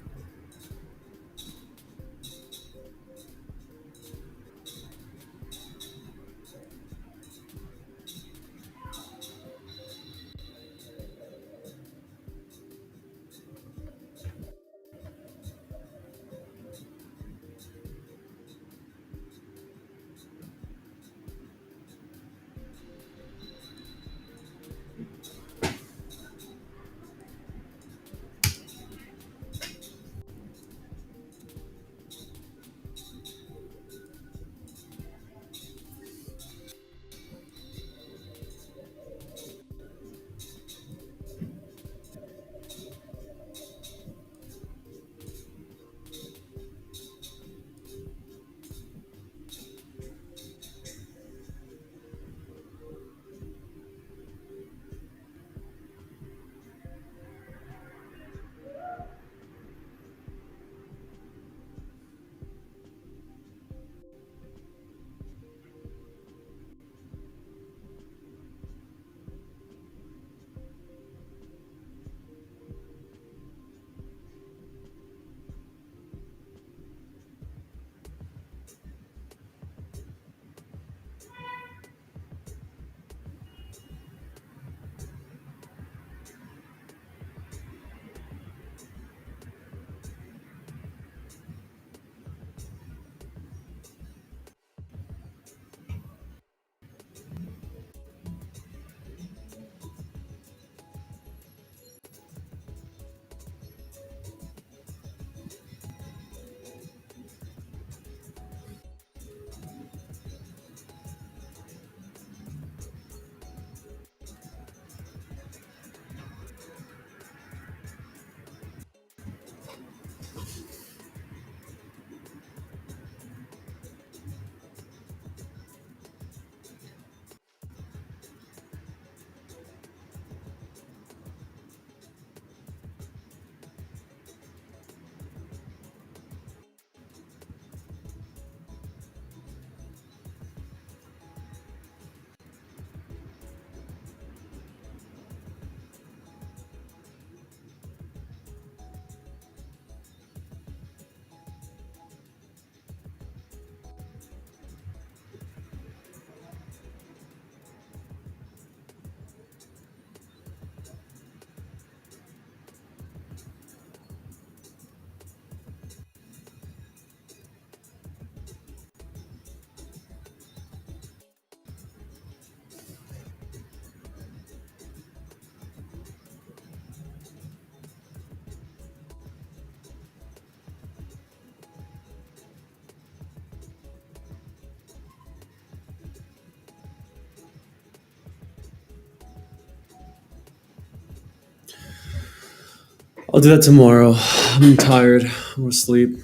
A: I'll do that tomorrow. I'm tired. I'm gonna sleep.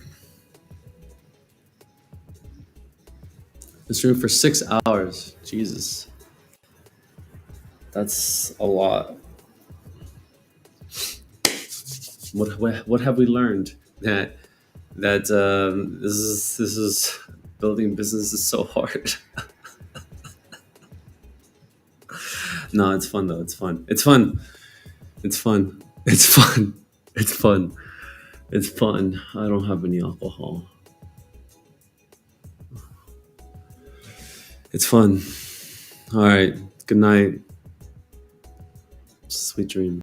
A: This room for 6 hours. Jesus. That's a lot. What have we learned? That this is building business is so hard. No, it's fun though. It's fun. It's fun. It's fun. It's fun. It's fun. It's fun. I don't have any alcohol. It's fun. All right. Good night. Sweet dreams.